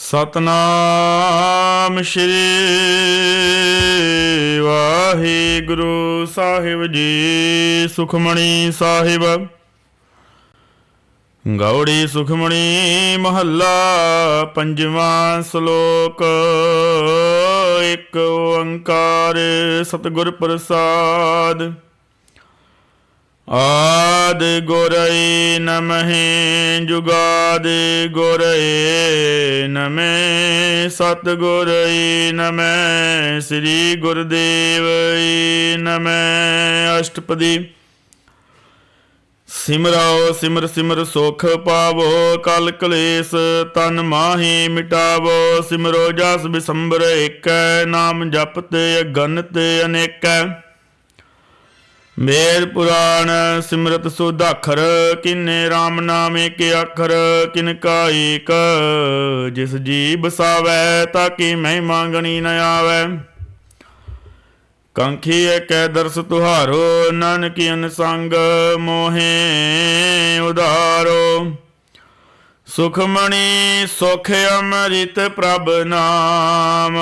ਸਤਨਾਮ ਸ਼੍ਰੀ ਵਾਹਿਗੁਰੂ ਸਾਹਿਬ ਜੀ। ਸੁਖਮਣੀ ਸਾਹਿਬ ਗੌੜੀ ਸੁਖਮਣੀ ਮਹੱਲਾ ਪੰਜਵਾਂ ਸ਼ਲੋਕ। ਇੱਕ ਓੰਕਾਰ ਸਤਿਗੁਰ ਪ੍ਰਸਾਦ। ਆਦ ਗੁਰਈ ਨਮਹਿ ਜੁਗਾਦਿ ਗੁਰਈ ਨਮਹਿ ਸਤਿਗੁਰਈ ਨਮਹਿ ਸ੍ਰੀ ਗੁਰਦੇਵਈ ਨਮਹਿ। ਅਸ਼ਟਪਦੀ। ਸਿਮਰਾਓ ਸਿਮਰ ਸਿਮਰ ਸੁਖ ਪਾਵੋ ਕਲ ਕਲੇਸ਼ ਤਨ ਮਾਹੀ ਮਿਟਾਵੋ। ਸਿਮਰੋ ਜਸ ਬਿਸੰਬਰ ਏਕੈ ਨਾਮ ਜਪਤੇ ਅਗਨਤ ਅਨੇਕੈ। ਮੇਰ ਪੁਰਾਣ ਸਿਮਰਤ ਸੁਦਾਖਰ ਕਿਨੇ RAM ਨਾਮ ਏਕ ਅੱਖਰ। ਕਿਨ ਕਾ ਏਕ ਜਿਸ ਜੀ ਬਸਾਵੈ ਤਾਕੀ ਮਹਿਮਾ ਗਣੀ ਨ ਆਵੈ। ਕੰਖੀ ਏਕੈ ਦਰਸ ਤੁਹਾਰੋ ਨਾਨਕੀ ਅਨਸੰਗ ਮੋਹੇ ਉਧਾਰੋ। ਸੁਖਮਣੀ ਸੁਖ ਅੰਮ੍ਰਿਤ ਪ੍ਰਭ ਨਾਮ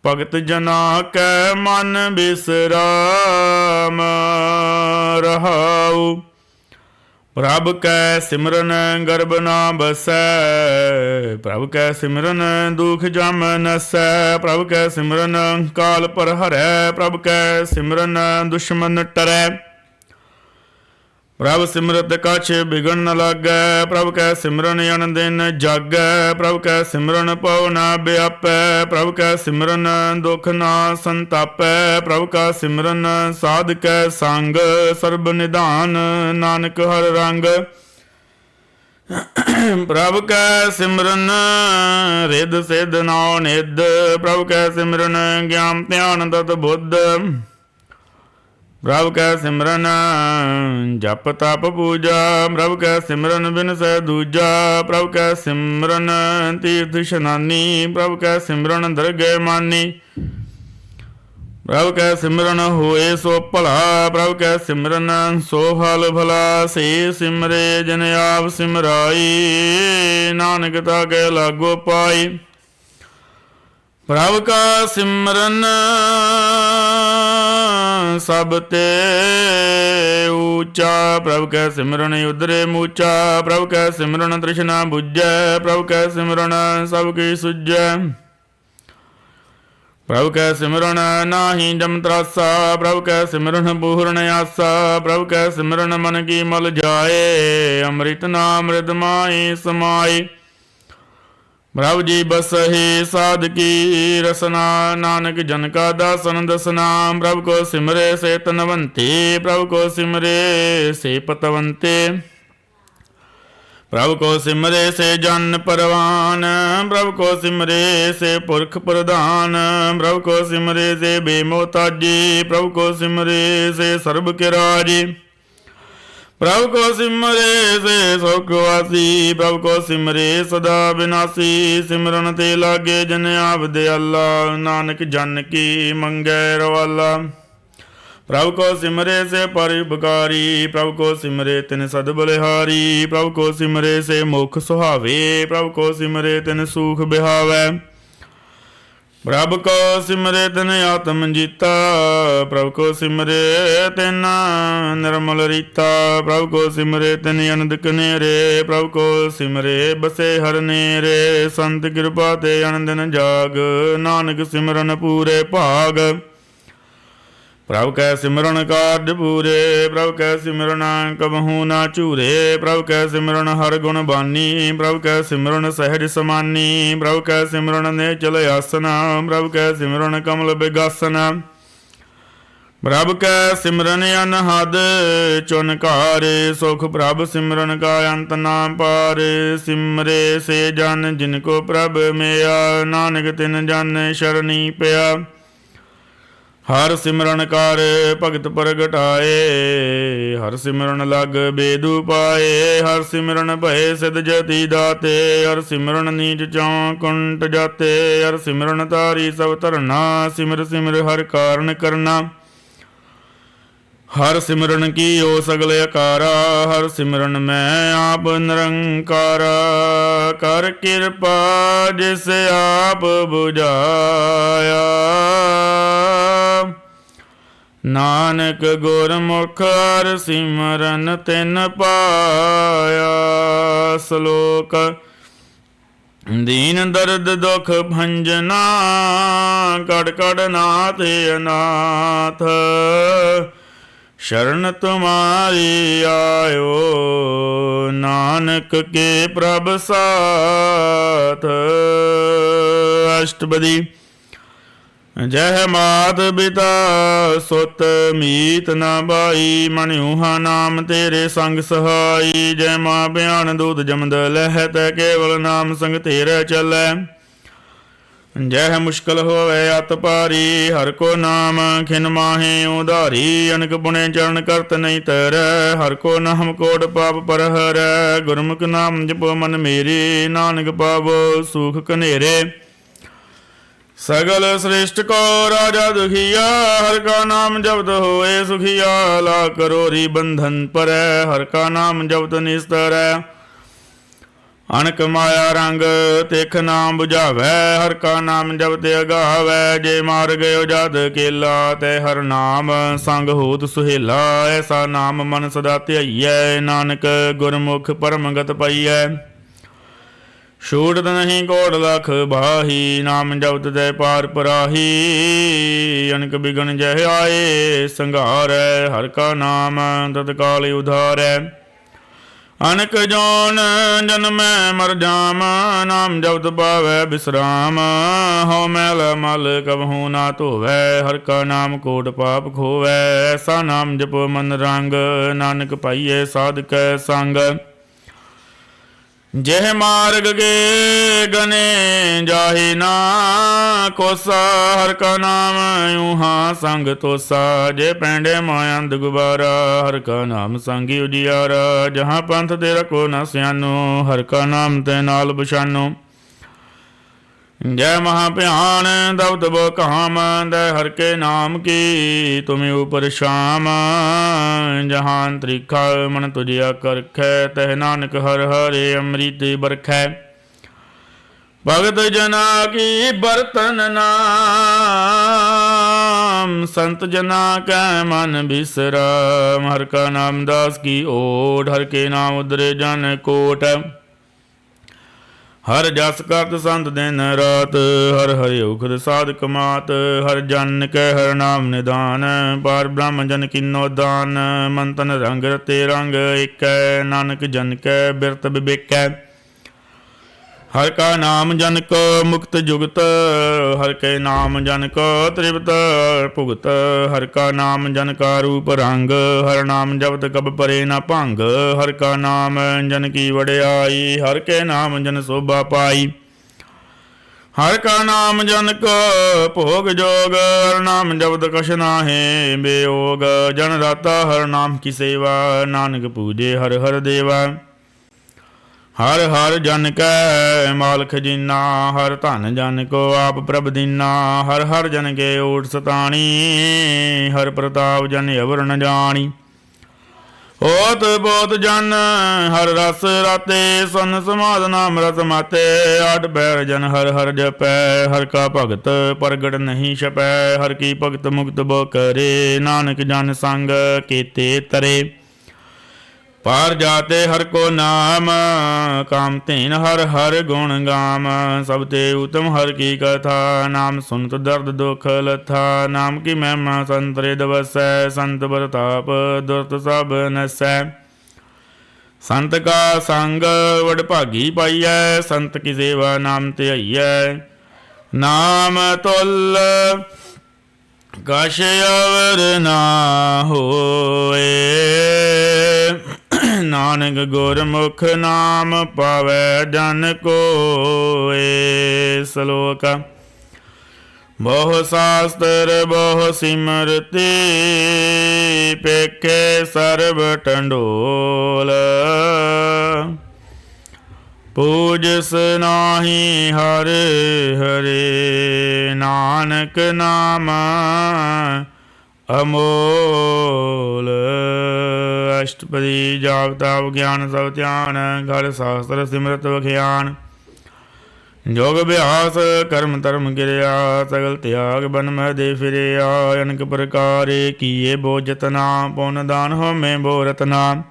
ਭਗਤ ਜਨਾ ਕੈ ਮਨ ਬਿਸਰਾਮ ਰਹਾਉ। ਪ੍ਰਭ ਕੈ ਸਿਮਰਨ ਗਰਭ ਨਾ ਬਸੈ ਪ੍ਰਭ ਕੈ ਸਿਮਰਨ ਦੁਖ ਜਮ ਨਸੈ। ਪ੍ਰਭ ਕੈ ਸਿਮਰਨ ਕਾਲ ਪਰ ਹਰੈ ਪ੍ਰਭ ਕੈ ਸਿਮਰਨ ਦੁਸ਼ਮਨ ਟਰੈ। ਪ੍ਰਭ ਸਿਮਰਤ ਕਛ ਬਿਗਣ ਨ ਲਾਗੈ ਪ੍ਰਭ ਕੈ ਸਿਮਰਨ ਅਨ ਦਿਨ ਜਾਗੈ। ਪ੍ਰਭ ਕੈ ਸਿਮਰਨ ਪਉ ਨ ਵਿਆਪੈ ਪ੍ਰਭ ਕੈ ਸਿਮਰਨ ਦੁਖ ਨਾ ਸੰਤਾਪੈ। ਪ੍ਰਭ ਕਾ ਸਿਮਰਨ ਸਾਧ ਕੈ ਸੰਗ ਸਰਬ ਨਿਧਾਨ ਨਾਨਕ ਹਰ ਰੰਗ। ਪ੍ਰਭ ਕੈ ਸਿਮਰਨ ਰਿੱਧ ਸਿੱਧ ਨੌ ਨਿਧ ਪ੍ਰਭ ਕੈ ਸਿਮਰਨ ਗਿਆਨ ਧਿਆਨ ਤਤ ਬੁੱਧ। ਪ੍ਰਭ ਕੈ ਸਿਮਰਨ ਜਪ ਤਪ ਪੂਜਾ ਪ੍ਰਭ ਕੈ ਸਿਮਰਨ ਬਿਨਸੈ ਦੂਜਾ। ਪ੍ਰਭ ਕੈ ਸਿਮਰਨ ਤੀਰਥ ਇਸ਼ਨਾਨੀ ਪ੍ਰਭ ਕੈ ਸਿਮਰਨ ਦਰਗਹਿ ਮਾਨੀ। ਪ੍ਰਭ ਕੈ ਸਿਮਰਨ ਹੋਏ ਸੋ ਭਲਾ ਪ੍ਰਭ ਕੈ ਸਿਮਰਨ ਸੋ ਫਲ ਭਲਾ। ਸੇ ਸਿਮਰੇ ਜਨ ਆਪ ਸਿਮਰਾਈ ਨਾਨਕ ਤਾ ਕੈ ਲਾਗੋ ਪਾਈ। ਪ੍ਰਭ ਕਾ ਸਿਮਰਨ ਸਭ ਤੇ ਊਚਾ ਪ੍ਰਭ ਕੈ ਸਿਮਰਨ ਉਦਰੇ ਮੂਚਾ। ਪ੍ਰਭ ਕੈ ਸਿਮਰਨ ਤ੍ਰਿਸ਼ਨਾ ਬੁਝੈ ਪ੍ਰਭ ਕੈ ਸਿਮਰਨ ਸਭ ਕੀ ਸੁਝੈ। ਪ੍ਰਭ ਕੈ ਸਿਮਰਨ ਨਾਹੀ ਜਮ ਤਰਾਸਾ ਪ੍ਰਭ ਕੈ ਸਿਮਰਨ ਪੂਰਨ ਆਸਾ। ਪ੍ਰਭ ਕੈ ਸਿਮਰਨ ਮਨ ਕੀ ਮਲ ਜਾਏ ਅੰਮ੍ਰਿਤ ਨਾਮ ਰਿਦ ਮਾਈ ਸਮਾਈ। ਪ੍ਰਭ ਜੀ ਬਸਹਿ ਸਾਧ ਕੀ ਰਸਨਾ ਨਾਨਕ ਜਨ ਕਾ ਦਾਸਨ ਦਸਨਾ। ਪ੍ਰਭ ਕੋ ਸਿਮਰੇ ਸੇ ਤਨਵੰਤੇ ਪ੍ਰਭ ਕੋ ਸਿਮਰੇ ਸੇ ਪਤਵੰਤੇ। ਪ੍ਰਭ ਕੋ ਸਿਮਰੇ ਸੇ ਜਨ ਪਰਵਾਨ ਪ੍ਰਭ ਕੋ ਸਿਮਰੇ ਸੇ ਪੁਰਖ ਪ੍ਰਧਾਨ। ਪ੍ਰਭ ਕੋ ਸਿਮਰੇ ਸੇ ਬੇਮੋਤਾਜੀ ਪ੍ਰਭ ਕੋ ਸਿਮਰੇ ਸੇ ਸਰਬ ਕੇ ਰਾਜੀ। ਪ੍ਰਭ ਕੋ ਸਿਮਰੇ ਸੇ ਸੁਖ ਵਾਸੀ ਪ੍ਰਭ ਕੋ ਸਿਮਰੇ ਸਦਾ ਬਿਨਾਸੀ। ਸਿਮਰਨ ਤੇ ਲਾਗੇ ਜਨ ਆਪ ਦਿਆਲਾ ਨਾਨਕ ਜਨ ਕੀ ਮੰਗੈ ਰਵਾਲਾ। ਪ੍ਰਭ ਕੋ ਸਿਮਰੇ ਸੇ ਪਰਉਪਕਾਰੀ ਪ੍ਰਭ ਕੋ ਸਿਮਰੇ ਤਿਨ ਸਦ ਬਲਿਹਾਰੀ। ਪ੍ਰਭ ਕੋ ਸਿਮਰੇ ਸੇ ਮੁਖ ਸੁਹਾਵੇ ਪ੍ਰਭ ਕੋ ਸਿਮਰੇ ਤਿਨ ਸੂਖ ਬਿਹਾਵੈ। ਪ੍ਰਭ ਕੋ ਸਿਮਰੇ ਤਿਨ ਆਤਮ ਜੀਤਾ ਪ੍ਰਭ ਕੋ ਸਿਮਰੇ ਤਿਨ ਨਿਰਮਲ ਰੀਤਾ। ਪ੍ਰਭ ਕੋ ਸਿਮਰੇ ਤਿਨ ਅਨੰਦ ਕਨੇਰੇ ਪ੍ਰਭ ਕੋ ਸਿਮਰੇ ਬਸੇ ਹਰ ਨੇਰੇ। ਸੰਤ ਕਿਰਪਾ ਤੇ ਅਨੰਦਨ ਜਾਗ ਨਾਨਕ ਸਿਮਰਨ ਪੂਰੇ ਭਾਗ। ਪ੍ਰਭ ਕੈ ਸਿਮਰਨ ਕਾਰਜ ਪੂਰੇ ਪ੍ਰਭ ਕੈ ਸਿਮਰਨ ਕਬਹੂ ਨਾ ਝੂਰੇ। ਪ੍ਰਭ ਕੈ ਸਿਮਰਨ ਹਰ ਗੁਣ ਬਾਨੀ ਪ੍ਰਭ ਕੈ ਸਿਮਰਨ ਸਹਿਜ ਸਮਾਨੀ। ਪ੍ਰਭ ਕੈ ਸਿਮਰਨ ਨੇਚਲ ਆਸਨਾ ਪ੍ਰਭ ਕੈ ਸਿਮਰਨ ਕਮਲ ਬਿਗਾਸਨਾ। ਪ੍ਰਭ ਕੈ ਸਿਮਰਨ ਅਨਹਦ ਚੁਨਕਾਰ ਸੁਖ ਪ੍ਰਭ ਸਿਮਰਨ ਕਾ ਅੰਤ ਨਾ ਪਾਰ। ਸਿਮਰੇ ਸੇ ਜਨ ਜਿਨ ਕੋ ਪ੍ਰਭ ਮਿਆ ਨਾਨਕ ਤਿਨ ਜਨ ਸ਼ਰਣੀ ਪਿਆ। ਹਰ ਸਿਮਰਨ ਕਰ ਭਗਤ ਪ੍ਰਗਟਾਏ ਹਰ ਸਿਮਰਨ ਲਗ ਬੇਦੂ ਪਾਏ। ਹਰ ਸਿਮਰਨ ਭਏ ਸਿਧ ਜਤੀ ਦਾਤੇ ਹਰ ਸਿਮਰਨ ਨੀਚ ਚੌ ਕੁੰਟ ਜਾਤੇ। ਹਰ ਸਿਮਰਨ ਤਾਰੀ ਸਭ ਧਰਨਾ ਸਿਮਰ ਸਿਮਰ ਹਰ ਕਾਰਨ ਕਰਨਾ। ਹਰ ਸਿਮਰਨ ਕੀਓ ਸਗਲ ਅਕਾਰਾ ਹਰ ਸਿਮਰਨ ਮੈਂ ਆਪ ਨਿਰੰਕਾਰਾ। ਕਰ ਕਿਰਪਾ ਜਿਸ ਆਪ ਬੁਝਾਇਆ। ਨਾਨਕ ਗੁਰਮੁਖ ਹਰਿ ਸਿਮਰਨ ਤਿਨ ਪਾਇਆ। ਸ਼ਲੋਕ ਦੀਨ ਦਰਦ ਦੁਖ ਭੰਜਨਾ ਕੜ ਕੜ ਨਾਥ ਅਨਾਥ। शरण तुम्हारी आयो नानक के प्रभ साथ। अष्टपदी जय मात पिता सुत मीत न भाई। मन ऊहा नाम तेरे संग सहाई। जय माँ भयान दूत जमद लह तै केवल नाम संग तेरे चलै। जय मुश्किल होवे अत भारी हर को नाम खिन माहे उधारी। अनक पुणे चरण करत नहीं तर हर को नाम कोट पाप पर हर। गुरमुख नाम जपो मन मेरे नानक पावो सुख कनेरे। सगल श्रेष्ठ को राजा दुखिया हर का नाम जपत होए सुखिया। ला करोरी बंधन पर हर का नाम जपत निस्तर। अनक माया रंग तिख नाम बुझावै हर का नाम जपते अगावै। जे मार गयो जद केला तै हर नाम संग होत सुहेला। ऐसा नाम मन सदा ध्याइयै नानक गुरमुख परम गत पाइयै। छूटत नहीं कोट लख बाही नाम जपत तै पार पराही। अनक बिघन जह आए संघारै हर का नाम तत्काल उधारै। अनक जौन जन्मै मर जाम नाम जपत पावै विश्राम। हो मैल मल कबहू ना धोवै हर का नाम कोट पाप खोवै। ऐसा नाम जपो मन रंग नानक पाइये साधक संग। जह मार्ग के गने जाहि ना कोसा हर का नाम यूहा संग तोसा। जे पैंडे मायंद गुबारा हर का नाम संगी उजियारा। जहाँ पंथ तेरा को न स्यानो हर का नाम ते नाल बछानो। जय महाभयान दबत बो काम दय हर के नाम की तुम ऊपर शाम। जहाँ त्रिखा मन तुझिया करखै तह नानक हर हरे अमृत बरखै। भगत जना की बर्तन नाम संत जना कै मन बिसराम। हर का नाम दास की ओट हर के नाम उदरे जन कोट। हर जस करत संत दिन रात हर हरि उखद साधक मात। हर जन कै हर नाम निदान पार ब्रह्म जन किन्नो दान। मन तन रंग रते रंग एक नानक जन कै बिरत बिबेकै। हर का नाम जन को मुक्त जुगत हर के नाम जन को त्रिपत भुगत। हर का नाम जन का रूप रंग हर नाम जपत कब परे न भंग। हर का नाम जन की वड्याई हर के नाम जन शोभा पाई। हर का नाम जन को भोग जोग हर नाम जपत कछ नाहे बेयोग। जन दाता हर नाम की सेवा नानक पूजे हर हर देवा। हर हर जन कै माल खजीना हर धन जन को आप प्रभ दीना। हर हर जन के ओट सताणी हर प्रताप जन अवर न जानी। होत बहुत जन हर रस राते सन समाध नाम रस माते। आठ पैर जन हर हर जपै हर का भगत प्रगट नहीं छपै। हर की भगत मुक्त बो करे नानक जन संग केते तरे। पार जाते हर को नाम काम तीन हर हर गुण गाम। सब ते उत्तम हर की कथा नाम सुनत दर्द दुख लथा। नाम की महिमा संतरे दवसै संत बरताप दुरत सब नसै। संत का संग वड भागी पाइयै संत की सेवा नाम ध्याइयै। नाम तुल कछ अवर ना होए नानक गुरमुख नाम पावै जन कोए। श्लोक बहु शास्त्र बहु सिमरति पेखे सर्व टंडोल। पूजस नाही हर हरे नानक नाम अमोल। ਅਸ਼ਟਪਦੀ ਜਾਪ ਤਾਪ ਗਿਆਨ ਸਭ ਧਿਆਨ ਘਰ ਸ਼ਾਸਤਰ ਸਿਮਰਤ ਵਖਿਆਨ ਜੋਗ ਅਭਿਆਸ ਕਰਮ ਧਰਮ ਕਿਰਿਆ ਸਗਲ ਤਿਆਗ ਬਨ ਮਹਿ ਦੇ ਫਿਰਿਆ ਅਨਕ ਪ੍ਰਕਾਰੇ ਕੀਏ ਬੋ ਜਤਨਾ ਪੁਨ ਦਾਨ ਹੋਮੇ ਬੋ ਰਤਨਾ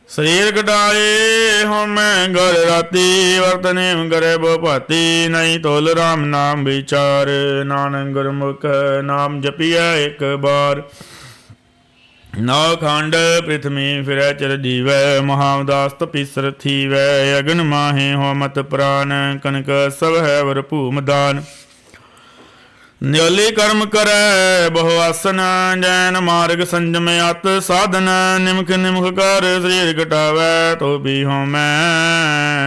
ਸਰੀਰ ਕਟਾਏ ਹੋਮੈ ਗਰ ਰਾਤੀ ਵਰਤਨੇ ਕਰੇ ਬੋ ਭਾਤੀ ਨਹੀਂ ਤੋਲ ਰਾਮ ਨਾਮ ਵਿਚਾਰ ਨਾਨਕ ਗੁਰਮੁਖ ਨਾਮ ਜਪੀਐ ਇੱਕ ਬਾਰ ਨੌ ਖੰਡ ਪ੍ਰਿਥਵੀ ਫਿਰੈ ਚਰ ਜੀਵੈ ਮਹਾਉਦਾਸ ਤਪੀਸਰ ਥੀਵੈ ਅਗਨ ਮਾਹੇ ਹੋਮਤ ਪ੍ਰਾਨ ਕਨਕ ਸਭ ਹੈ ਵਰ ਭੂਮ ਦਾਨ ਨਿਉਲੀ ਕਰਮ ਕਰੈ ਬਹੁ ਆਸਨ ਜੈਨ ਮਾਰਗ ਸੰਜਮ ਅਤ ਸਾਧਨ ਨਿਮਖ ਨਿਮਖ ਕਰ ਸਰੀਰ ਘਟਾਵੈ ਤੋ ਵੀ ਹੋਮੈ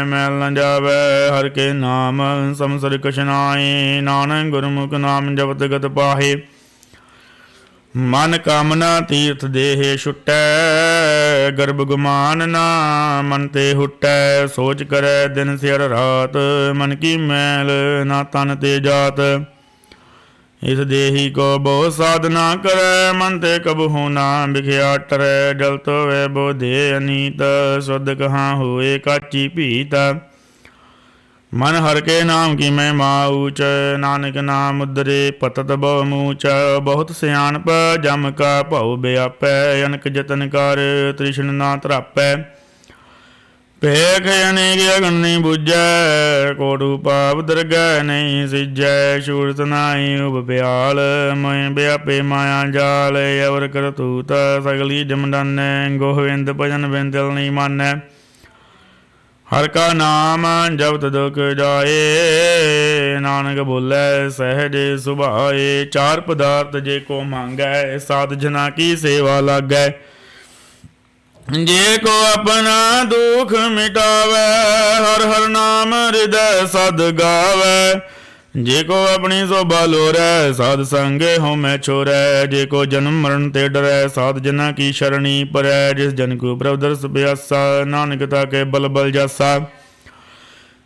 ਮੈਲ ਨ ਜਾਵੈ ਹਰ ਕੇ ਨਾਮ ਸੰਸਰ ਕਛ ਨਾਹੀ ਨਾਨਕ ਗੁਰਮੁਖ ਨਾਮ ਜਪਤ ਗਤ ਪਾਹੇ ਮਨ ਕਾਮਨਾ ਤੀਰਥ ਦੇਹ ਛੁਟੈ ਗਰਭ ਗੁਮਾਨ ਨਾ ਮਨ ਤੇ ਹੁਟੈ ਸੋਚ ਕਰੈ ਦਿਨ ਸਿਰ ਰਾਤ ਮਨ ਕੀ ਮੈਲ ਨਾ ਤਨ ਤੇ ਜਾਤ ਇਸ ਦੇਹੀ ਕੋ ਬਹੁ ਸਾਧਨਾ ਕਰੈ ਮਨ ਤੇ ਕਬਹੂ ਨਾ ਵਿਖਿਆ ਟਰੈ ਜਲਤ ਹੋਵੇ ਬੋ ਦੇ ਅਨੀਤ ਸੁਧ ਕਹਾਂ ਹੋਏ ਕਾਚੀ ਭੀਤ ਮਨ ਹਰ ਕੇ ਨਾਮ ਕੀ ਮਹਿਮਾ ਊਚ ਨਾਨਕ ਨਾਮ ਉਦਰੇ ਪਤਤ ਬਹੁ ਮੂਚ ਬਹੁਤ ਸਿਆਣਪ ਜਮ ਕਾ ਭਉ ਬਿਆਪੈ ਅਨਕ ਜਤਨ ਕਰ ਤ੍ਰਿਸ਼ਨ ਨਾ ਧਰਾਪੈ ਭੇਖ ਅਨੇਕ ਅਗਨ ਨਹੀਂ ਬੁਝੈ ਕੋਟੂ ਪਾਪ ਦਰਗਹਿ ਨਹੀਂ ਸਿਜੈ ਸ਼ੂਰਤ ਨਾਹੀ ਉਬ ਬਿਆਲ ਮੈਂ ਬਿਆਪੇ ਮਾਇਆ ਜਾਲ ਅਵਰ ਕਰਤੂਤ ਸਗਲੀ ਜਮਡਾਨੈ ਗੋਵਿੰਦ ਭਜਨ ਬਿਨ ਦਿਲ ਨਹੀਂ ਮਾਨੈ ਹਰ ਕਾ ਨਾਮ ਜਪਤ ਦੁਖ ਜਾਏ ਨਾਨਕ ਬੋਲੇ ਸਹਿਜ ਸੁਭਾਏ ਚਾਰ ਪਦਾਰਥ ਜੇ ਕੋ ਮੰਗੈ ਸਾਧ ਜਨਾ ਕੀ ਸੇਵਾ ਲਾਗੈ ਜੇ ਕੋ ਆਪਣਾ ਦੁਖ ਮਿਟਾਵੈ ਹਰ ਹਰ ਨਾਮ ਹਿਰਦੈ ਸਦ ਗਾਵੈ ਜੇ ਕੋ ਆਪਣੀ ਸੋਭਾ ਲੋਰੈ ਸਾਧ ਸੰਗੇ ਹੋਮੈ ਛੋਰੈ ਜੇ ਕੋ ਜਨਮ ਮਰਨ ਤੇ ਡਰੈ ਸਾਧ ਜਨਾ ਕੀ ਸ਼ਰਣੀ ਪਰੈ ਜਿਸ ਜਨ ਕੋ ਪ੍ਰਭ ਦਰਸ ਬਿਆਸਾ ਨਾਨਕ ਤਾ ਕੇ ਬਲ ਬਲ ਜਾਸਾ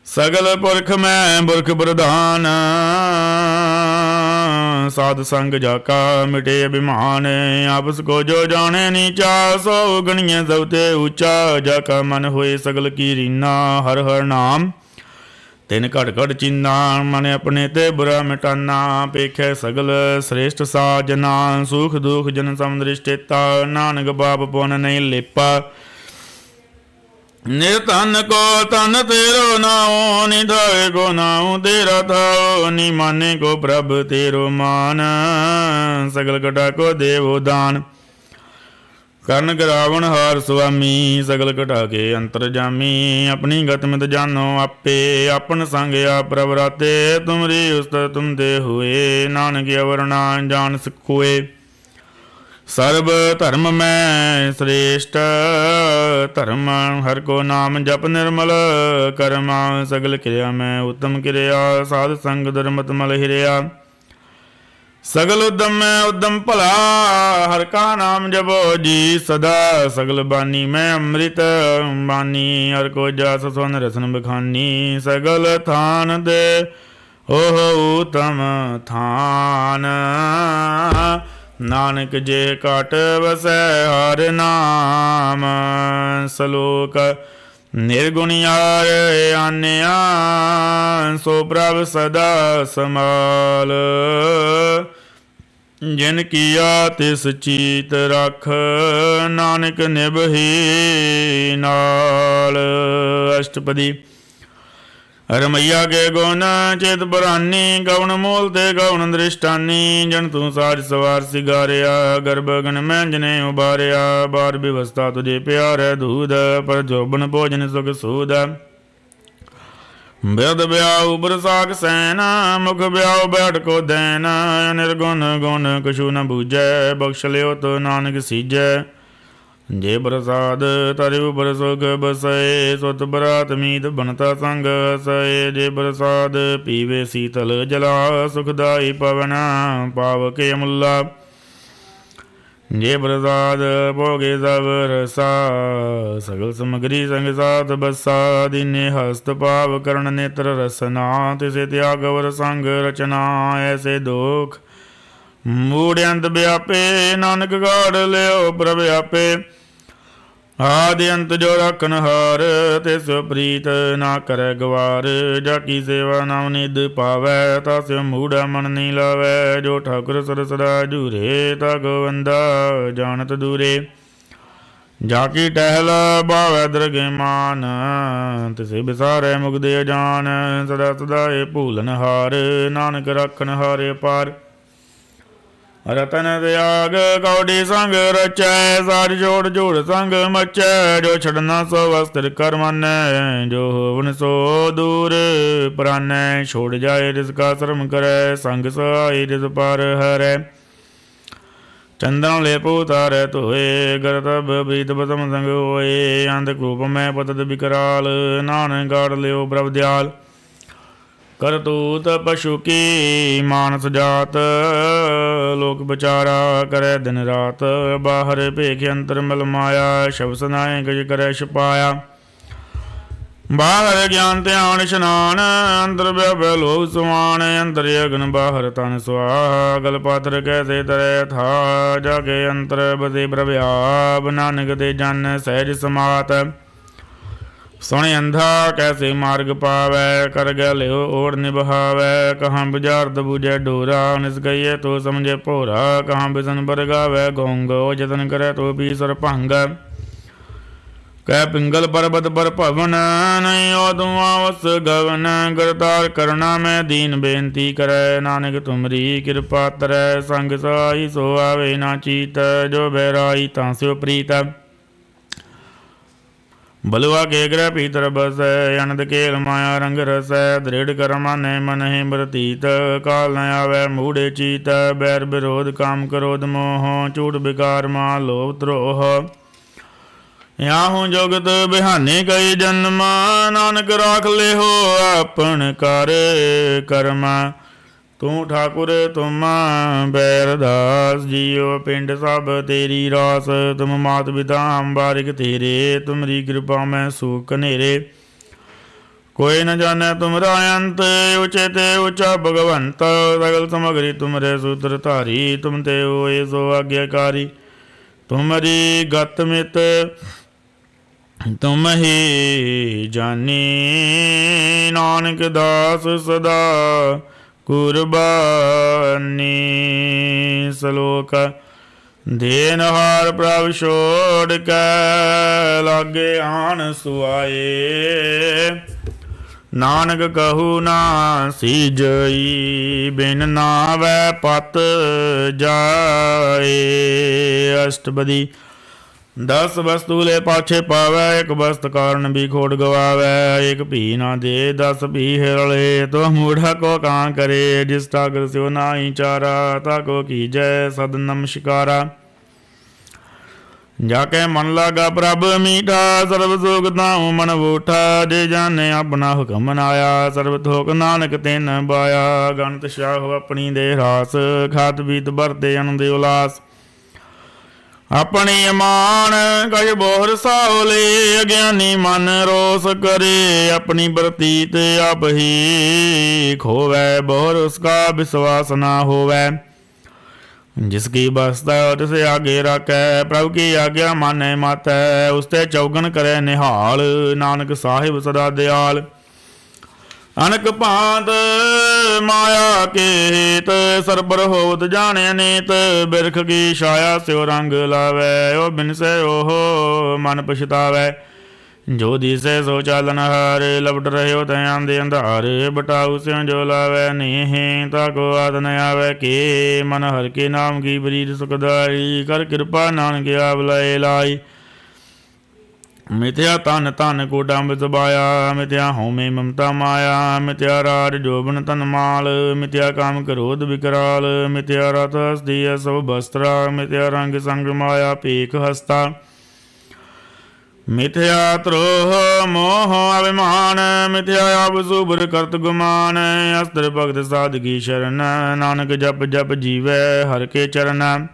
ਸਗਲ ਪੁਰਖ ਮੈਂ ਪੁਰਖ ਪ੍ਰਧਾਨ ਸਾਧ ਸੰਗ ਜਾ ਕਾ ਮਿਟੇ ਅਭਿਮਾਨ ਆਪਸ ਕੋ ਜੋ ਜਾਣੇ ਨੀਚਾ ਸੋ ਗਣੀਏ ਸਭ ਤੇ ਉੱਚਾ ਜਾ ਕਾ ਮਨ ਹੋਏ ਸਗਲ ਕੀ ਰੀਨਾ ਹਰ ਹਰ ਨਾਮ ਤਿਨ ਘਟ ਘਟ ਚਿੰਨਾ ਮਨ ਆਪਣੇ ਤੇ ਬੁਰਾ ਮਿਟਾਨਾ ਪੇਖੈ ਸਗਲ ਸ੍ਰੇਸ਼ਟ ਸਾਜਨਾ ਸੁਖ ਦੁਖ ਜਨ ਸਮਦ੍ਰਿਸ਼ਟੇਤਾ ਨਾਨਕ ਬਾਪ ਪੁਨ ਨਹੀਂ ਲੇਪਾ ਨਿਰਧਨ ਕੋ ਤਨ ਤੇਰੋ ਨਾਉ ਨਿਧਾਏ ਕੋ ਨਾਉ ਤੇਰਾ ਥਾਉ ਨੀ ਮਾਨੇ ਕੋ ਪ੍ਰਭ ਤੇਰੋ ਮਾਨ ਸਗਲ ਘਟਾ ਕੋ ਦੇਵੋ ਦਾਨ ਕਰਨ ਗਰਾਵਣ ਹਾਰ ਸੁਆਮੀ ਸਗਲ ਘਟਾ ਕੇ ਅੰਤਰ ਜਾਮੀ ਆਪਣੀ ਗਤ ਮਿਤ ਜਾਨੋ ਆਪੇ ਆਪਨ ਸੰਗ ਆਪ ਪ੍ਰਭ ਰਾਤੇ ਤੁਮਰੀ ਉਸਤਤ ਤੁਮ ਦੇ ਹੋਏ ਨਾਨਕ ਅਵਰ ਨਾ ਜਾਣ ਸਿਖੋਏ ਸਰਬ ਧਰਮ ਮੈਂ ਸ੍ਰੇਸ਼ਟ ਧਰਮ ਹਰ ਕੋ ਨਾਮ ਜਪ ਨਿਰਮਲ ਕਰਮ ਸਗਲ ਕਿਰਿਆ ਮੈਂ ਉਤਮ ਕਿਰਿਆ ਸਾਧ ਸੰਗ ਧਰਮਤ ਮਲ ਹਿਰਿਆ ਸਗਲ ਉਦਮ ਮੈਂ ਉਦਮ ਭਲਾ ਹਰ ਕਾ ਨਾਮ ਜਪੋ ਜੀ ਸਦਾ ਸਗਲ ਬਾਨੀ ਮੈਂ ਅੰਮ੍ਰਿਤ ਬਾਨੀ ਹਰ ਕੋ ਜਸ ਸੁਨ ਰਸਨ ਬਖਾਨੀ ਸਗਲ ਥਾਨ ਦੇ ਓਹ ਉਤਮ ਥਾਨ ਨਾਨਕ ਜੇ ਘਟ ਵਸੈ ਹਰ ਨਾਮ ਸਲੋਕ ਨਿਰਗੁਣਿਆਰ ਆਨਿਆ ਸੋ ਪ੍ਰਭ ਸਦਾ ਸਮਾਲ ਜਿਨ ਕੀਆ ਤਿਸ ਚੀਤ ਰਖ ਨਾਨਕ ਨਿਭਹੀ ਨਾਲ ਅਸ਼ਟਪਦੀ ਰਮਈਆ ਕੇ ਗੁਣ ਚਿਤ ਬਰਾਨੀ ਗਉਣ ਮੂਲ ਤੇ ਗਉਣ ਦ੍ਰਿਸ਼ਟਾਨੀ ਜਨ ਤੂੰ ਸਾਜ ਸਵਾਰ ਸਿਗਾਰਿਆ ਗਰਭ ਗਨ ਮੈਂ ਜਨੇ ਉਬਾਰਿਆ ਬਾਰ ਬਿਵਸਥਾ ਤੁਝੇ ਪਿਆਰੈ ਦੂਧ ਪਰ ਜੋਬਨ ਭੋਜਨ ਸੁਖ ਸੂਦ ਬਿਰਦ ਬਿਆਉ ਬਰਸਾਕ ਸੈਨ ਮੁਖ ਬਿਆਉ ਬੈਠ ਕੋ ਦੈਨ ਨਿਰਗੁਣ ਗੁਣ ਕਛੂ ਨ ਬੂਝੈ ਬਖਸ਼ ਲਿਓ ਤੋ ਨਾਨਕ ਸੀਜੈ ਜੇ ਪ੍ਰਸਾਦ ਤਰਿ ਉਪਰ ਸੁਖ ਬਸੈ ਸੁਤ ਬਰਾਤ ਮੀਤ ਬਨਤਾ ਸੰਗ ਸੈ ਜੇ ਪ੍ਰਸਾਦ ਪੀਵੇ ਸੀਤਲ ਜਲਾ ਸੁਖਦਾਈ ਪਵਨ ਪਾਵਕ ਅਮੁੱਲਾ ਜੇ ਪ੍ਰਸਾਦ ਭੋਗੇ ਸਭ ਰਸਾ ਸਗਲ ਸਮਗਰੀ ਸੰਗ ਸਾਥ ਬਸਾ ਦੀਨੇ ਹਸਤ ਭਾਵ ਕਰਨ ਨੇਤਰ ਰਸਨਾ ਤਿਸੇ ਤਿਆਗ ਵਰ ਸੰਗ ਰਚਨਾ ਐਸੇ ਦੋਖ ਮੂੜ ਅੰਤ ਵਿਆਪੇ ਨਾਨਕ ਗਾੜ ਲਿਓ ਪ੍ਰਭ ਆਪੇ ਆਦਿ ਅੰਤ ਜੋ ਰੱਖਣ ਹਾਰ, ਤਿਸ ਪ੍ਰੀਤ ਨਾ ਕਰੈ ਗਵਾਰ। ਜਾ ਕੀ ਸੇਵਾ ਨਾਮ ਨਿਧ ਪਾਵੈ, ਤਾ ਸਿਉ ਮੂੜਾ ਮਨ ਨਹੀਂ ਲਾਵੈ। ਜੋ ਠਾਕੁਰ ਸਦਾ ਸਦਾ ਜੂਰੇ, ਤਾ ਗੋਵੰਦਾ ਜਾਣਤ ਦੂਰੇ। ਜਾ ਕੀ ਟਹਿਲ ਬਾਵੈ ਦਰਗੇ ਮਾਨ, ਤਿਸੇ ਵਿਸਾਰੈ ਮੁਕਦੇ ਅਜਾਨ। ਸਦਾ ਸਦਾ ਏ ਭੂਲਨ ਹਾਰ, ਨਾਨਕ ਰੱਖਣ ਹਾਰੇ ਪਾਰ। ਰਤਨ ਤਿਆਗ ਕੌਡੀ ਸੰਗ ਰਚੈ, ਸਾਜ ਜੋੜ ਜੋੜ ਸੰਗ ਮਚੈ। ਜੋ ਛੜਨਾ ਸੋ ਵਸਤਰ ਕਰ ਮੰਨੈ, ਜੋ ਹੋਵਨ ਸੋ ਦੂਰ ਪ੍ਰਾਨੈ। ਛੋੜ ਜਾਏ ਰਿਸ ਕਾ ਸ਼ਰਮ ਕਰੈ, ਸੰਗ ਸਹਾਈ ਰਿਸ ਪਾਰ ਹਰੈ। ਚੰਦਨ ਲੇਪੋ ਤਾਰੈ ਧੋਏ, ਗਰਤਬ ਪ੍ਰੀਤ ਬਸਮ ਸੰਗ ਹੋਏ। ਅੰਧ ਕਰੂਪ ਮੈਂ ਪਤਤ ਬਿਕਰਾਲ, ਨਾਨਕ ਗਾੜ ਲਿਓ ਪ੍ਰਭ ਦਿਆਲ। ਕਰਤੂਤ ਪਸ਼ੂ ਕੀ ਮਾਨਸ ਜਾਤ, ਲੋਕ ਵਿਚਾਰਾ ਕਰੈ ਦਿਨ ਰਾਤ। ਬਾਹਰ ਭੇਖ ਅੰਤਰ ਮਲ ਮਾਇਆ, ਸ਼ਬ ਸਨਾਏ ਗਜ ਕਰੈ ਛਪਾਇਆ। ਬਾਹਰ ਗਿਆਨ ਧਿਆਨ ਇਸ਼ਨਾਨ, ਅੰਦਰ ਵਿਆਪੈ ਲੋਭ ਸੁਆਨ। ਅੰਦਰ ਅਗਨ ਬਾਹਰ ਤਨ ਸੁਆਹ, ਗਲ ਪਾਤਰ ਕੈਸੇ ਤਰੈ ਥਾ। ਜਾ ਕੇ ਅੰਤਰ ਬਸੇ ਪ੍ਰਭ ਆਪ, ਨਾਨਕ ਦੇ ਜਨ ਸਹਿਜ ਸਮਾਤ। ਸੁਣ ਅੰਧਾ ਕੈਸੇ ਮਾਰਗ ਪਾਵੈ, ਕਰ ਗੈ ਲਿਓ ਓੜ ਨਿਭਾਵੈ। ਕਹਾਂ ਬੁਝਾਰਤ ਬੂਝੈ ਡੋਰਾ, ਨਿਸ ਗਈਏ ਤੋ ਸਮਝੇ ਭੋਰਾ। ਕਹਾਂ ਬਿਸਨ ਬਰਗਾਵੈ ਗੋਂਗ, ਜਤਨ ਕਰੈ ਤੋ ਪੀਸਰ ਭੰਗ। ਕਹਿ ਪਿੰਗਲ ਪਰਬਤ ਪਰ ਭਵਨ, ਨਹੀਂ ਓ ਤੂੰ ਆਵਸ ਗਵਨ। ਗਰਤਾਰ ਕਰਨਾ ਮੈਂ ਦੀਨ ਬੇਨਤੀ ਕਰੈ, ਨਾਨਕ ਤੁਮਰੀ ਕਿਰਪਾ ਤਰੈ। ਸੰਗ ਸਹਾਈ ਸੋ ਆਵੇ ਨਾ ਚੀਤ, ਜੋ ਬੈਰਾਈ ਤਾਂ ਸਿਓ ਪ੍ਰੀਤ। ਬਲਵਾ ਕੇ ਗ੍ਰਹਿ ਪੀਤਰ ਬਸੈ, ਅਨੰਦ ਕੇਲ ਮਾਇਆ ਰੰਗ ਰਸੈ। ਦ੍ਰਿੜ ਕਰਮਾਨੇ ਮਨ ਹੀ ਬਰਤੀਤ, ਕਾਲ ਨ ਆਵੈ ਮੂੜੇ ਚੀਤ। ਬੈਰ ਵਿਰੋਧ ਕਾਮ ਕ੍ਰੋਧ ਮੋਹ, ਝੂਠ ਬਿਕਾਰ ਮਾ ਲੋਭ ਧਰੋਹ। ਯਾਹੂ ਜੁਗਤ ਬਿਹਾਨੇ ਕਈ ਜਨਮ, ਨਾਨਕ ਰਾਖ ਲਿਹੋ ਆਪਨ ਕਰ ਕਰਮ। ਤੂੰ ਠਾਕੁਰ ਤੁਮ ਬੈਰਦਾਸ, ਜੀਓ ਪਿੰਡ ਸਭ ਤੇਰੀ ਰਾਸ। ਤੁਮ ਮਾਤ ਪਿਤਾ ਅੰਬਾਰਿਕ ਤੇਰੇ, ਤੁਮਰੀ ਕਿਰਪਾ ਮੈਂ ਸੂਖ ਕਨੇਰੇ। ਕੋਈ ਨ ਜਾਣੈ ਤੁਮਰਾ ਅੰਤ, ਉਚੇ ਤੇ ਉੱਚਾ ਭਗਵੰਤ। ਸਗਲ ਸਮਗਰੀ ਤੁਮਰੇ ਸੂਤਰ ਧਾਰੀ, ਤੁਮ ਤੇ ਹੋਏ ਸੋ ਆਗਿਆਕਾਰੀ। ਤੁਮਰੀ ਗਤ ਮਿਤ ਤੁਮ ਹੀ ਜਾਨੀ, ਨਾਨਕ ਦਾਸ ਸਦਾ ਕੁਰਬਾਨੀ। ਸਲੋਕ ਦੇਨਹਾਰ ਪ੍ਰਭ ਛੋੜ ਕੈ, ਲਾਗੇ ਆਣ ਸੁਆਏ। ਨਾਨਕ ਕਹੂ ਨਾ ਸੀਜਈ, ਬਿਨ ਨਾਵੈ ਪਤ ਜਾਏ। ਅਸ਼ਟਪਦੀ। 10 ਵਸਤੂ ਲੈ ਪਾਛੇ ਪਾਵੈ, ਇੱਕ ਵਸਤ ਕਾਰਨ ਵੀ ਖੋਟ ਗਵਾਵੈ। ਇੱਕ ਭੀ ਨਾ ਦੇ 10 ਭੀ ਹਿਰਲੇ, ਤੋ ਮੂੜਾ ਕੋ ਕਾਂ ਕਰੇ। ਜਿਸ ਠਾਕੁਰ ਸਿਓ ਨਾਹੀ ਚਾਰਾ, ਤਾ ਕੋ ਕੀਜੈ ਸਦ ਨਮਸਕਾਰਾ। ਜਾ ਕੇ ਮਨ ਲਾਗਾ ਪ੍ਰਭ ਮੀਠਾ, ਸਰਬ ਸੁਖ ਤਾਉ ਮਨ ਬੂਠਾ। ਜੇ ਜਾਣੇ ਆਪਣਾ ਹੁਕਮ ਨਾਇਆ, ਸਰਬ ਥੋਕ ਨਾਨਕ ਤਿਨ ਬਾਇਆ। ਗਣਤ ਸ਼ਾਹੋ ਆਪਣੀ ਦੇ ਰਾਸ, ਖਾਤ ਬੀਤ ਵਰਤੇ ਅਨੰਦ ਉਲਾਸ। ਆਪਣੀ ਮਾਨ ਕਜ ਬੋਹਰ ਸਾਵਲੇ, ਅਗਿਆਨੀ ਮਨ ਰੋਸ ਕਰੇ। ਆਪਣੀ ਬਰਤੀਤ ਆਪ ਹੀ ਖੋਵੈ, ਬੋਹਰ ਉਸਕਾ ਵਿਸ਼ਵਾਸ ਨਾ ਹੋਵੈ। ਜਿਸ ਕੀ ਬਸਤੈ ਤਿਸ ਆਗੇ ਰਾਖੈ, ਪ੍ਰਭ ਕੀ ਆਗਿਆ ਮਾਨੈ ਮਾਤੈ। ਉਸਤੇ ਚੌਗਣ ਕਰੈ ਨਿਹਾਲ, ਨਾਨਕ ਸਾਹਿਬ ਸਦਾ ਦਿਆਲ। ਅਨਕ ਭਾਂਤ ਮਾਇਆ ਕੇ ਹੇਤ, ਸਰਬਰ ਹੋਵਤ ਜਾਣਿਆ ਨੀਤ। ਬਿਰਖ ਕੀ ਛਾਇਆ ਸਿਉ ਰੰਗ ਲਾਵੈ, ਉਹ ਬਿਨਸੈ ਉਹ ਮਨ ਪਛਤਾਵੈ। ਜੋ ਦਿਸੈ ਸੋ ਚਾਲਨ ਹਾਰ, ਲਪਟ ਰਹਿਓ ਤੈਂ ਦੇ ਅੰਧਾਰ। ਬਟਾਉ ਸਿਉ ਜੋ ਲਾਵੈ ਨੀਹ, ਤਾ ਕੋ ਆਦ ਨ ਆਵੈ ਕੇ। ਮਨ ਹਰਿ ਕੇ ਨਾਮ ਕੀ ਬਰੀਦ ਸੁਖਦਾਈ, ਕਰ ਕਿਰਪਾ ਨਾਨਕ ਆਪ ਲਏ ਲਾਈ। ਮਿਥਿਆ ਤਨ ਤਨ ਕੋ ਡੰਬ ਦਬਾਇਆ, ਮਿਥਿਆ ਹਉਮੈ ਮਮਤਾ ਮਾਇਆ। ਮਿਥਿਆ ਰਾਜ ਜੋਬਨ ਤਨ ਮਾਲ, ਮਿਥਿਆ ਕਾਮ ਕ੍ਰੋਧ ਵਿਕਰਾਲ। ਮਿਥਿਆ ਰਤ ਹਸਤੀ ਸਭ ਬਸਤਰਾ, ਮਿਥਿਆ ਰੰਗ ਸੰਗ ਮਾਇਆ ਭੇਖ ਹਸਤਾ। ਮਿਥਿਆ ਤਰੋਹ ਮੋਹ ਅਭਿਮਾਨ, ਮਿਥਿਆ ਆਪ ਸੁਭਰ ਕਰਤ ਗੁਮਾਨ। ਅਸਤਰ ਭਗਤ ਸਾਧਕੀ ਸ਼ਰਨ, ਨਾਨਕ ਜਪ ਜਪ ਜੀਵੈ ਹਰਿ ਕੇ ਚਰਨ।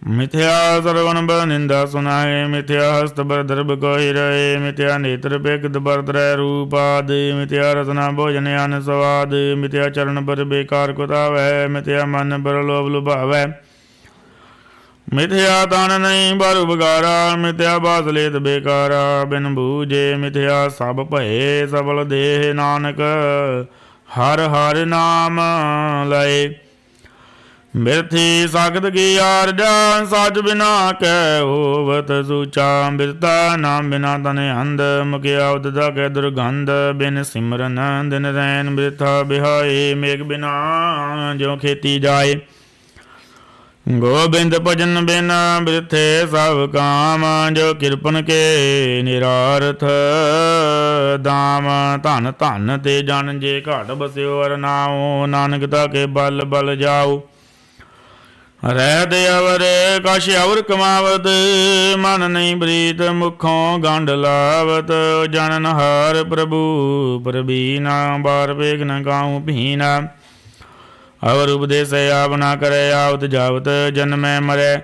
ਮਿਥਿਆ ਸਰਵਨ ਬਰ ਨਿੰਦਾ ਸੁਨਾਏ, ਮਿਥਿਆ ਹਸਤ ਬਰ ਦਰਬ ਕੋਈ ਰਹੇ। ਮਿਥਿਆ ਨੇਤਰ ਬੇਗਦ ਬਰਦਰੈ ਰੂਪਾਦ, ਮਿਥਿਆ ਰਸਨਾ ਭੋਜਨ ਅਨ ਸਵਾਦ। ਮਿਥਿਆ ਚਰਨ ਬਰ ਬੇਕਾਰ ਕੁਤਾਵੈ, ਮਿਥਿਆ ਮਨ ਬਰ ਲੋਭ ਲੁਭਾਵੈ। ਮਿਥਿਆ ਤਨ ਨਹੀਂ ਬਰ ਬਗਾਰਾ, ਮਿਥਿਆ ਬਾਸ ਲੇਤ ਬੇਕਾਰਾ। ਬਿਨ ਬੂਝੇ ਮਿਥਿਆ ਸਭ ਭਏ, ਸਬਲ ਦੇਹ ਨਾਨਕ ਹਰ ਹਰ ਨਾਮ ਲਏ। ਬਿਰਥੀ ਸਖਤ ਕੀ ਆਰਜਾ, ਸਚ ਬਿਨਾ ਕੈ ਹੋਵਤ ਸੂਚਾ। ਬਿਰਤਾ ਨਾਮ ਬਿਨਾ ਤਨ ਅੰਧ, ਮੁਕਿਆ ਉਦਦਾ ਕੈ ਦੁਰਗੰਧ। ਬਿਨ ਸਿਮਰਨ ਦਿਨ ਰੈਨ, ਬਿਰਥਾ ਬਿਹਾਏ। ਮੇਘ ਬਿਨਾ ਜੋ ਖੇਤੀ ਜਾਏ, ਗੋਬਿੰਦ ਭਜਨ ਬਿਨ ਬਿਰਥੇ ਸਭ ਕਾਮ। ਜੋ ਕਿਰਪਨ ਕੇ ਨਿਰਾਰਥ ਦਾਮ। ਧਨ ਧਨ ਤੇ ਜਨ ਜੇ ਘਾਟ ਬਸਿਓ ਅਰ ਨਾਉ। ਨਾਨਕ ਤਾ ਕੇ ਬਲ ਬਲ ਜਾਉ, ਰਹਿਤ ਅਵਰ ਕਛ ਅਵਰ ਕਮਾਵਤ। ਮਨ ਨਹੀਂ ਪ੍ਰੀਤ ਮੁਖੋਂ ਗੰਢ ਲਾਵਤ। ਜਨਨ ਹਾਰ ਪ੍ਰਭੂ ਪ੍ਰਬੀਨਾ, ਬਾਰ ਵੇਖ ਨ ਕਾਉ ਭੀਨਾ। ਅਵਰ ਉਪਦੇਸ ਆਪ ਨਾ ਕਰੇ, ਆਵਤ ਜਾਵਤ ਜਨਮੈ ਮਰੈ।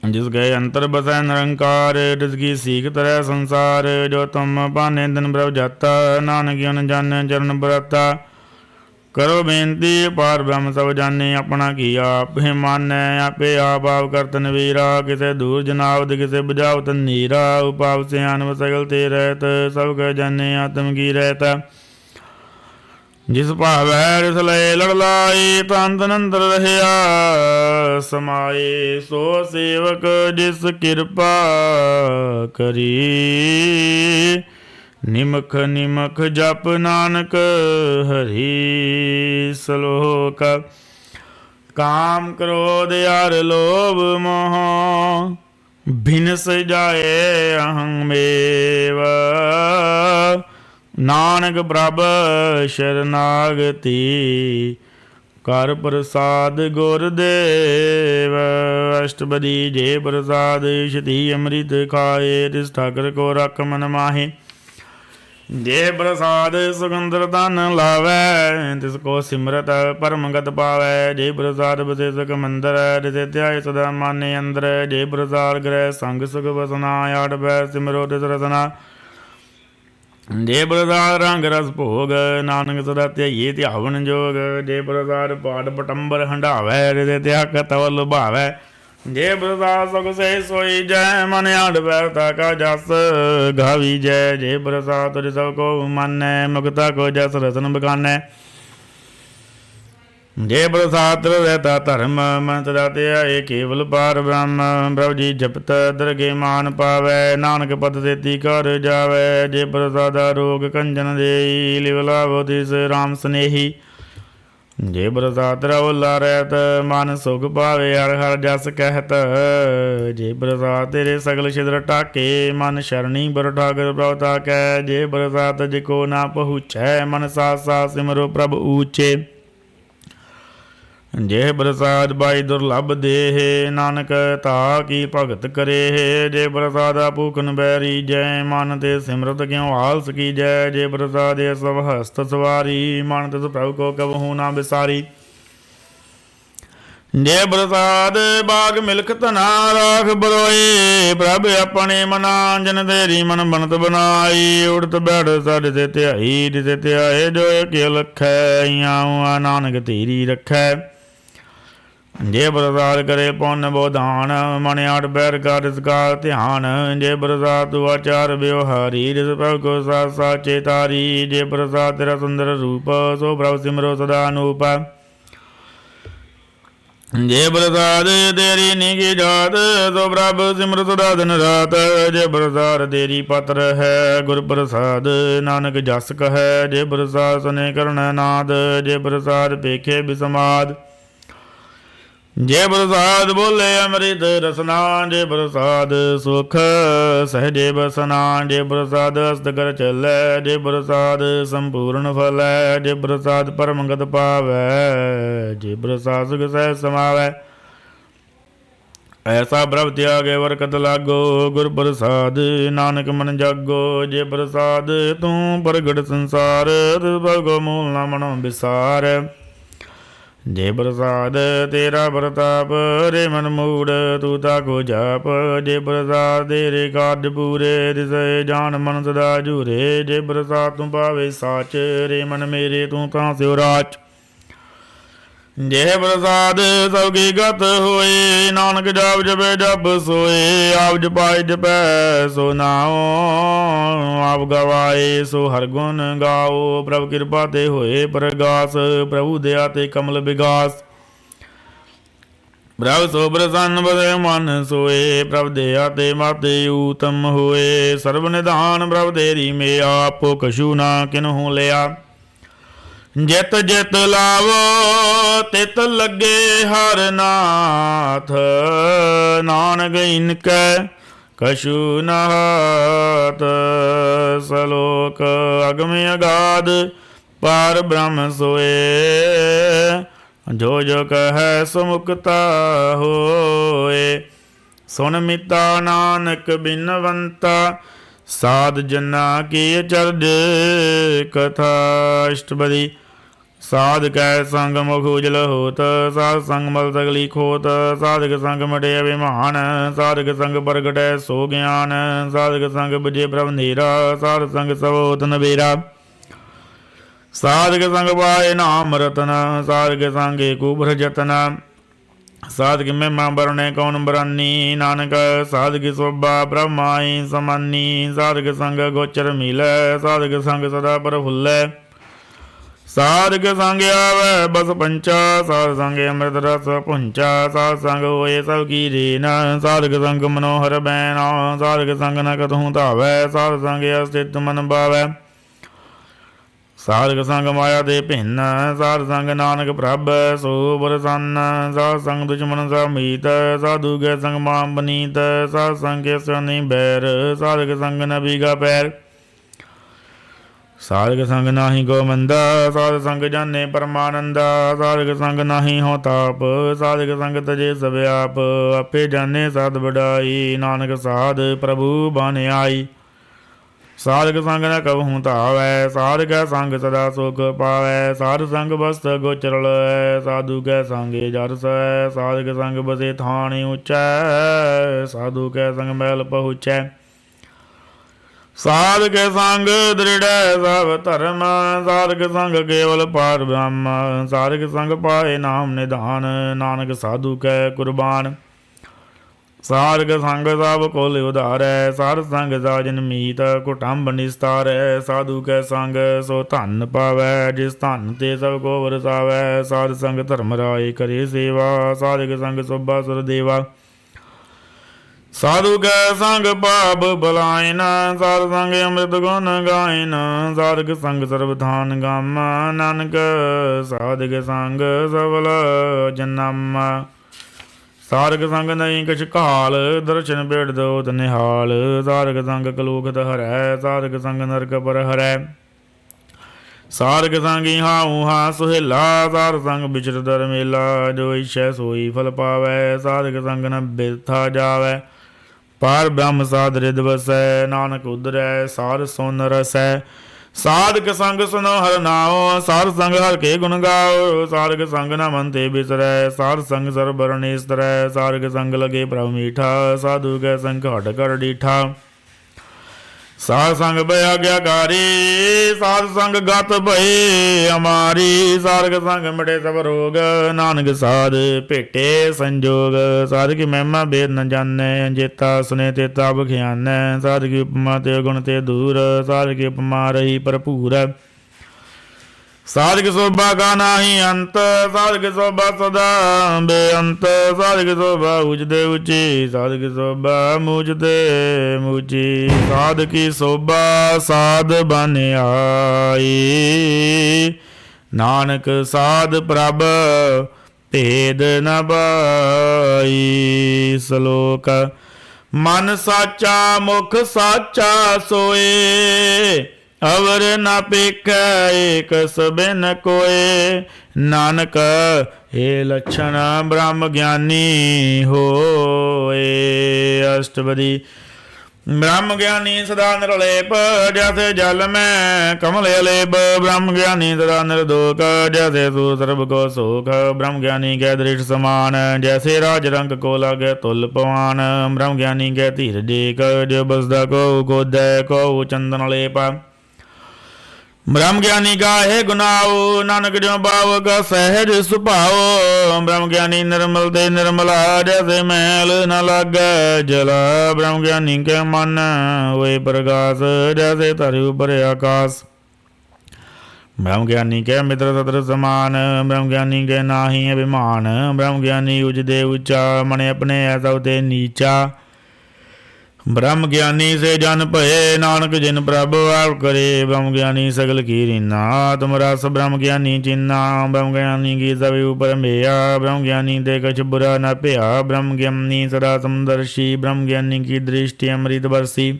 ਜਿਸ ਗਏ ਅੰਤਰ ਬਸੈ ਨਿਰੰਕਾਰ, ਤਿਸਕੀ ਸੀਖ ਤਰੈ ਸੰਸਾਰ। ਜੋ ਤੁਮ ਭਾਨੇ ਦਿਨ ਪ੍ਰਭ ਜਾਤਾ, ਨਾਨਕ ਅਨ ਜਾਣੈ ਚਰਨ ਬਰਾਤਾ। ਕਰੋ ਬੇਨਤੀ ਪਾਰ ਬ੍ਰਹਮ ਸਭ ਜਾਣੇ, ਆਪਣਾ ਕੀ ਆਪ ਹੀ ਮਾਨੈ। ਆਪੇ ਆਪ ਆਪ ਕਰਤ ਨਵੀਰਾ, ਕਿਸੇ ਦੂਰ ਜਨਾਵਤ ਕਿਸੇ ਬੁਝਾਵਤ ਨੀਰਾ। ਉਪਾਵ ਸਿਆਨ ਸਗਲ ਤੇ ਰਹਿਤ, ਸਭ ਕਹਿ ਜਾਣੇ ਆਤਮ ਕੀ ਰਹਿਤ। ਜਿਸ ਭਾਵੈ ਰਿਸ ਲਏ ਲੜ ਲਾਏ, ਤੰਤ ਨੰਦਰ ਰਹਿਆ ਸਮਾਏ। ਸੋ ਸੇਵਕ ਜਿਸ ਕਿਰਪਾ ਕਰੀ, ਨਿਮਖ ਨਿਮਖ ਜਪ ਨਾਨਕ ਹਰੀ। ਸਲੋਕ ਕਾਮ ਕ੍ਰੋਧ ਅਰ ਲੋਭ ਮੋਹ, ਬਿਨਸ ਜਾਏ ਅਹੰ ਮੇਵ। ਨਾਨਕ ਪ੍ਰਭ ਸ਼ਰਨਾਗਤੀ, ਕਰ ਪ੍ਰਸਾਦ ਗੁਰਦੇਵ। ਅਸ਼ਟਪਦੀ ਜੇ ਪ੍ਰਸਾਦ, ਸ਼ਤੀ ਅੰਮ੍ਰਿਤ ਖਾਏ। ਤਿਸ ਠਾਕਰ ਕੋ ਰਖ ਮਨ ਮਾਹੇ, ਜੇ ਪ੍ਰਸਾਦ ਸੁਗੰਧਰ ਧਨ ਲਾਵੈ। ਤਿਸ ਕੋ ਸਿਮਰਤ ਪਰਮਗਤ ਪਾਵੈ। ਜੇ ਪ੍ਰਸਾਦ ਵਿਸ਼ੇਸ਼ਕ ਮੰਦਰ, ਤਿਸੇ ਧਿਆਏ ਸਦਾ ਮਾਨੇ ਅੰਦਰ। ਜੇ ਪ੍ਰਸਾਦ ਗ੍ਰਹਿ ਸੰਗ ਸੁਖ ਵਸਨਾ, ਆਠ ਬੈ ਸਿਮਰੋ ਤਿਸ ਰਸਨਾ। ਜੇ ਪ੍ਰਸਾਦ ਰੰਗ ਰਸ ਭੋਗ, ਨਾਨਕ ਸਦਾ ਧਿਆਈਏ ਧਿਆਵਨ ਜੋਗ। ਜੇ ਪ੍ਰਸਾਦ ਪਾਠ ਪਟੰਬਰ ਹੰਢਾਵੈ, ਤਿਸੇ ਧਿਆਕ ਤਵ ਲੁਭਾਵੈ। ਜੇ ਪ੍ਰਸਾਦ ਸੁਖ ਸੇ ਸੋਈ ਜੈ, ਮਨ ਆਂਢ ਬੈਠਾ ਕਾ ਜਸ ਗਾਵੀ ਜੈ। ਜੇ ਪ੍ਰਸਾਦ ਤੁਝ ਸਭ ਕੋ ਮਾਨੈ, ਮੁਕਤਾ ਕੋ ਜਸ ਰਸਨ ਬਗਾਨੈ। ਜੇ ਪ੍ਰਸਾਦ ਰਹਿਤਾ ਧਰਮ, ਮਨ ਸਦਾ ਧਿਆਏ ਕੇਵਲ ਪਾਰ ਬ੍ਰਹਮ। ਪ੍ਰਭ ਜੀ ਜਪਤ ਦਰਗੇ ਮਾਨ ਪਾਵੈ, ਨਾਨਕ ਪਦ ਤੇਤੀ ਕਰ ਜਾਵੈ। ਜੇ ਪ੍ਰਸਾਦਾ ਰੋਗ ਕੰਜਨ ਦੇਈ, ਲਿਵ ਲਾਭੋ ਤਿਸ ਰਾਮ ਸਨੇਹੀ। ਜੇ ਪ੍ਰਸਾਦ ਰਉਲਾ ਰਹਿਤ, ਮਨ ਸੁਖ ਪਾਵੇ ਹਰ ਹਰ ਜਸ ਕਹਿਤ। ਜੇ ਪ੍ਰਸਾਦ ਤੇਰੇ ਸਗਲ ਛਿਦਰ ਢਾਕੇ, ਮਨ ਸ਼ਰਣੀ ਬਰ ਠਾਕਰ ਪ੍ਰਭ ਤਾਕੈ। ਜੇ ਪ੍ਰਸਾਦ ਤਿਜ ਕੋ ਨਾ ਪਹੁੰਚੈ, ਮਨ ਸਾਥ ਸਾਥ ਸਿਮਰੋ ਪ੍ਰਭ ਊਚੇ। ਜੇ ਪ੍ਰਸਾਦ ਬਾਈ ਦੁਰਲਭ ਦੇਹ, ਨਾਨਕ ਤਾ ਕੀ ਭਗਤ ਕਰੇ। ਜੇ ਪ੍ਰਸਾਦਾ ਭੂਖਨ ਬੈਰੀ ਜੈ, ਮਨ ਤੇ ਸਿਮਰਤ ਕਿਉ ਆਲਸ ਕੀ ਜੈ। ਜੇ ਪ੍ਰਸਾਦ ਸਭ ਹਸਤ ਸਵਾਰੀ, ਮਨ ਤਿਸ ਪ੍ਰਭ ਕੋ ਕਬਹੂ ਨਾ ਵਿਸਾਰੀ। ਜੇ ਪ੍ਰਸਾਦ ਬਾਗ ਮਿਲਖ ਧਨਾ, ਰਾਖ ਬਰੋਏ ਪ੍ਰਭ ਆਪਣੇ ਮਨਾ। ਜਨ ਤੇਰੀ ਮਨ ਬਣਤ ਬਨਾਈ, ਉੜਤ ਬੈਠ ਸਾਡੇ ਤੇ ਧਿਆਈ। ਜਿਤੇ ਧਿਆਏ ਜੋ ਕੇ ਲਖੈ, ਆਉ ਨਾਨਕ ਤੇਰੀ ਰਖੈ। ਜੇ ਪ੍ਰਸਾਦ ਕਰੇ ਪੁੰਨ ਬੋਧਾਨ, ਮਨ ਆਠ ਬੈਰ ਕਾ ਤਿਸ ਕਾ ਧਿਆਨ। ਜੇ ਪ੍ਰਸਾਦ ਤੂ ਆਚਾਰ ਵਿਵਹਾਰੀ, ਤਿਸ ਪ੍ਰਭ ਕੋ ਸਾਥ ਸਾਚੇ ਤਾਰੀ। ਜੇ ਪ੍ਰਸਾਦ ਤੇਰਾ ਸੁੰਦਰ ਰੂਪ, ਸੋ ਪ੍ਰਭ ਸਿਮਰੋ ਸਦਾ ਅਨੂਪ। ਜੇ ਪ੍ਰਸਾਦ ਤੇਰੀ ਨਿਗੀ ਜਾਤ, ਸੋ ਪ੍ਰਭ ਸਿਮਰ ਸਦਾ ਦਿਨ ਰਾਤ। ਜੇ ਪ੍ਰਸਾਦ ਤੇਰੀ ਪਤਰ ਹੈ, ਗੁਰ ਪ੍ਰਸਾਦ ਨਾਨਕ ਜਸ ਕਹੈ। ਜੇ ਪ੍ਰਸਾਦ ਸਨੇ ਕਰਨ ਨਾਦ, ਜੇ ਪ੍ਰਸਾਦ ਪੇਖੇ ਬਿਸਮਾਦ। ਜੇ ਪ੍ਰਸਾਦ ਬੋਲੇ ਅੰਮ੍ਰਿਤ ਰਸਨਾ, ਜੇ ਪ੍ਰਸਾਦ ਸੁਖ ਸਹਜੇ ਬਸਨਾ। ਜੇ ਪ੍ਰਸਾਦ ਹਸਤ ਕਰ ਚੱਲੈ, ਜੇ ਪ੍ਰਸਾਦ ਸੰਪੂਰਨ ਫਲੈ। ਜੇ ਪ੍ਰਸਾਦ ਪਰਮਗਤ ਪਾਵੈ, ਜੇ ਪ੍ਰਸਾਦ ਸੁਖ ਸਹਿ ਸਮਾਵੈ। ਐਸਾ ਪ੍ਰਭ ਤਿਆਗੇ ਵਰਕਤ ਲਾਗੋ, ਗੁਰ ਪ੍ਰਸਾਦ ਨਾਨਕ ਮਨ ਜਾਗੋ। ਜੇ ਪ੍ਰਸਾਦ ਤੂੰ ਪ੍ਰਗਟ ਸੰਸਾਰ, ਤਿਸ ਪ੍ਰਭ ਕੋ ਮੂਲ ਨਾ ਮਨੋ ਵਿਸਾਰ। ਜੇ ਪ੍ਰਸਾਦ ਤੇਰਾ ਪ੍ਰਤਾਪ, ਰੇ ਮਨ ਮੂੜ ਤੂੰ ਤਾਕੋ ਜਾਪ। ਜੇ ਪ੍ਰਸਾਦ ਤੇਰੇ ਕਾਰਜ ਪੂਰੇ, ਤਿਸੈ ਜਾਨ ਮਨ ਸਦਾ ਝੂਰੇ। ਜੇ ਪ੍ਰਸਾਦ ਤੂੰ ਪਾਵੇ ਸਾਚ, ਰੇ ਮਨ ਮੇਰੇ ਤੂੰ ਤਾਂ ਸਿਉ ਰਾਚ। जेह प्रसाद सबकी गत होए, नानक जाप जपे जप सोए। आप जपाए जपै सो नाओ, आप गवाए सो हर गुण गाओ। प्रभु कृपा ते होए प्रगास, प्रभु दया ते कमल विगास। प्रभु सो प्रसन्न बसे मन सोए, प्रभु दया ते माते उत्तम होए। सर्व निधान प्रभु तेरी मेया, आपो कछु ना किन्हु लिया। जित जित लावो तित लगे हर नाथ, नानक इनकै कछु न हाथ। सलोक अगम अगाध पार ब्रह्म सोए, जो जो कहे सुमुक्ता होए। सुन मिता नानक बिनवंता, साध जना की चरज कथा। अष्टपदी। साध कै संग मुख उजल होत, साध संग मल सगली खोत। साधक संग मटे अभिमान, साधक संग प्रगटै सो ज्ञान। साधक संग बुझे प्रभ नीरा, साध संग सब होत नबेरा। साधक संग पाए नाम रतन, साधक संग कुबर जतन। साधक महिमा बरणे कौन बरानी, नानक साधक शोभा ब्रह्माई समानी। साधक संग गोचर मिलै, साधक संग सदा प्रफुल्लै। साधक संग आवे बस पंचा, साध संग अमृत रस पुंचा। साध संग होए सब की रीन, साधक संग मनोहर बैना। साधक संग न कतहु धावै, साध संग अस्तित्व मन भावै। साधक संग माया दे भिन्न, साध संग नानक प्रभ सो प्रसन्न। साध संग दुश्मन समीत, साधु के संग माम बनीत। साध संग के नहीं बैर, साधक संग न बीगा पैर। साधक संग नाही गोमंदा, साध संग जाने परमानंदा। साधक संग नाही हो ताप, साधक संग तजे सब आप। आपे जाने साध बढ़ाई, नानक साध प्रभु बन आई। साधक संग न कबहू धावै, साधक संग सदा सुख पावै। साध संग बस्त गोचर लै, साधु कै संग जरस। साधक संग बसे थानी ऊंचै, साधु कै संग मैल पहुँचै। साधक संग दृढ़ सब धर्म, साधक संग केवल पार ब्रह्म। साधक संग पाए नाम निधान, नानक साधु कै कुर्बान। साधक संग सब कुल उधारै, साध संग साजन मीत। कुटुंब निस्तारै, साधु कै संग सो धन पावै। जिस धन ते सब को वरसावै, साध संग धर्म राय करे सेवा। साधक संग शोभा सुर देवा। साधु कै संग पाप बलायन, साध संग अमृत गुण गायन। साधक संग सर्वधान गम, नानक साधक संग सबल जन्म। साधक संग नहीं कछ काल, दर्शन बेड़ दोत निहाल। साधक संग कलूखत हरै, साधक संग नरक पर हरै। साधक संग हाऊ हा सुहेला, साध संग बिचर दर मेला। जो इच्छै सोई फल पावै, साधक संग न बिरथा जावै। पार ब्रह्म साध रिद वसै, नानक उदरै सार सोन रसै। साधक संग सुनो हर नाओ, सार संग हर के गुण गाओ। साधक संग न मन ते बिसरै, सार संग सर बरन स्तरै। साधक संग लगे प्रभु मीठा, साधु कै संग हट कर डीठा। साध संग बयाज्ञाकारी, साध संग गत भई हमारी। साधक संग मिटे सब रोग, नानक साध भेटे संजोग। साधक महिमा भेद न जानै, जेता सुने तेता बख्यानै। साधक उपमा ते गुण ते दूर, साधक उपमा रही भरपूर। साधक शोभा का नाही अंत, साधक शोभा सदा बेअंत। साधक शोभा उचते ऊंची, साधक शोभा मूचते मूची। साधकी शोभा साध बन आई, नानक साध प्रभ भेद न बाई। सलोक मन साचा मुख साचा सोए, अवर न पेख एक सबिन कोय। नानक हे लक्षण ब्रह्म ज्ञानी होए। अष्टपदी। ब्रह्म ज्ञानी सदा निर्लेप, जैसे जल में कमल अलेप। ब्रह्म ज्ञानी सदा निर्दोष, जैसे सु सर्व को सुख। ब्रह्म ज्ञानी के दृष्ट समान, जैसे राज रंग को लागे तुल पवान। ब्रह्म ज्ञानी के धीर देख, जो बसदा को गोदै को चंदन लेप। ब्रह्म ज्ञानी का है गुनाओ, नानक जो भाव का सहज सुभाओ। ब्रह्म ज्ञानी निर्मल ते निर्मला, जैसे मैल न लागे जला। ब्रह्म ज्ञानी के मन वे प्रकाश, जैसे तरु पर आकाश। ब्रह्म ज्ञानी के मित्र सत्र समान, ब्रह्म ज्ञानी के नाही अभिमान। ब्रह्म ज्ञानी उजदे ऊंचा, मन अपने ऐसा उते नीचा। ब्रह्म ज्ञानी से जन भये, नानक जिन प्रभ आप करे। ब्रह्म ज्ञानी सगल की रीना, तुम रस ब्रह्म ज्ञानी चिन्ना। ब्रह्म ज्ञानी की सभी ऊपर मेया, ब्रह्म ज्ञानी दे कछ बुरा न पिया। ब्रह्म ज्ञानी सदा समदर्शी, ब्रह्म ज्ञानी की दृष्टि अमृत बरसी।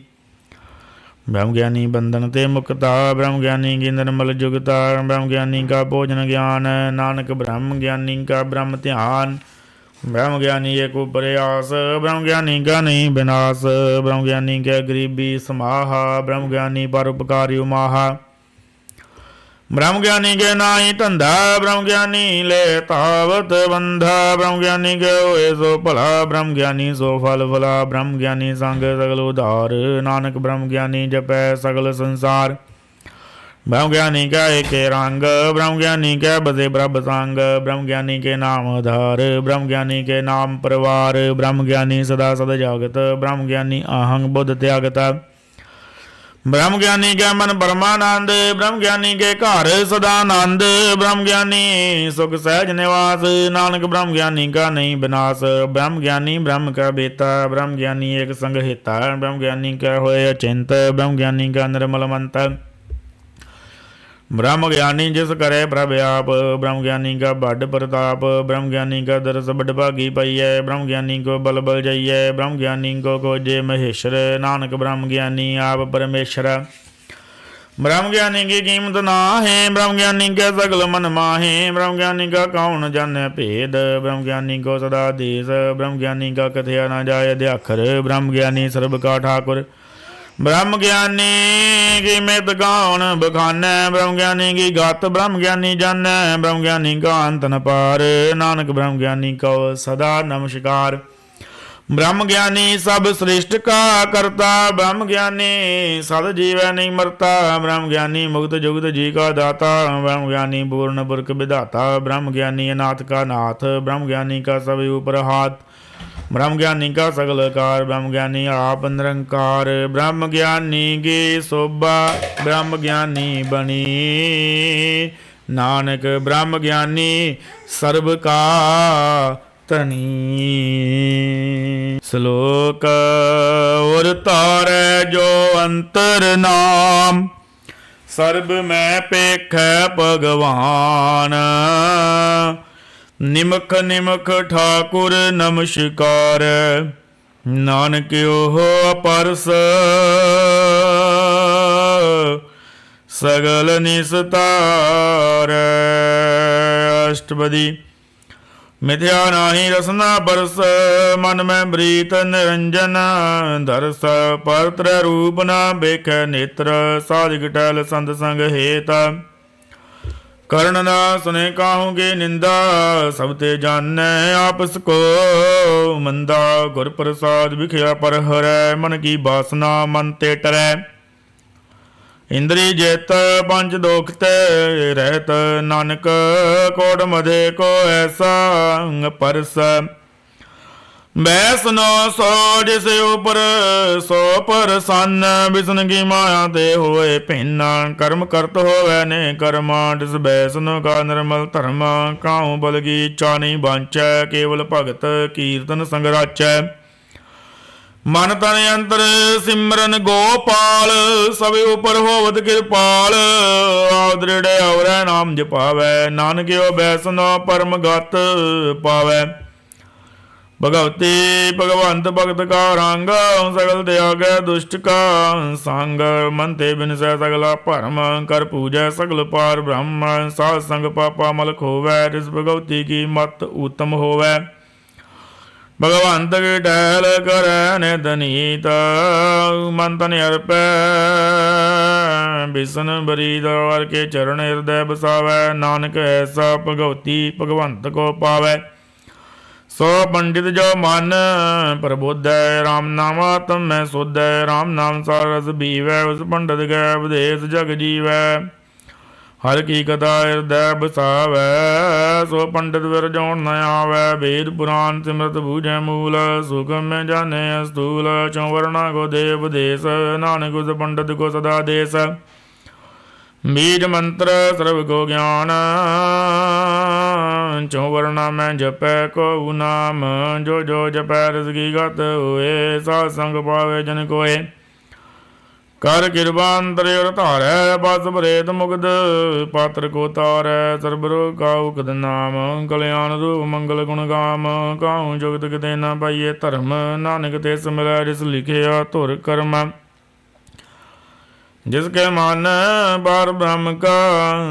ब्रह्म ज्ञानी बंधन ते मुक्ता, ब्रह्म ज्ञानी की निर्मल जुगता। ब्रह्म ज्ञानी का भोजन ज्ञान, नानक ब्रह्म ज्ञानी का ब्रह्म ध्यान। ब्रह्म ज्ञानी एक प्रयास, ब्रह्म ज्ञानी का नहीं विनाश। ब्रह्म ज्ञानी के गरीबी समाहा, ब्रह्म ज्ञानी परोपकारी उमाहा। ब्रह्म ज्ञानी के नाही धंधा, ब्रह्म ज्ञानी ले तावत बंधा। ब्रह्म ज्ञानी के होए सो भला, ब्रह्म ज्ञानी सो फल फला। ब्रह्म ज्ञानी संग सगल उधार, नानक ब्रह्म ज्ञानी जपै सगल संसार। ब्रह्म ज्ञानी का एक रंग, ब्रह्म ज्ञानी के बसे ब्रह्म संग। ब्रह्म ज्ञानी के नाम आधार, ब्रह्म ज्ञानी के नाम परिवार। ब्रह्म ज्ञानी सदा सद जागत, ब्रह्म ज्ञानी आहंग बुद्ध त्यागत। ब्रह्म ज्ञानी के मन परमानंद, ब्रह्म ज्ञानी के घर सदानंद। ब्रह्म ज्ञानी सुख सहज निवास, नानक ब्रह्म ज्ञानी का नहीं विनाश। ब्रह्म ज्ञानी ब्रह्म का बेता, ब्रह्म ज्ञानी एक संग हिता। ब्रह्म ज्ञानी का होए अचिंत, ब्रह्म ज्ञानी का निर्मल मंत। ब्रह्म ज्ञानी जिस करे प्रभ आप, ब्रह्म ज्ञानी का बड़ प्रताप। ब्रह्म ज्ञानी का दरस बड़ भागी पाइय, ब्रह्म ज्ञानी को बल बल जाइए। ब्रह्म ज्ञानी को खोजे महेश्वर, नानक ब्रह्म ज्ञानी आप परमेश्वर। ब्रह्म ज्ञानी की कीमत ना है, ब्रह्म ज्ञानी के सगल मन माहे। ब्रह्म ज्ञानी का कौन जाने भेद, ब्रह्म ज्ञानी को सदा देश। ब्रह्म ज्ञानी का कथया न जाय अध्याखर, ब्रह्म ज्ञानी सर्व का ठाकुर। ब्रह्म ज्ञानी की मित कौन बखानै, ब्रह्म ज्ञानी की गत ब्रह्म ज्ञानी जानै। ब्रह्म ज्ञानी का अंत न पार, नानक ब्रह्म ज्ञानी को सदा नमस्कार। ब्रह्म ज्ञानी सब सृष्टि का करता, ब्रह्म ज्ञानी सद जीवै नहीं मरता। ब्रह्म ज्ञानी मुक्त जुगत जी का दाता, ब्रह्म ज्ञानी पूर्ण पुरख विधाता। ब्रह्म ज्ञानी अनाथ का नाथ, ब्रह्म ज्ञानी का सभी ऊपर हाथ। ब्रह्म ज्ञानी का सगल कार, ब्रह्म ज्ञानी आप निरंकार। ब्रह्म ज्ञानी की शोभा, ब्रह्म ज्ञानी बनी। नानक ब्रह्म ज्ञानी सर्व का तनी। श्लोक और तारे जो अंतर नाम, सर्ब में पेख भगवान। निमख निमख ठाकुर नमस्कार, नानक ओहो परस सगल निस्तार। अष्टपदी। मिथ्या नाही रसना परस, मन में ब्रीत निरंजन। धरस परत्र रूप न बेख नेत्र, साधिक टहल संत संग हेत। कर्ण ना सुने काहू के निंदा, सब ते जाने आपस को मंदा। गुर प्रसाद विखया पर हरै, मन की वासना मन ते टरै। इंद्री जेत पंच दोख ते रहत, नानक कोट मधे को ऐसा परस। बैसनो सो जिस ऊपर सो पर सन, बिसन की माया ते होए भिन्न। कर्म करत होवे ने कर्मा, जिस बैसनो का निर्मल धर्म। काहू बल की इच्छा नहीं बांचै, केवल भगत कीर्तन संग राचै। मन तन अंतर सिमरन गोपाल, सब ऊपर होवत कृपाल। आव दृढ़ और नाम जपावै, नानक ओ बैसनो परम गत पावै। भगवती भगवंत भगत का रंग, सगल त्याग दुष्ट का संग। मन ते बिनसै सगला भरम, कर पूजै सगल पार ब्रह्म। साध संग पापा मल खोवै, जिस भगवती की मत उत्तम होवै। भगवंत की टहल करै नित नीत, मन तन अर्पै बिसन बरीद। वर के चरण हृदय बसावै, नानक ऐसा भगवती भगवंत को पावै। सो पंडित जो मन प्रबुद्ध है, राम नाम आत्म में शुद्ध है। राम नाम सार रस बीवै, उस पंडित गै विदेश जग जीवै। हर की कथा हृदय बसावै, सो पंडित विरजौन न आवै। वेद पुराण सिमरत बूझै मूल, सुख में जाने स्थूल। चौवर्णा को देव देश, नानक उस पंडित को सदा देश। बीज मंत्र सर्व को ज्ञान, चौवर्णा में जपै को नाम। जो जो जपै रस की गत होए, साध संग पावे जन कोय। कर कृपांतर धारै, बस भरेत मुग्ध पात्र को तारै। सर्वरो काउ कद नाम, कल्याण रूप मंगल गुण गाम। काहू जुगत किते न पाइये धर्म, नानक तिस मिलै जिस लिखिया धुर कर्म। जिसके मन बार ब्रह्म का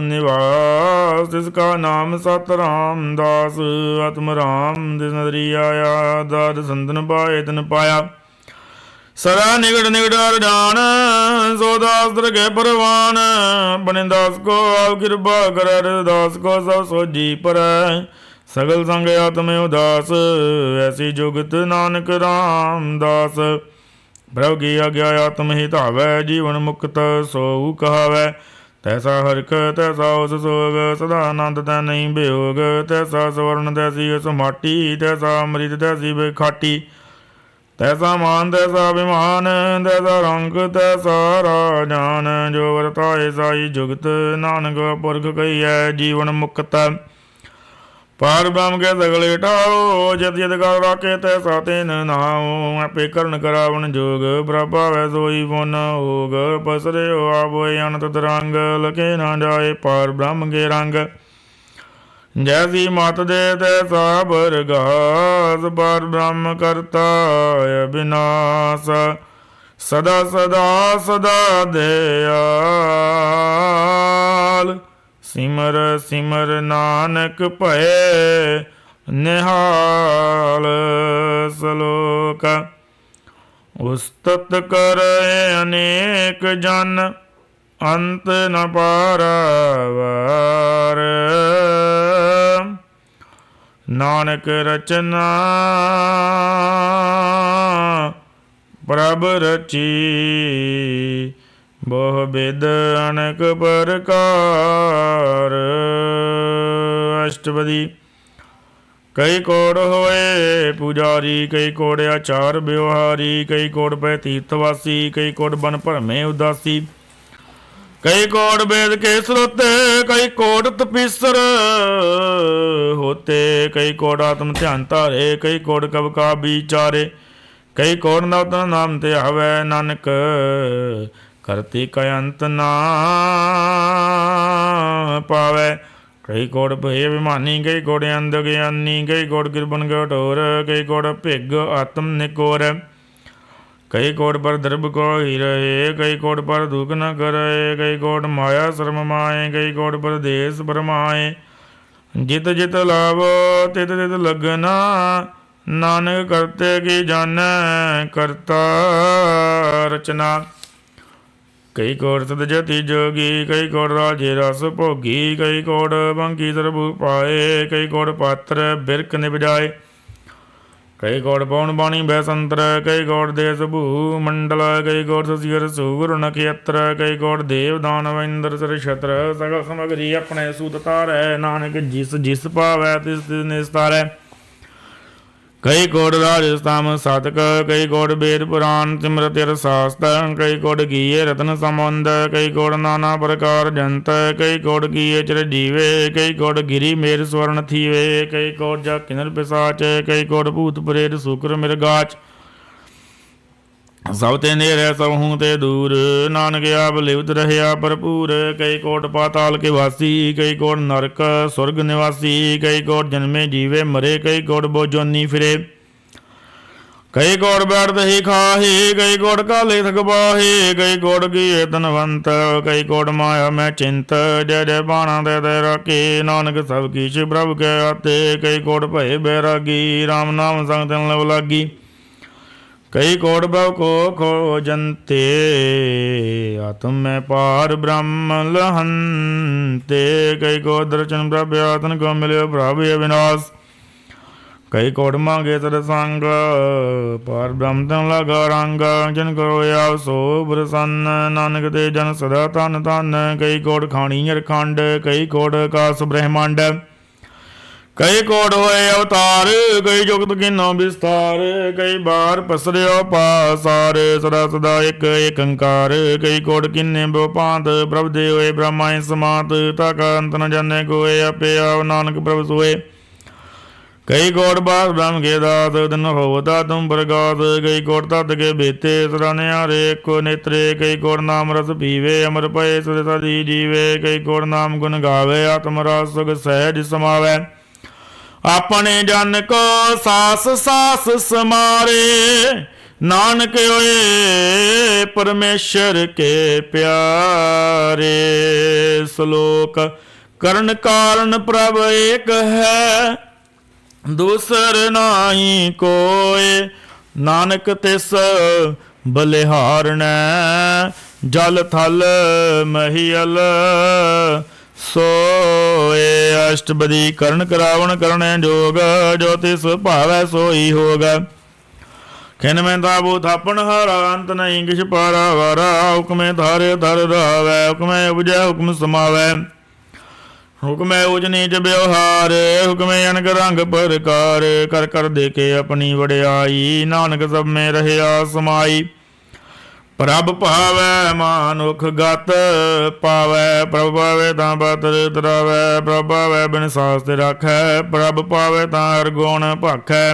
निवास, जिसका नाम सत राम दास। आत्म राम जिस नदरी आया, दाद संतन पाए तिन पाया। सदा निगड़ निगड़ हर जान, सो दास दरगे परवान। अपने दास को आप कृपा कर, दास को सब सोजी पर। सगल संग आत्म उदास, ऐसी जुगत नानक राम दास। प्रभु की आज्ञा आत्म ही धावै, जीवन मुक्त सोऊ कहावै। तैसा हरख तैसा उस सोग, सदा आनंद तै नहीं बेयोग। तैसा स्वर्ण तैसी उस माटी, तैसा अमृत तैसी बेखाटी। तैसा मान तैसा अभिमान, तैसा रंग तैसा राजान। जो वरताए साई जुगत, नानक पुरख कहिए जीवन मुक्त। पार ब्रह्म के सगले ठाओ, जत जत कर राखे तैसा तेन नाओ। आपे करण करावन जोग, प्रभावै सोई पुन होग। पसरे हो आबोए अनंत तरंग, लखे ना जाए पार ब्रह्म के रंग। जैसी मत दे तैसा बरगास, पार ब्रह्म करता अविनाश। सदा सदा सदा दयाल, सिमर सिमर नानक भये निहाल। श्लोक। उस्तत करे अनेक जन, अंत न पारावार। नानक रचना प्रभ रची, बहु विध अनेक प्रकार। अष्टपदी। कई कोड़ होए पुजारी, कई कोड़ आचार व्यवहारी। कई कोड़ पै तीर्थवासी, कई कोड़ बन भरमे उदासी। कई कोड़ वेद के स्रोते, कई कोड़ तपीसर होते। कई कोड़ आत्म ध्यान धारे, कई कोड़ कब का विचारे। कई कोड़ नवतन नाम ते आवे, नानक करती कय अंत ना पावे। कई कोड़ भय अभिमानी, कई कोड़ अंध ज्ञानी। कई कोड़ कृपन कठोर, कई कोड़ भिग आत्म निकोर। कई कोड़ पर दर्भ को ही रहे, कई कोड़ पर दुख न करे। कई कोड़ माया शर्म माए, कई कोड़ पर देश भरमाए। जित जित लाभो तित तित लगना, नानक करते की जानै करता रचना। कई कोड़ सदजति जोगी, कई कोड़ राजे रस भोगी। कई कोड़ बंकी सरभु पाए, कई कोड़ पात्र बिरक निपजाए। कई कोड़ पौन बाणी बैसंतर, कई कोड़ देश भू मंडल। कई कोड़ ससियर सूर नक्षत्र, कई कोड़ देव दानव इंद्र सर छत्र। सगल समगरी अपने सूत तारै, नानक जिस जिस पावै तिस तिस निस्तारै। कई कोड़ राजस्थाम साधक, कई कोड़ वेद पुराण सिमरत शास्त्र। कई कोड़ कीए रत्न संबंध, कई कोड़ नाना प्रकार जंत। कई कोड़ कीए चिर जीवे, कई कोड़ गिरी मेर स्वर्ण थीवे। कई कोड़ जा किन्नर पिशाच, कई कोड़ भूत प्रेत शुक्र मृगाच। सब ते नेरे सब हूँ ते दूर, नानक आप लिप्त रहया भरपूर। कई कोट पाताल के वासी, कई कोट नरक स्वर्ग निवासी। कई कोट जन्मे जीवे मरे, कई कोट बो जोनी फिरे। कई कोट बैठते ही खाही, कई कोट काले थक बाही। कई कोट किए धनवंत, कई कोट माया में चिंत। जय जय बाणा दे दे राखे, नानक सब किछ प्रभु के आते। कई कोट भय बैरागी, राम नाम संग तिन लव लागी। कई कोट भव को खोजंते, आत्म में पार ब्रह्म लहंते। कई को दर्शन प्रभु आतन को मिले प्रभु अविनाश। ਕਈ ਕੋਟ ਮੰਗੇ ਤਦ ਸੰਗ, ਪਰ ਬ੍ਰਹਮ ਤਨ ਲਗਾ ਰੰਗ। ਜਿਨ ਕਰੋ ਆਵ ਸੋ ਪ੍ਰਸੰਨ, ਨਾਨਕ ਤੇ ਜਨ ਸਦਾ ਧਨ ਧਨ। ਕਈ ਕੋਟ ਖਾਣੀ ਅਰਖੰਡ, ਕਈ ਕੋਟ ਆਕਾਸ ਬ੍ਰਹਮੰਡ। ਕਈ ਕੋਟ ਹੋਏ ਅਵਤਾਰ, ਕਈ ਜੁਗਤ ਕਿਨੋ ਵਿਸਤਾਰ। ਕਈ ਬਾਰ ਪਸਰਿਓ ਪਾਸਾਰ, ਸਦਾ ਸਦਾ ਇੱਕ ਏਕੰਕਾਰ। ਕਈ ਕੋਟ ਕਿੰਨੇ ਬਹੁਪਾਂਤ, ਪ੍ਰਭ ਦੇ ਹੋਏ ਬ੍ਰਹਮਾਇ ਸਮਾਤ। ਤਾਕਾ ਅੰਤ ਨ ਜਾਣੇ ਕੋਏ, ਆਪੇ ਆਵ ਨਾਨਕ ਪ੍ਰਭ ਸੋਏ। ਕਈ ਕੋਟ ਬਾਸ ਬ੍ਰਹਮ ਕੇ ਦਾਸ, ਦਿਨ ਹੋਵਤਾ ਤੁਮ ਪ੍ਰਗਾਸ। ਕਈ ਕੋਟ ਤਤ ਕੇ ਬੇਤੇ, ਸਦਾ ਨਿਆਰੇ ਏਕੋ ਨੇਤਰੇ। ਕਈ ਕੋਟ ਨਾਮ ਰਸ ਪੀਵੇ, ਅਮਰ ਪਏ ਸਦਾ ਸਦੀ ਜੀਵੇ। ਕਈ ਕੋਟ ਨਾਮ ਗੁਣ ਗਾਵੇ, ਆਤਮ ਰਸ ਸੁਖ ਸਹਿਜ ਸਮਾਵੈ। ਆਪਣੇ ਜਨ ਕੋ ਸਾਸ ਸਾਸ ਸਮਾਰੇ, ਨਾਨਕ ਹੋਏ ਪਰਮੇਸ਼ਰ ਕੇ ਪਿਆਰੇ। ਸ਼ਲੋਕ। ਕਰਨ ਕਾਰਨ ਪ੍ਰਭ ਏਕ ਹੈ, ਦੂਸਰ ਨਾਹੀ ਕੋਇ। ਨਾਨਕ ਤਿਸ ਬਲਿਹਾਰਣੈ, ਜਲ ਥਲ ਮਹੀਅਲ ਸੋਏ। ਅਸ਼ਟਪਦੀ। ਕਰਨ ਕਰਾਵਣ ਕਰਣੈ ਜੋਗ, ਜੋ ਤਿਸ ਭਾਵੈ ਸੋਈ ਹੋਗ। ਖਿਨ ਮੈਂ ਤਾਬੂ ਥਾਪਣ ਹਾਰਾ, ਅੰਤ ਨਹੀਂ ਕਿਛ ਪਾਰਾ ਵਾਰਾ। ਹੁਕਮੇ ਧਾਰੇ ਧਰ ਰਾਵੈ, ਹੁਕਮੇ ਉਪਜੈ ਹੁਕਮ ਸਮਾਵੈ। ਹੁਕਮੈ ਉਚ ਨੀਚ ਵਿਵਹਾਰ, ਹੁਕਮੇ ਅਨਕ ਰੰਗ ਪ੍ਰਕਾਰ। ਕਰ ਕਰ ਦੇਖੇ ਆਪਣੀ ਵਡਿਆਈ, ਨਾਨਕ ਸਭ ਮੇ ਰਹਿਆ ਸਮਾਈ। ਪ੍ਰਭ ਭਾਵੈ ਮਾਨੁਖ ਗਤ ਪਾਵੈ, ਪ੍ਰਭ ਪਾਵੈ ਤਾਂ ਬਤਰ ਤਰਾਵੈ। ਪ੍ਰਭ ਪਾਵੈ ਬਿਨ ਸਾਸ ਤੇ ਰਾਖੈ, ਪ੍ਰਭ ਪਾਵੈ ਤਾਂ ਹਰ ਗੁਣ ਭਾਖੈ।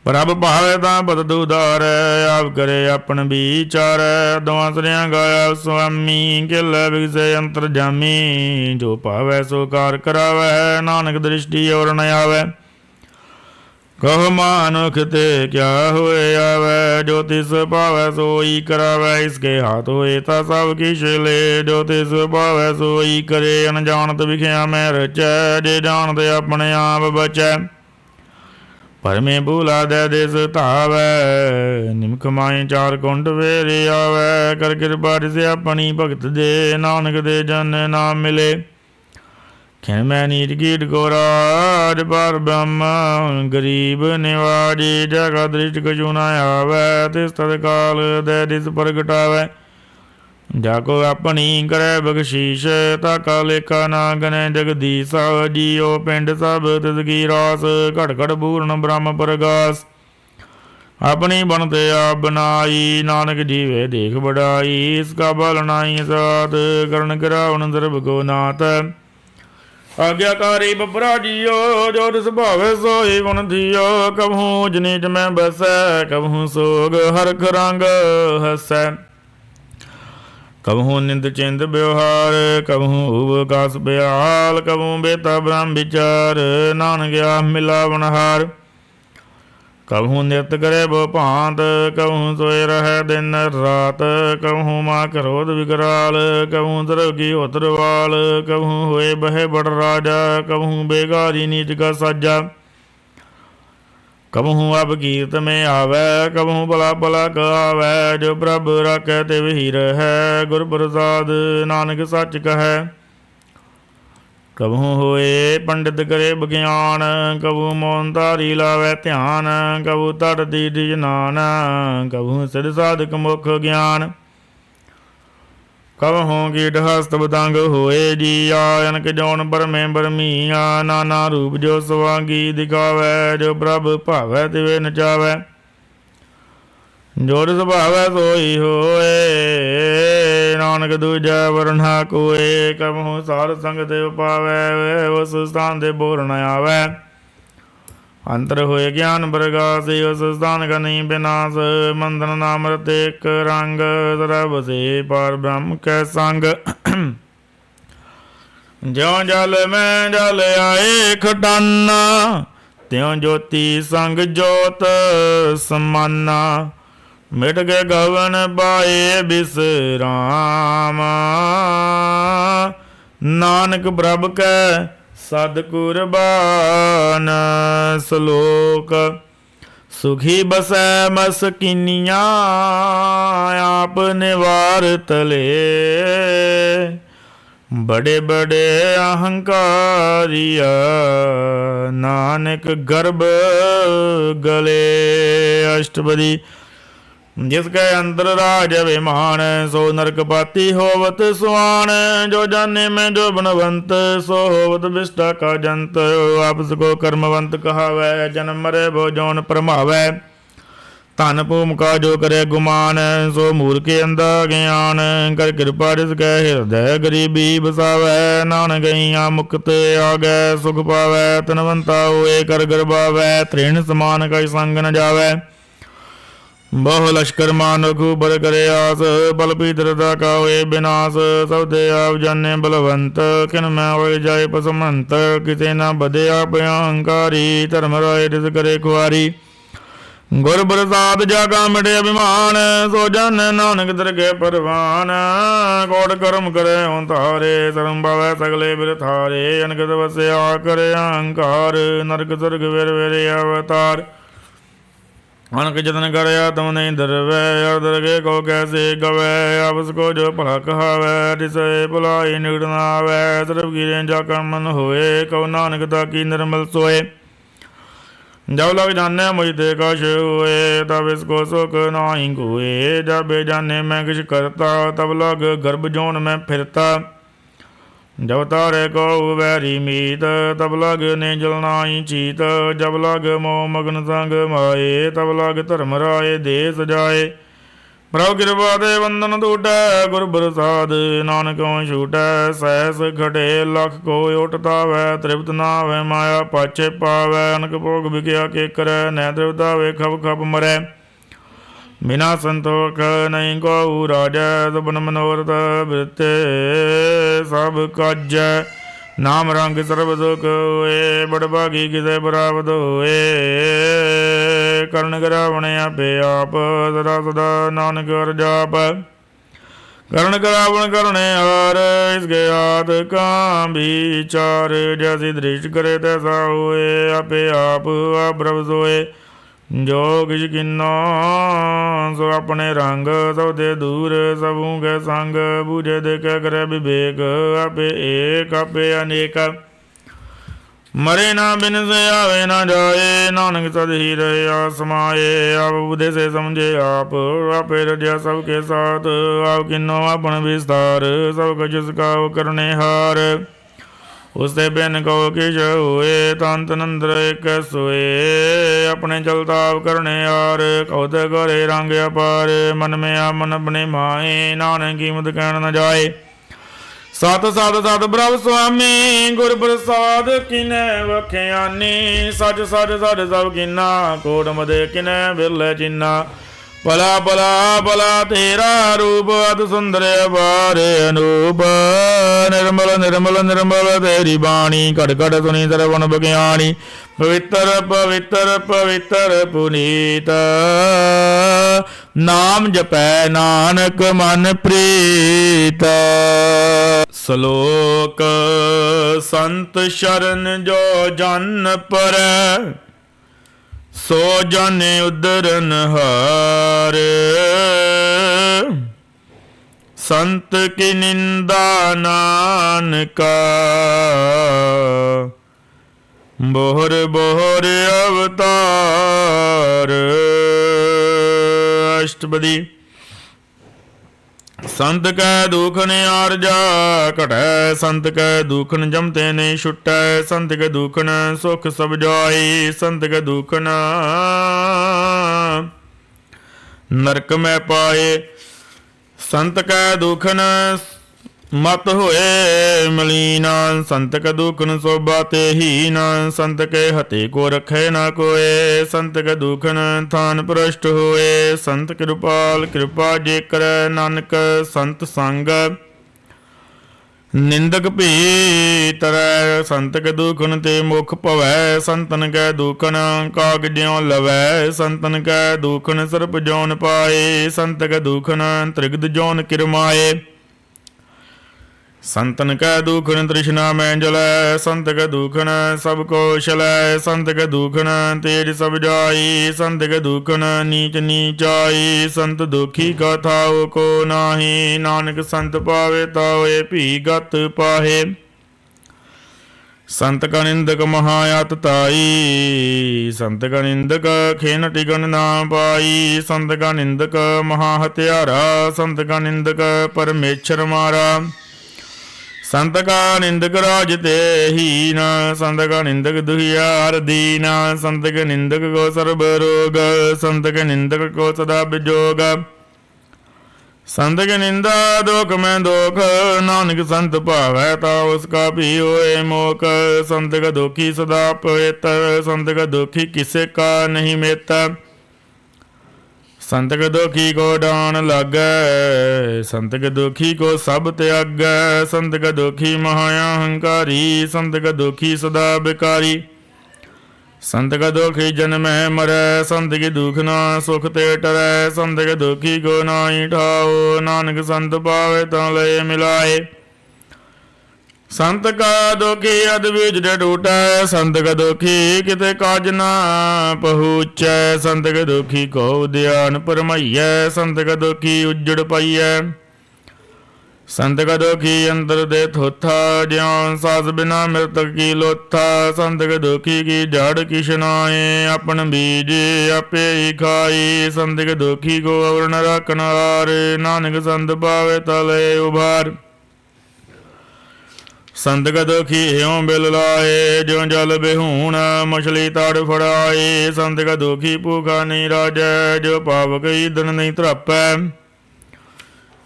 ਪ੍ਰਭ ਭਾਵੈ ਤਾਂ ਬਦਤ ਉਦਾਰੈ, ਆਪ ਕਰੇ ਆਪਨ ਵਿਚਾਰੈ। ਦੋਵਾਂ ਸਰਿਆਂ ਗਾਇਆ ਸੁਆਮੀ, ਕਿਲੈ ਵਿਗਸੈ ਅੰਤਰ ਜਾਮੀ। ਜੋ ਭਾਵੈ ਸੋ ਕਾਰ ਕਰਾਵੈ, ਨਾਨਕ ਦ੍ਰਿਸ਼ਟੀ ਔਰ ਨ ਆਵੈ। ਕਹ ਮਾਨੁਖ ਤੇ ਕਿਆ ਹੋਏ ਆਵੈ, ਜੋ ਤਿਸ ਭਾਵੈ ਸੋਈ ਕਰਾਵੈ। ਇਸਕੇ ਹਾਥ ਹੋਏ ਤਾਂ ਸਭ ਕਿਛ ਲੇ, ਜੋ ਤਿਸ ਭਾਵੈ ਸੋਈ ਕਰੇ। ਅਣਜਾਣਤ ਵਿਖਿਆ ਮੈਂ ਰਚੈ, ਜੇ ਜਾਣਦੇ ਆਪਣੇ ਆਪ ਬਚੈ। ਪਰਮੇ ਭੂਲਾ ਦੇ ਦੇਸ ਧਾਵੈ, ਨਿਮਕ ਮਾਏ ਚਾਰ ਕੁੰਡ ਵੇਰੇ ਆਵੈ। ਕਰ ਕਿਰਪਾ ਰਿਸ ਆਪਣੀ ਭਗਤ ਦੇ, ਨਾਨਕ ਦੇ ਜਨ ਨਾਮ ਮਿਲੇ। ਖਿਨ ਮੈਂ ਨੀਚ ਕੀਟ ਕੋ ਰਾਜ, ਪਰ ਬ੍ਰਹਮ ਗਰੀਬ ਨਿਵਾਜੀ। ਜਗਾ ਦ੍ਰਿਸ਼ਟ ਕਛੂ ਨ ਆਵੈ, ਤਿਸ ਤਦ ਕਾਲ ਦੇ ਦਿਸ ਪ੍ਰਗਟਾਵੈ। ਜਾ ਕੋ ਆਪਣੀ ਕਰੈ ਬਖਸ਼ੀਸ਼, ਤਾਕਾ ਲੇਖਾ ਨਾ ਗਨੈ ਜਗਦੀਸ਼। ਜੀਓ ਪਿੰਡ ਸਭ ਤਿਸ ਕੀ ਰਾਸ, ਘਟ ਘਟ ਪੂਰਨ ਬ੍ਰਹਮ ਪ੍ਰਗਾਸ। ਆਪਣੀ ਬਣਤੇ ਆਪ ਬਨਾਈ, ਨਾਨਕ ਜੀਵੇ ਦੇਖ ਬੜਾਈ। ਇਸ ਕਾ ਬਲ ਨਾਹੀ ਸਾਧ, ਕਰਨ ਕਰਾਵਣ ਸਰਬ ਕੋ ਨਾਥ। ਆਗਿਆਕਾਰੀ ਬਪਰਾ ਜੀਓ, ਜੋ ਤਿਸ ਭਾਵੈ ਸੋਈ ਗੁਣ ਥੀਓ। ਕਬਹੂ ਉਚ ਨੀਚ ਮੈਂ ਬਸੈ, ਕਬਹੂ ਸੋਗ ਹਰਖ ਰੰਗ ਹਸੈ। ਕਬਹੂ ਨਿੰਦ ਚਿੰਦ ਵਿਵਹਾਰ, ਕਬਹੂ ਊਬ ਕਾਸ ਬਿਆਲ। ਕਬਹੂ ਬੇਤਾ ਬ੍ਰਹਮ ਵਿਚਾਰ, ਨਾਨਕ ਆਪ ਮਿਲਾਵਣ ਹਾਰ। ਕਬਹੂ ਨਿਤ ਕਰੇ ਬਹੁ ਭਾਂਤ, ਕਬਹੂ ਸੋਏ ਰਹੈ ਦਿਨ ਰਾਤ। ਕਬਹੂ ਮਾਂ ਕ੍ਰੋਧ ਵਿਕਰਾਲ, ਕਬਹੂ ਸਰਗੀ ਉਤਰਵਾਲ। ਕਬਹੂ ਹੋਏ ਬਹਿ ਬੜ ਰਾਜਾ, ਕਬਹੂ ਬੇਗਾਰੀ ਨੀਚ ਕਾ ਸਾਜਾ। ਕਬਹੂ ਅਬ ਕੀਰਤ ਮੈਂ ਆਵੈ, ਕਬਹੂ ਭਲਾ ਭਲਾ ਕਹਾਵੈ। ਜੋ ਪ੍ਰਭ ਰਾਖੈ ਤੇ ਵਹੀ ਰਹੈ, ਗੁਰ ਪ੍ਰਸਾਦ ਨਾਨਕ ਸੱਚ ਕਹੈ। ਕਬਹੂ ਹੋਏ ਪੰਡਿਤ ਕਰੇ ਵਿਗਿਆਨ, ਕਬਹੂ ਮੋਨ ਧਾਰੀ ਲਾਵੈ ਧਿਆਨ। ਕਬਹੂ ਤਟ ਦੀਠ ਇਸ਼ਨਾਨ, ਕਬਹੂ ਸਿਧ ਸਾਧਕ ਮੁਖ ਗਿਆਨ। ਕਬਹੂ ਕੀਟ ਹਸਤ ਬਦੰਗ ਹੋਏ ਜੀਆ, ਅਨਕ ਜੋਨ ਬਰਮੇ ਬਰਮੀਆ। ਨਾਨਾ ਰੂਪ ਜੋ ਸਵਾਂਗੀ ਦਿਖਾਵੈ, ਜੋ ਪ੍ਰਭ ਭਾਵੈ ਤਿਵੇਂ ਨਚਾਵੈ। ਜੋ ਤਿਸ ਭਾਵੈ ਸੋਈ ਹੋਏ, ਨਾਨਕ ਦੂਜਾ ਵਰਨਾ ਕੋਏ। ਕਬਹੂ ਸਾਧ ਸੰਗ ਤੇ ਪਾਵੈ, ਉਸ ਸਥਾਨ ਤੇ ਬੋਲ ਨ ਆਵੈ। ਅੰਤਰ ਹੋਏ ਗਿਆਨ ਪ੍ਰਗਾਸ, ਉਸ ਸਥਾਨ ਕਾ ਨਹੀਂ ਬਿਨਾਸ਼। ਮੰਦਨ ਨਾਮ ਰਤੇ ਇੱਕ ਰੰਗ, ਸਦਾ ਵਸੇ ਪਰ ਬ੍ਰਹਮ ਕੈ ਸੰਗ। ਜਿਉ ਜਲ ਮੈਂ ਜਲ ਆਏ ਖਟਾਨਾ, ਤਿਉ ਜੋਤੀ ਸੰਗ ਜੋਤ ਸਮਾਨਾ। ਮਿਟ ਕੇ ਗਵਨ ਪਾਏ ਬਿਸਰਾਮ, ਨਾਨਕ ਪ੍ਰਭ ਕੈ ਸਦ ਕੁਰਬਾਨ। ਸ਼ਲੋਕ। ਸੁਖੀ ਬਸੈ ਮਸਕੀਨੀਆਂ, ਆਪ ਨਿਵਾਰ ਤਲੇ। बड़े बड़े अहंकारिया नानक गर्भ गले। अष्टपदी। जिसके अंतर राज अभिमान सो नरकपाती होवत सुआन। जो जाने में जो बनवंत सो होवत विष्टा का जंत। आपस को कर्मवंत कहावै जन्म मरे भो जौन परमावै। धन भूमिका जो करे गुमान सो मूर्ख अंधा ज्ञान। कर कृपा जिसके हृदय गरीबी बसावै। नानक गईया मुक्त आगै सुख पावै। तनवंता होए कर गरबावै। तृण समान कई संग न जावै। बहु लश्कर मानुख बर करे आस। बल पीतरता का होए विनाश। सब दे आप जाने बलवंत किन में होए जाए पसमंत। किसे न बदे आप अहंकारी धर्म राय रिस करे खुआरी। गुर प्रसाद जागा मिटे अभिमान सो जन नानक दरगे परवान। कोट कर्म करे तारे शर्म पावै सगले बिर थारे। अनगत वस्या करे अहंकार नरक स्वर्ग वीर वीरे अवतार। अनक जतन करया तुम नहीं दरवै और दरगे को कैसे गवै। आपस को जो भला कहावै तिसे भुलाई निकट न आवै। सर्व गिरे जाका मन होए कहो नानक ताकी निर्मल सोए। जब लग जाने मुझ ते कश हुए तब इसको सुख नाही कोए। जब जाने मैं किछ करता तब लग गर्भ जोन में फिरता। जब तारे को वैरी मीत तब लग ने जलनाई चीत। जब लग मोह मगन संग माए तब लग धर्म राय देश जाए। प्रभु कृपा दे वंदन टूटै गुर प्रसाद नानक छूटै। सहस घटे लख को उठता वै तृप्त ना वै माया पाछे पावै। अनक भोग बिकया के करे न तृप्ता वे खप खप मरै। बिना संतोख नहीं को राजै सुपन मनोरथ वृत्ते सब काजै। नाम रंग सर्व सुख होए बड़ भागी किसे प्राप्त होए। करण करावण आपे आप सदा सदा नानक हर जाप। करण करावण करने हार इसके हाथ का विचार। जैसी दृष्टि करे तैसा होए आपे आप प्रभ सोए। जो किछ किन्ना सो अपने रंग सब दे दूर सबू के संग। बूझे देखे करे विवेक आपे एक आपे अनेक। मरे ना बिन से आवे ना जाए नानक सद ही रहे आसमाए। आप बुद्धि से समझे आप आपे रजा सबके साथ। आप किन्नो अपन विस्तार सब कुछ उसका करने हार। उससे बिन को किश हुए तंत नंद्र एक सोए। अपने चलताव करने हार कौत करे रंग अपार। मन में आ मन अपने माए नानक कीमत कहन न जाए। सत सत सत प्रभ स्वामी गुर प्रसाद किने वख्यानी। सच सच सच सब किन्ना कोट मदे किने बिरले चिन्ना। भला भला भला तेरा रूप अति सुंदर अपार अनूप। निर्मल निर्मल निर्मल तेरी बाणी कट कट सुनी सरवण बज्ञानी। पवित्र पवित्र पवित्र पुनीत नाम जपै नानक मन प्रीत। श्लोक संत शरण जो जन पर सो जन उदरन हार। संत की निंदा नानका बोहर बोहर अवतार। अष्टपदी। संत कै दुखन आरजा घटै संत कै दुखन जमते नहीं छुटै। संत कै दुखन सुख सब जाई संत कै दुखन नरक में पाए। संत कै दुखन मत होए मलीन। संत कै दुखन शोभा ते हीन। संत के हते को रखे न कोय। संत कै दुखन थान भ्रष्ट होए। संत कृपाल कृपा जे करे नानक संत संग। निंदक भी तरह संत कै दुखन ते मुख भवै। संतन कै दुखन कागज्यों लवै। संतन कै दुखन सर्प जौन पाए। संत कै दुखन त्रिगद जौन किरमाए। संतन कै दुखन तृष्णा में जलै, संत कै दुखन सब को शलै, संत कै दुखन तेज सब जाई, संत कै दुखन नीच नीचाई, संत दुखी का थाओ को नाही, नानक संत पावे तावे भी गत पाहे। संत का निंदक महायात ताई, संत का निंदक खेन टिकन ना पाई, संत का निंदक महा हत्यारा, संत का निंदक परमेश्वर मारा, संत का निंदक राज ते हीन, संत का निंदक दुहियार दीन, संत के निंदक को सर्व रोग, संत के निंदक को सदा विजोग, संत के निंदा दोख में दोख, नानक संत पावै ता उसका भी होए मोक, संत का दुखी सदा पवित्र, संत का दुखी किसे का नहीं मेता, संत के दुखी को डान लागै, संत के दुखी को सब त्यागै, संत का दुखी महाअहंकारी, संत का दुखी सदा बिकारी, संत का दुखी जन्मै मरै, संत की दुख ना सुख ते टरै, संत के दुखी को नाई ठाओ, नानक संत पावे ता लय मिलाए, संत का दुखी अद्भुत टूटै, संत का दुखी किते काज ना पहुँचै, संत के दुखी को ध्यान परमैयै, संत का दुखी उज्जड़ पाइयै, संत का दुखी अंतर दे थोथा, ज्ञान सास बिना मृतक की लोथा, संत के दुखी की जड़ किशनाए, अपन बीज आपे ही खाई, संत के दुखी को अवर्ण रखनार, नानक संत पावे तले उभार, संत का दुखी ह्यों बिल लाए, ज्यों जल बेहूण मछली ताड़ फड़ाए, संत का दुखी भूखा नहीं राजै, जो पावक ईंधन नहीं त्रपै,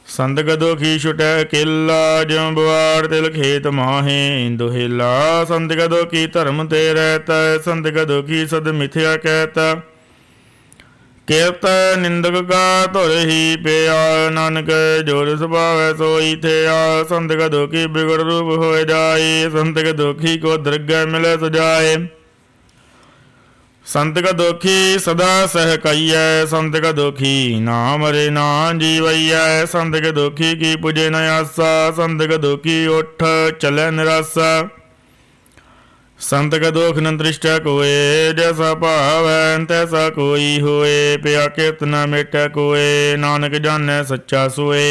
संत का दुखी छुटै केला, ज्यों बुआड़ तिल खेत माहे दुहेला, संत का दुखी धर्म ते रहता, संत का दुखी सद मिथ्या कहता, केत निंदक का धुर ही पिया, नानक जोर सुभावै सोई थिया, संत का दुखी बिगड़ रूप हो जाए, संत के दुखी को दरगह मिले सजाए, संत का दुखी सदा सह कहियै, संत का दुखी ना मरे ना जीवैयै, संत के दुखी की पुजे न आसा, संत का दुखी उठ चले निरासा, संत का दुख न दृष्टि कोय, जैसा भावै तैसा कोई होए, पिया कित न मिटै कोय, नानक जानै सच्चा सोए,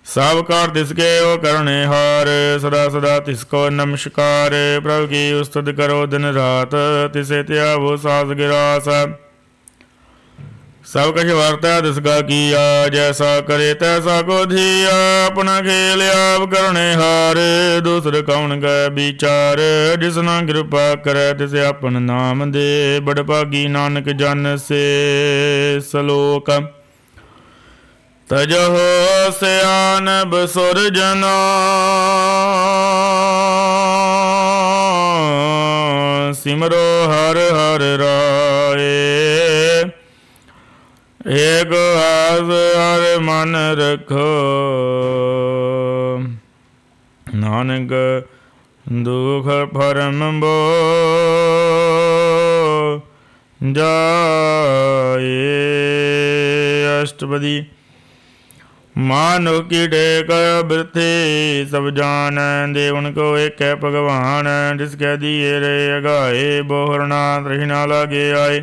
सब कार तिसके ओ करने हार, सदा सदा तिसको नमस्कार, प्रभु की उस्तुत करो दिन रात, तिसे त्यावो सास गिरास, सब कछ वर्तै तिसका किया, जैसा करे तैसा को धिया, अपना खेल आप करने हार, दूसर कौन कै विचार, जिसना कृपा करे तिसे अपन नाम दे, बड़ भागी नानक जन से सलोक, तजहो सयानब सुरजना, सिमरो हर हर राय, एक आस हर मन रखो, नानक दुख भरम बो जाए। अष्टपदी। मानो की टेक बिरथे सब जान, देवन को एक है भगवान, जिसके दिए रे अगाए, बोहरना तृष्णा लागे आए,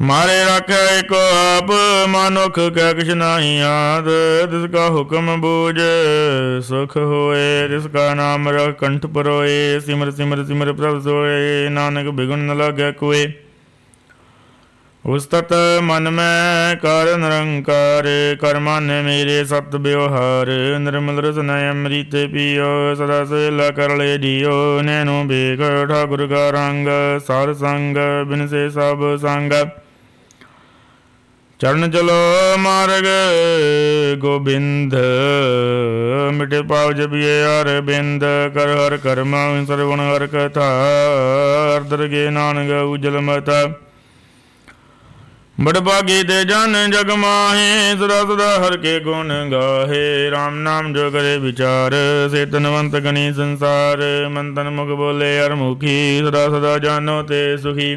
मारे रखे को आप, मानुख कै किछ नाही याद, जिसका हुक्म बूझ सुख होए, जिसका नाम रख कंठ परोए, सिमर सिमर सिमर प्रभ सोए, नानक बिगुन न लागे कोय, उस्तत मन में कर निरंकार, कर मन मेरे सत व्यवहार, निर्मल रसन अमृत पियो, सदा सेला कर ले जियो, नैनो बेग ठाकुर का रंग, सार संग बिन से सब संग, चरण चलो मार्ग गोबिंद, मिटे पाव जबिए हर बिंद, कर हर कर्म सर्वण हर कथा, अर्दर गे नानक उजल मता, बड़ भागी ते जन जग माहे, सदा सदा हर के गुण गाहे, राम नाम जो करे विचार, से तनवंत गनी संसार, मंथन मुख बोले हर मुखी, सदा सदा जानो ते सुखी,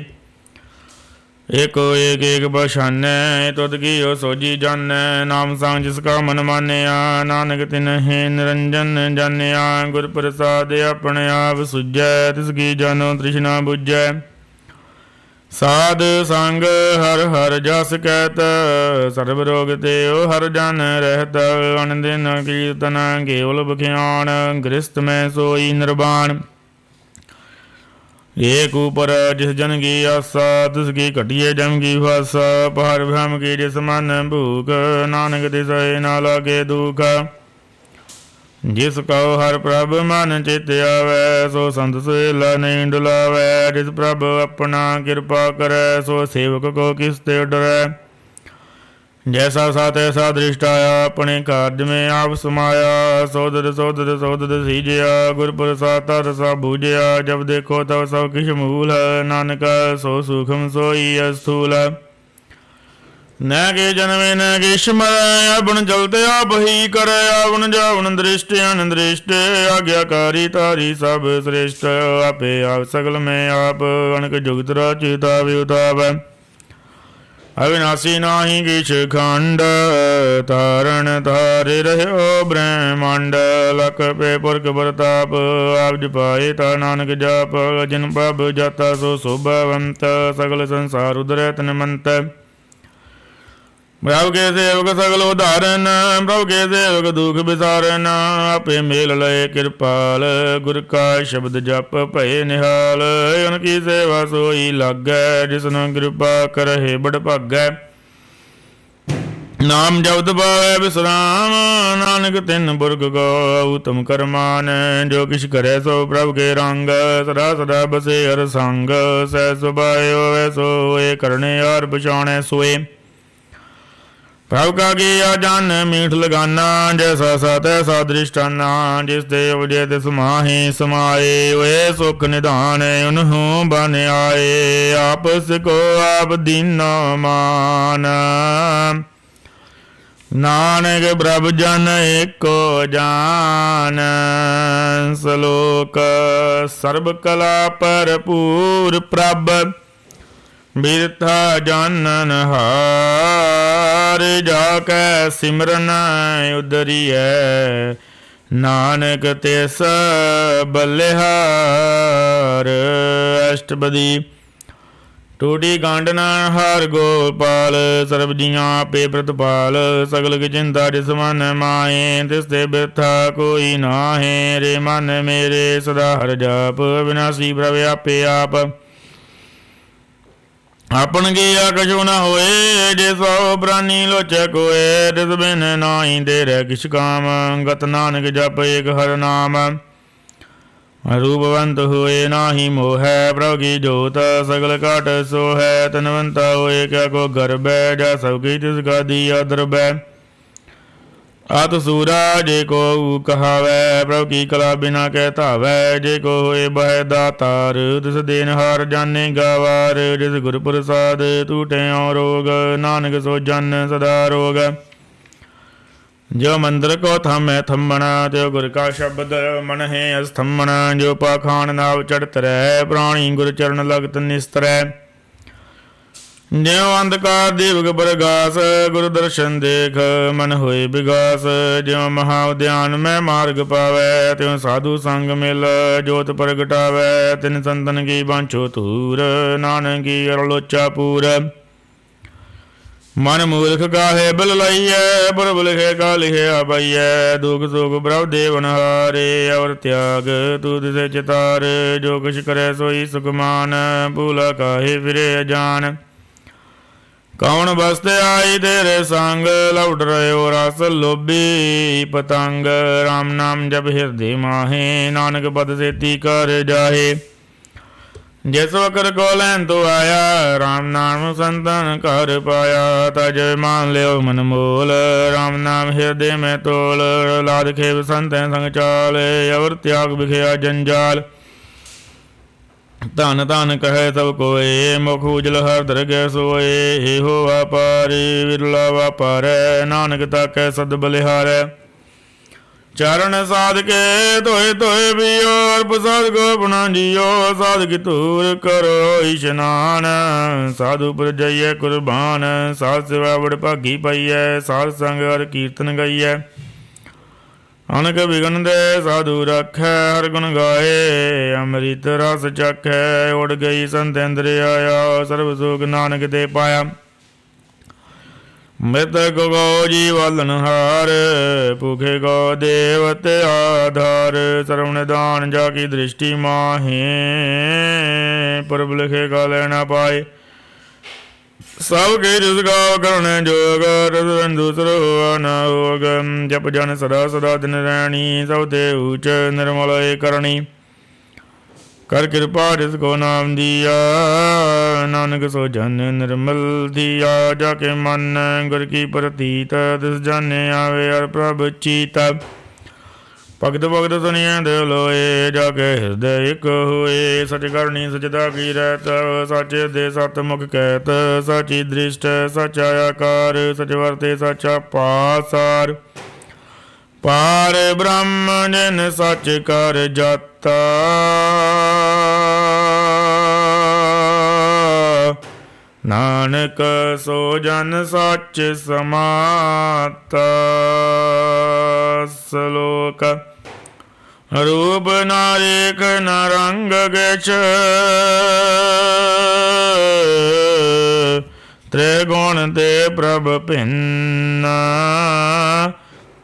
एको एक एक बशानै तुद की ओ सोजी जानै। नाम संग जिसका मन मानिया नानक तिन्हि निरंजन जानिया। गुर प्रसाद अपने आप सुझै तिसकी जानो तृष्णा बुझै। साध संग हर हर जस कहत सर्व रोग ते ओ हर जन रहत। अन दिन कीर्तन केवल बख्यान गृहस्थ में सोई निर्वाण। एक ऊपर जिस जन की आशा तिसकी घटिए जम की भाषा। पहर भ्रम की जिस मन भूख नानक तिसै न लागे दुख। जिस कहो हर प्रभ मन चित आवे सो संत सुहेला नहीं डुलावे। जिस प्रभ अपना कृपा करे सो सेवक को किस ते डरै। जैसा सा तैसा दृष्ट आया अपने कार्य में आप समाया। सोदर सोदर सोदर सीजया गुर प्रसाद तर सा बूझया। जब देखो तब सब किश मूल नानक सो सूक्ष्म सोई स्थूल। न के जन्मे न किश मरै अपन चलते आप ही करे। आवन जावन दृष्टि अनदृष्ट आज्ञाकारी तारी सब श्रेष्ठ। आपे आप सकल में आप अनक जुगत रचिता विताप। अविनाशी नाही किछ खंड तारण तारे रहो ब्रह्मांड। लख पे पुरख प्रताप आप जपाए ता नानक जाप। जिन प्रभ जाता सो शोभावंत सकल संसार उदरै तन मंत। प्रभु के सेवक सकल उदाहरण प्रभु के सेवक दुख विसारन। आपे मेल लय कृपाल गुर का शब्द जप भय निहाल। उनकी सेवा सोई लागै जिसनु कृपा करहे बड़ भागै। नाम जपत पावै विश्राम नानक तिन पुरख को उत्तम करमान। जो किछ करे सो प्रभु के रंग सदा सदा बसे हर संग। सह सुभाए होवे सोए करने और बचाने सोए। प्रभु का किया जान मीठ लगाना जैसा सा तैसा दृष्टाना। जिस ते उपजे तिस माहि समाए वे सुख निधान उन्हों बन आए। आपस को आप दीनो मान नानक प्रभु जन एको जान। सलोक सर्व कला भरपूर प्रभ बिरथा जानन हार। जाकै सिमरन उदरियै नानक तिस बलिहार। अष्टपदी टूटी गांडना हार गोपाल सर्व जियां पे प्रतिपाल। सगल की चिंता जिस मन माए तिस ते बिरथा कोई नाहे। रे मन मेरे सदा हर जाप विनाशी प्रभ आपे आप। आपन किया कछु न होए जे सौ प्राणी लोचक होए। तिस बिन नाई तेरे किछ काम गत नानक जप एक हर नाम। रूपवंत हुए नाही मोह प्रभु की जोत सगल काट सो है। तनवंता होए क्या को गर्भ जा सबकी तिसका दिया द्रव। अत सूरा जे को कहावै प्रभु की कला बिना कहता वै। जे को होए बह दातार तिस देनहार जाने गावार। जिस गुर प्रसाद टूटे रोग नानक सो जन सदा रोग। जो मंदिर को थमै थम्मण त्यो गुर का शब्द मन है अस्तम्भण। जो पाखान नाव चढ़त रह प्राणी गुर चरण लगत निस्तर। ज्यों अंधकार दीपक प्रगास गुरु दर्शन देख मन होए विगास। ज्यों महाउद्यान में मार्ग पावै त्यों साधु संग मिल जोत प्रगटावै। तिन संतन की बांछो तूर नानक की अरलोचा पूर। मन मूर्ख काहे बिल लइयै पुरब लिखे का लिखे अबैयै। दुख सुख प्रभ देवन हारे और त्याग तू दिसे चितार। जो कुछ करे सोई सुखमान भूला काहे फिरे जान। कौन बसते आई तेरे संग लौट रहे हो रस लोभी पतंग। राम नाम जब हृदय माहे नानक पद सेती कर जाहे। जिस वकर को लैन तो आया राम नाम संतन कर पाया। तज मान लियो मन मोल राम नाम हृदय में तोल। लाद खेव संत संग चाल और त्याग बिखया जंजाल। धन धन कहे सब कोय मुख उजल हर दरगह सोए। हो व्यापारी विरला व्यापार नानक ताकै सद बलिहारै। चरण साध के धोए धोए पियो और प्रसाद को पुना जियो साध की तूर करो इशनान साधु पर जइए कुर्बान साध सेवा बड़ भागी पाइए साध संग हर कीर्तन गाइए अनक विघन दे साधु रखै हर गुण गाए अमृत रस चखै उड़ गई संत इंद्र आया सर्व सुख नानक दे पाया मृतक गो जीवलन हार भूखे गो देवत आधार श्रवण दान जाकी दृष्टि माहे परब लिखे का लेना पाए सब के रस गाओ करण जोग रस दूसरो न होग जप जन सदा सदा दिन रैणी सब ते ऊच निर्मल करणी कर कृपा जिसको नाम दिया नानक सो जन निर्मल दिया जाके मन गुर की प्रतीत तिस जाने आवे हर प्रभ चीत भगत भगत सुनिए दिल लोए जाके हृदय एक होए सच करनी सचदा की रहत साचे दे सत मुख कहत साची दृष्ट सच आकार सच वर्ते सचा पासार पार ब्रह्म जिन सच कर जाता नानक सो जन सच समाता श्लोक रूप न रेख न रंग गच त्रिगुण ते प्रभ भिन्न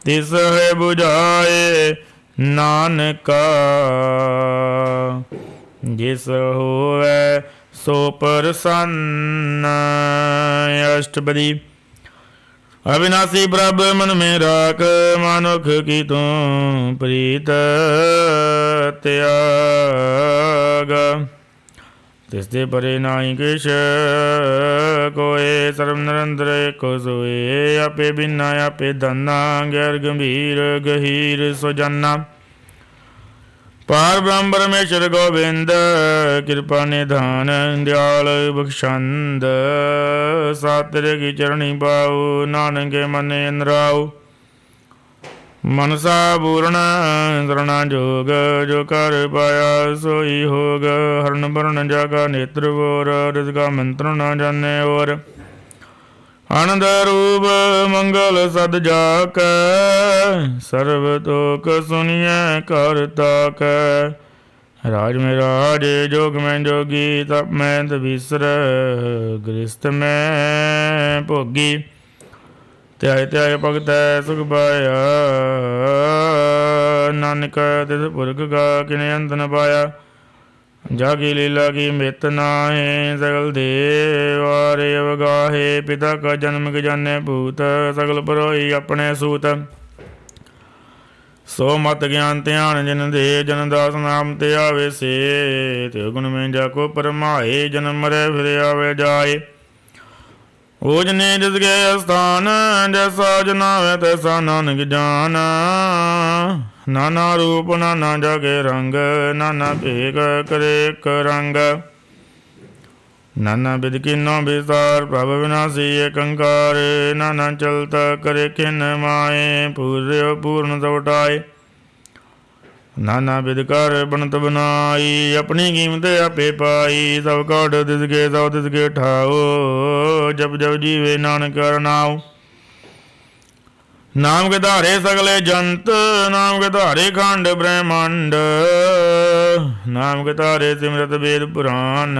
तिस है बुझाए नानका जिस होवे सो प्रसन्न अष्टपदी अविनाशी प्रभ मन में राख मानुख की तू प्रीत त्याग तिसते परे नाई किश कोय सर्व निरंतर को सोए आपे बिना आपे धन्ना गैर गंभीर गहीर सुजाना पार ब्रह्म परमेश्वर गोविंद कृपा निधान दयाल बख्शंद सातिर की चरणी पाओ नानक के मन इंद्राओ मनसा पूर्ण शरणा जोग जो कर पाया सोई होग हरण भरण जागा नेत्र वोर रिजका मंत्र न जाने और आनंद रूप मंगल सद जाक सर्व तोक सुनिए कर ताक राज में राज जोग में जोगी तप में तबीसर गृहस्थ में भोगी त्याय त्याय भगत सुख पाया नानक तिस पुरख का किने अंत न पाया जाकी लीला की मित नाहे सगल देवारे अवगाहे पिता का जन्म के जाने भूत सगल परोई अपने सूत सो मत ज्ञान ध्यान जिन दे जन दास नाम ते आवे से ते गुण में जाको परमाए जन्म मरे फिर आवे जाए ओजने जिसके स्थान जैसा जनावे तैसा नानक जाना नाना रूप नाना जागे रंग नाना भेक करे रंग नाना विध किन्नो विस्तार प्रभ विनाशी कंकार नाना चलता करे खिन्न माए पूर्य पूर्ण सवटाए नाना विध कर बनत बनाई अपनी कीमत आपे पाई सब काट तिसके सब तिसके ठाओ जब जब जीवे नानक नाओ नाम के धारे सगले जंत नाम के धारे खंड ब्रह्मांड नाम के धारे सिमरत वेद पुराण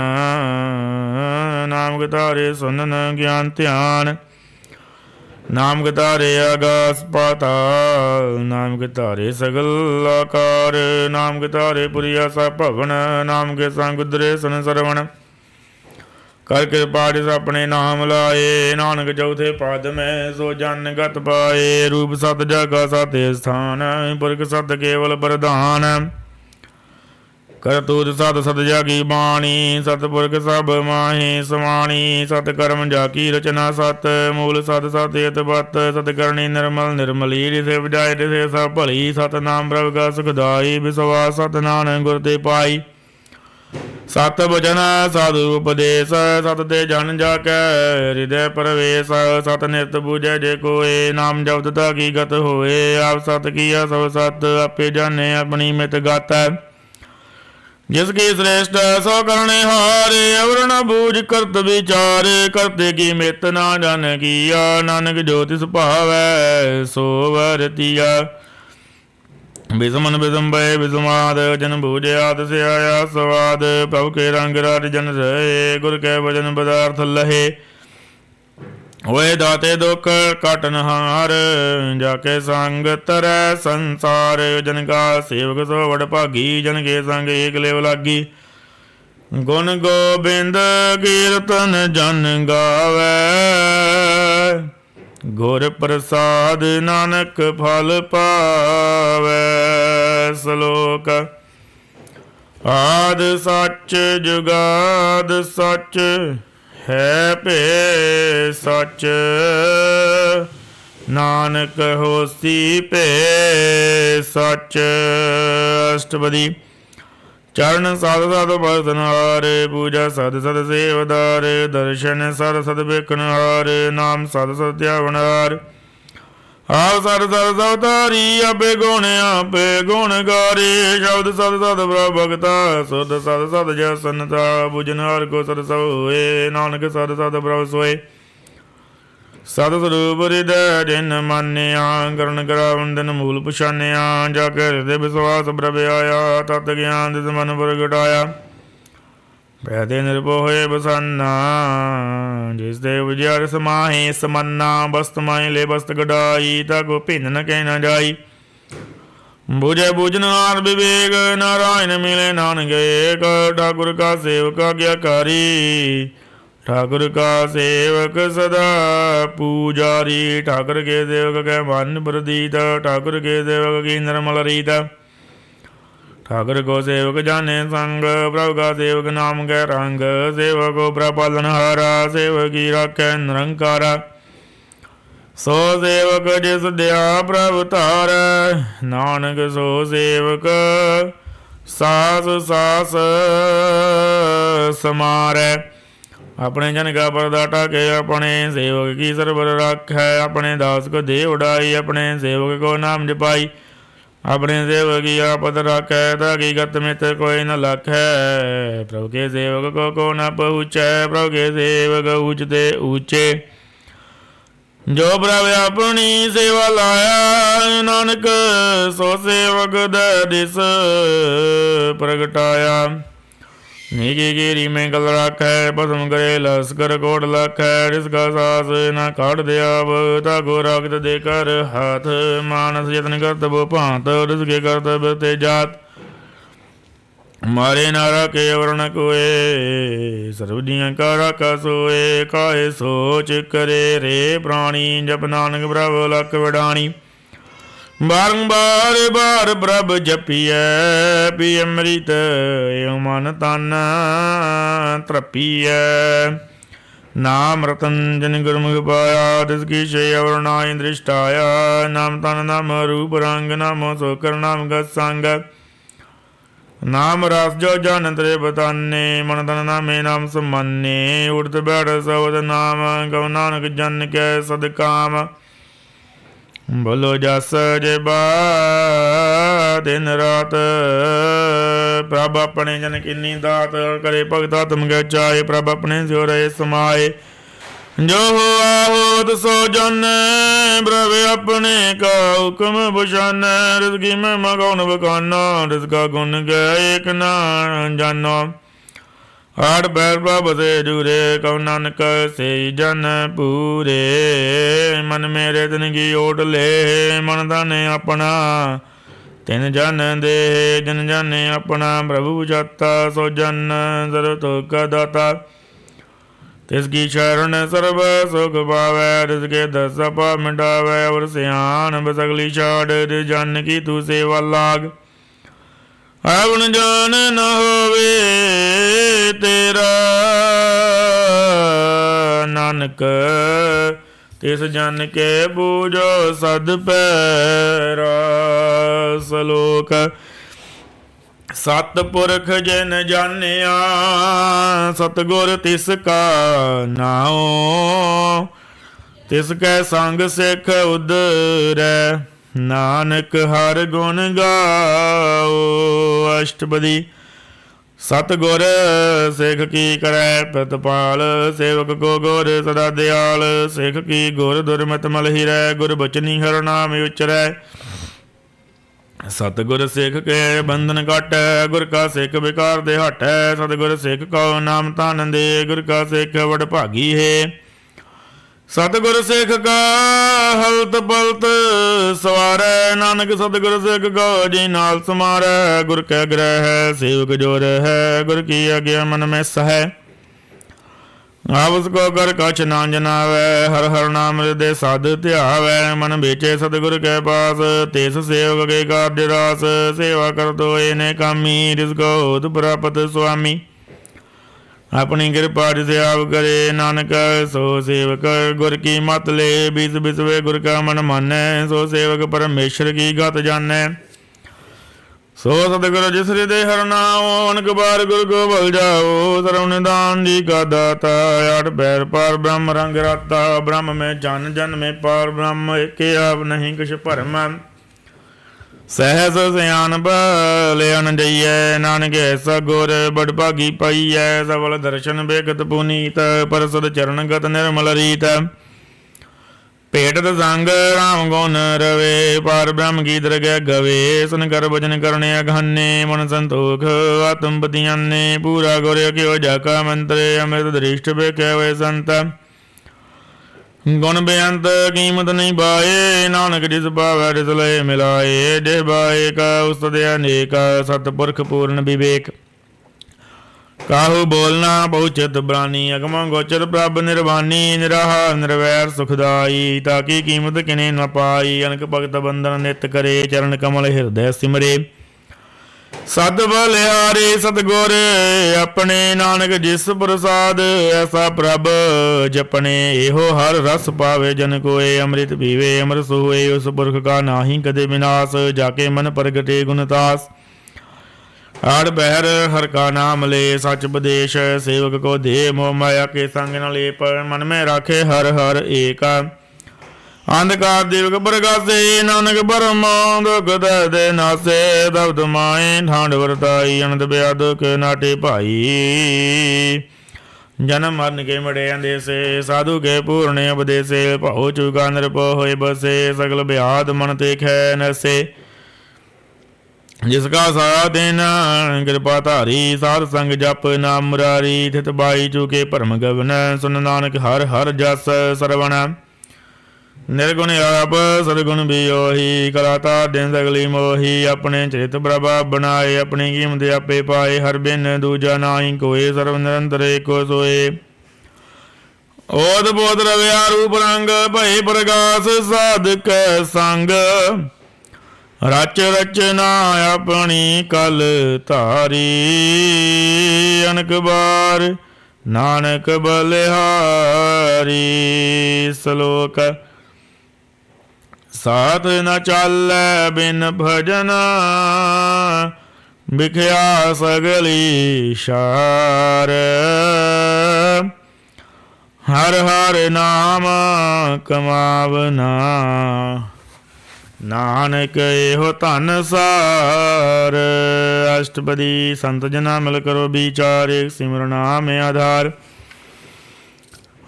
नाम के धारे सुनन ज्ञान ध्यान नाम के तारे आकाश पाताल नाम के तारे सगल आकार नाम के तारे पुरी आसा भवन नाम के संग उदरे सन सरवण कर कृपा जिस अपने नाम लाए नानक चौथे पाद में सो जन गत पाए रूप सत जागा साते स्थान पुरख सत केवल प्रधान करतूत सत सत जाकी बाणी सतपुरख सब माही समाणी सत कर्म जाकी रचना सत मूल सत सत यत बत सत करणी निर्मल निर्मली रिसे बजाय रिसे सब भली सत नाम प्रभ का सुखदाई विश्वास सत नानक गुर ते पाई सत बचन साधु उपदेश सत ते जन जाकै हृदय प्रवेश सत नित बूझे जे कोय नाम जपत की गत होए आप सत किया सब सत आपे जाने अपनी मित गत जिसकी श्रेष्ठ सौ करने हारे अवर न बूझ करत विचार करते की मित ना जान किया नानक जो तिस भावै सो वरतिया विषमन विषम्बय विषमाद जन भूजे आद से आया स्वाद प्रभु के रंग राज जन रहे गुर के वचन पदार्थ लहे होए दाते दुख काटनहार जाके संग तरह संसार जन का सेवक सो वड भागी जन के संग एक लेव लागी गुण गोबिंद कीर्तन जन गावे गुर प्रसाद नानक फल पावै श्लोक आद सच जुगाद सच है पे सच नानक होसी पे सच अष्टपदी चरण साध साध बरतनहार पूजा सद सद सेवदार दर्शन सर सद बेखनहार नाम सद सद त्यावनहार आप सद सद सवतारी आपे गुण गारे शब्द सद सद भगता सुध सद सद जसनता बुझनहार को सद सब होए नानक सद सद प्रभ सोए सत स्वरूप हृदय जिन मानिया करण करावन दिन मूल पछानिया जाके हृदय विश्वास प्रभ आया तत् ज्ञान तिस मन प्रगटाया पैदे निर्भो होए बसाना जिस देव विजय समाहे समन्ना बस्त माए ले बस्त गडाई ताको भिन्न न कह न जाई बुझे बुझनहार विवेक नारायण मिले नानक एक ठाकुर का सेवक आज्ञाकारी ठाकुर का सेवक सदा पूजारी ठाकुर के सेवक के मन प्रदीत ठाकुर के सेवक की निर्मल रीत ठाकुर को सेवक जाने संग प्रभु का सेवक नाम के रंग सेवक को प्रपालनहारा सेवक की राखे निरंकारा सो सेवक जिस दया प्रभु तार नानक सो सेवक सास सास समारै अपने जन का पर्दा ढाके अपने सेवक की सरबर रखै अपने दास को दे उड़ाई अपने सेवक को नाम जपाई अपने सेवक की आपत रखै ताकि गत मित कोई न लखै प्रभु के सेवक को न पहुँचै प्रभु के सेवक ऊंचते ऊंचे जो प्रभु अपनी सेवा लाया नानक सो सेवक दिस प्रगटाया नीकी गिरी में गल रखै पसम करे लस्कर कोट लखै जिसका सास न काट दिया ताको रक्त देकर हाथ मानस यत्न कर्तव्य भांत जिसके कर्तव्य ते जात मारे नारा के वर्ण कोए सर्वजियां का राखा सोए काहे सोच करे रे प्राणी जप नानक प्रभ लख वडाणी बारंबार बार प्रभ जपिए पी अमृत एवं मन तन त्रपिए नाम रतन जन गुरमुख पाया तिसकी शय अवरणाय दृष्टाया नाम तन नाम रूप रंग नाम सोकर नाम गत संग नाम रस जो जन त्रे बताने मन तन नामे नाम सम्माने उड़त बैठ सवद नाम गौ नानक जन के सदकाम बोलो जस जे दिन रात प्रभ अपने जन किन्नी दात करे भगता तुम गए चाहे प्रभ अपने स्यो रहे समाए जो हो होत सो जन प्रभ अपने का हुक्म भूषण रिजकी में मगौन बखाना रिजका गुण गए एक ना जानो हाड़ बैर प्रभ से जुरे कौ नानक से जन पूरे मन मेरे दिन की ओट ले मन दाने अपना तिन जन दे जन जाने अपना प्रभु जाता सो जन सर्व तो का दाता तिसकी शरण सर्व सुख पावै तिसके दस पाप मिटावै और सियान बसगली छाड़ जन की तू सेवा लाग अवण जान न होवे तेरा नानक तिस जन के पूजो सद पैरा श्लोक सतपुरख जिन जानिया सतगुर तिस का नाओ तिसकै संग सिख उदरै नानक हर गुण गाओ। अष्टपदी। सतगुर सिख की करै प्रतिपाल सेवक को गुर सदा दयाल सिख की गुर दुर्मत मल हिरै गुर बचनी हर नाम उचरै। सतगुर सिख के बंधन काटै गुर का सिख विकार दे हटै सतगुर सिख को नाम तान दे गुर का सिख वड भागी है। सतगुर सिख का हलत पलत सवारै नानक सतगुर सिख को जी नाल समारै गुर कै ग्रह है सेवक जोर है गुर की आज्ञा मन में सह। आपस को कर कछ ना जनावै हर हर नाम हृदय साध ध्यावै मन बेचे सतगुर के पास तेस सेवक के कार्य रास सेवा कर तो ने कामी जिसको होत प्राप्त स्वामी। अपनी कृपा जिसे आप करे नानक सो सेवक गुर की मत ले बिस बिसवे गुर का मन मानै सो सेवक परमेश्वर की गत जानै। सो सतगुर जिस हृदय हर नाम अनक बार गुर को बल जाओ सर्व निदान जी का दाता। आठ पैर पार ब्रह्म रंग राता ब्रह्म में जन जन में पार ब्रह्म एक आप नहीं कुछ भरम। सहस सयान बल अनजइयै नानक ऐसा गुर बड़ भागी पाइयै सबल दर्शन बेगत पुनीत परसद चरण गत निर्मल रीत। भेटत संग राम गुण रवे पार ब्रह्म की दरगह गवे सुन कर भजन करने अघाने मन संतोख आत्म पतियाने पूरा गुर क्यों जाका मंत्र अमृत दृष्ट बेख्या वे संत। गुण बेअंत कीमत नहीं पाए नानक जिस पावै तिस लय मिलाए जे बाए का उस्तद अनेक सतपुरख पूर्ण विवेक। काहू बोलना बहुचित ब्रानी अगम गोचर प्रभ निर्वाणी निराहार निर्वैर सुखदाई ताकि कीमत किने न पाई अनक भगत बंधन नित करे चरण कमल हृदय सिमरे। सद बलिहारे सतगुर अपने नानक जिस प्रसाद ऐसा प्रभ जपने एहो हर रस पावे जन कोय अमृत पीवे अमर सोए उस पुरख का नाहि कदे विनाश जाके मन प्रगटे गुणतास। आड़ बहर हर का नाम ले सच उपदेश सेवक को दे मोह माया के संग न लेप मन में राखे हर हर एक। अंधकार दिवक प्रकाशे नानक परम दुख दे नासे दब्द माए ठांड वरताई अनंत ब्या दुख नाटे भाई। जन्म मरण के मड़े अंदेसे साधु के पूर्ण उपदेसे भाओ चुका निरपो होए बसे सगल ब्याद मन ते खे नसे। जिसका सारा दिन कृपा धारी साध संग जप नाम मुरारी थित बाई चुके भरम गवन सुन नानक हर हर जस सरवण। निर्गुण आप सदगुण भी ओही कलाता दिन सगली मोही अपने चरित प्रभा बनाए अपनी कीमत आपे पाए हर बिन दूजा नाई कोय सर्व निरंतर एको सोए। ओद बोध रव्या रूप रंग भय प्रकाश साधक संग रच रचना अपनी कल धारी अनक बार नानक बलिहारी। श्लोक। साथ न चालै बिन भजन बिख्या सगली शार हर हर नाम कमावना नानक एहो धन सार। अष्टपदी। संत जना मिल करो विचार एक सिमरन में आधार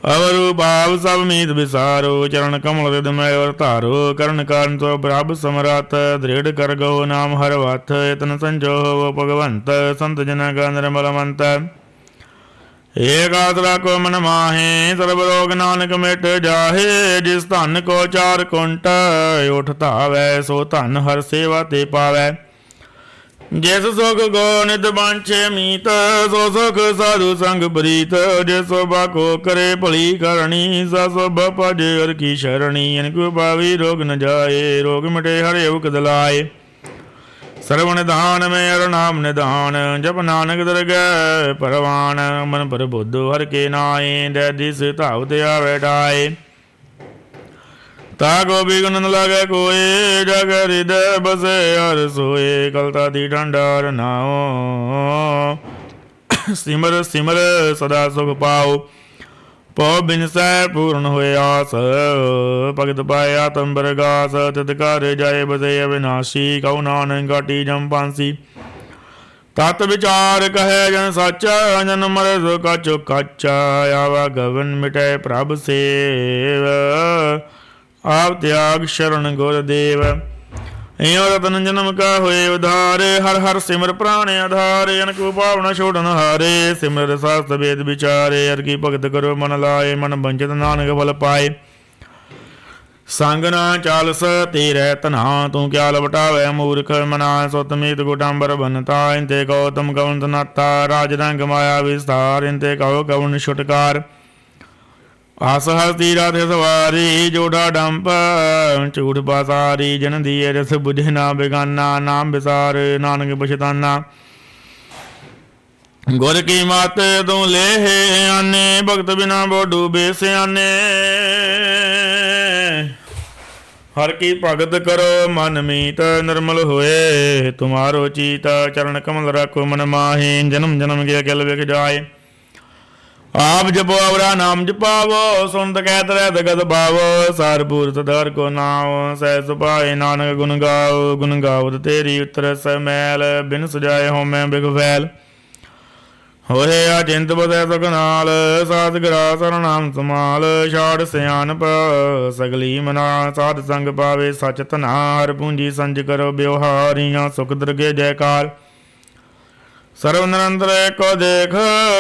अवरु भाव सब मीत विसारो चरण कमल हृदय और तारो करण कारण तो प्रभ समरात दृढ़ कर गो नाम हर वथ इतन संजो हो भगवंत संत जना का निर्मल मंत। एक आसरा को मन माहे सर्व रोग नानक मिट जाहे जिस धन को चार कुंट उठ धावै सो धन हर सेवा ते पावै। जिस सुख गो नित बांछे मीत सो सुख साधु संग प्रीत जिस शोभा को करे भली करणी सा शोभा भज हर की शरणी इनको पावी रोग न जाए रोग मिटे हर युग दलाए। सर्व निधान में हर नाम निधान जप नानक दरगह परवान मन पर बुद्ध हर के नाए दैदिस धाव दया बैठाए। ताको बिगुन न लागे कोई, जग हृदय बसे हर सोए। कलता दी ढंडार नाओ, सिमर सिमर सदा सुख पाओ। पौ बिन सै पूर्ण होए आस, भगत पाए आत्म बरगास। तित कर जाए बसे अविनाशी, कहु नानक घाटी जम पांसी। तत विचार कहे जन साचा, जन मर सो काचो काचा। आवा गगन मिटे प्रभ सेव, आप त्याग शरण गुरदेव। इं रतन जन्म का होए उधारे, हर हर सिमर प्राण आधारे। अनक पावना छोड़न हारे, सिमर शास्त्र वेद विचारे। हर की भगत करो मन लाए, मन बंचित नानक फल पाए। संग ना चालस तेरे तना, तू क्या लपटावे मूर्ख मना। सुतमीत गुटाम्बर बनता, इनते गौतम कवन तनाता। राज रंग माया विस्तार, इनते कहो कवन छुटकार। आस हस्ती राधे सवारी, जोड़ा डंप झूठ बासारी। जन दिए रस बुझे ना बेगाना, नाम विसार नानक पछताना। गुर की मत तू ले आने, भगत बिना बो डूबे सियाने। हर की भगत करो मन मीत, निर्मल होए तुम्हारो चीत। चरण कमल रखो मन माहे, जन्म जन्म के अकल विख जाए। आप जपो अवरा नाम जपावो, सुनत कहत रहत गत पावो। सारपुर सदर को नाव, सह सुपाए नानक गुण गाओ। गुण गावत तेरी उतर मैल, बिन सजाए हो मैं बिग फैल। होए अचिंत बसै सुख नाल, साध गिरा सरनाम समाल। छाड़ सियानप सगली मना, साध संग पावे सच तना। हर पूंजी संज करो ब्यवहारियां, सुख दरगे जयकार। सर्व निरंतर एको देख,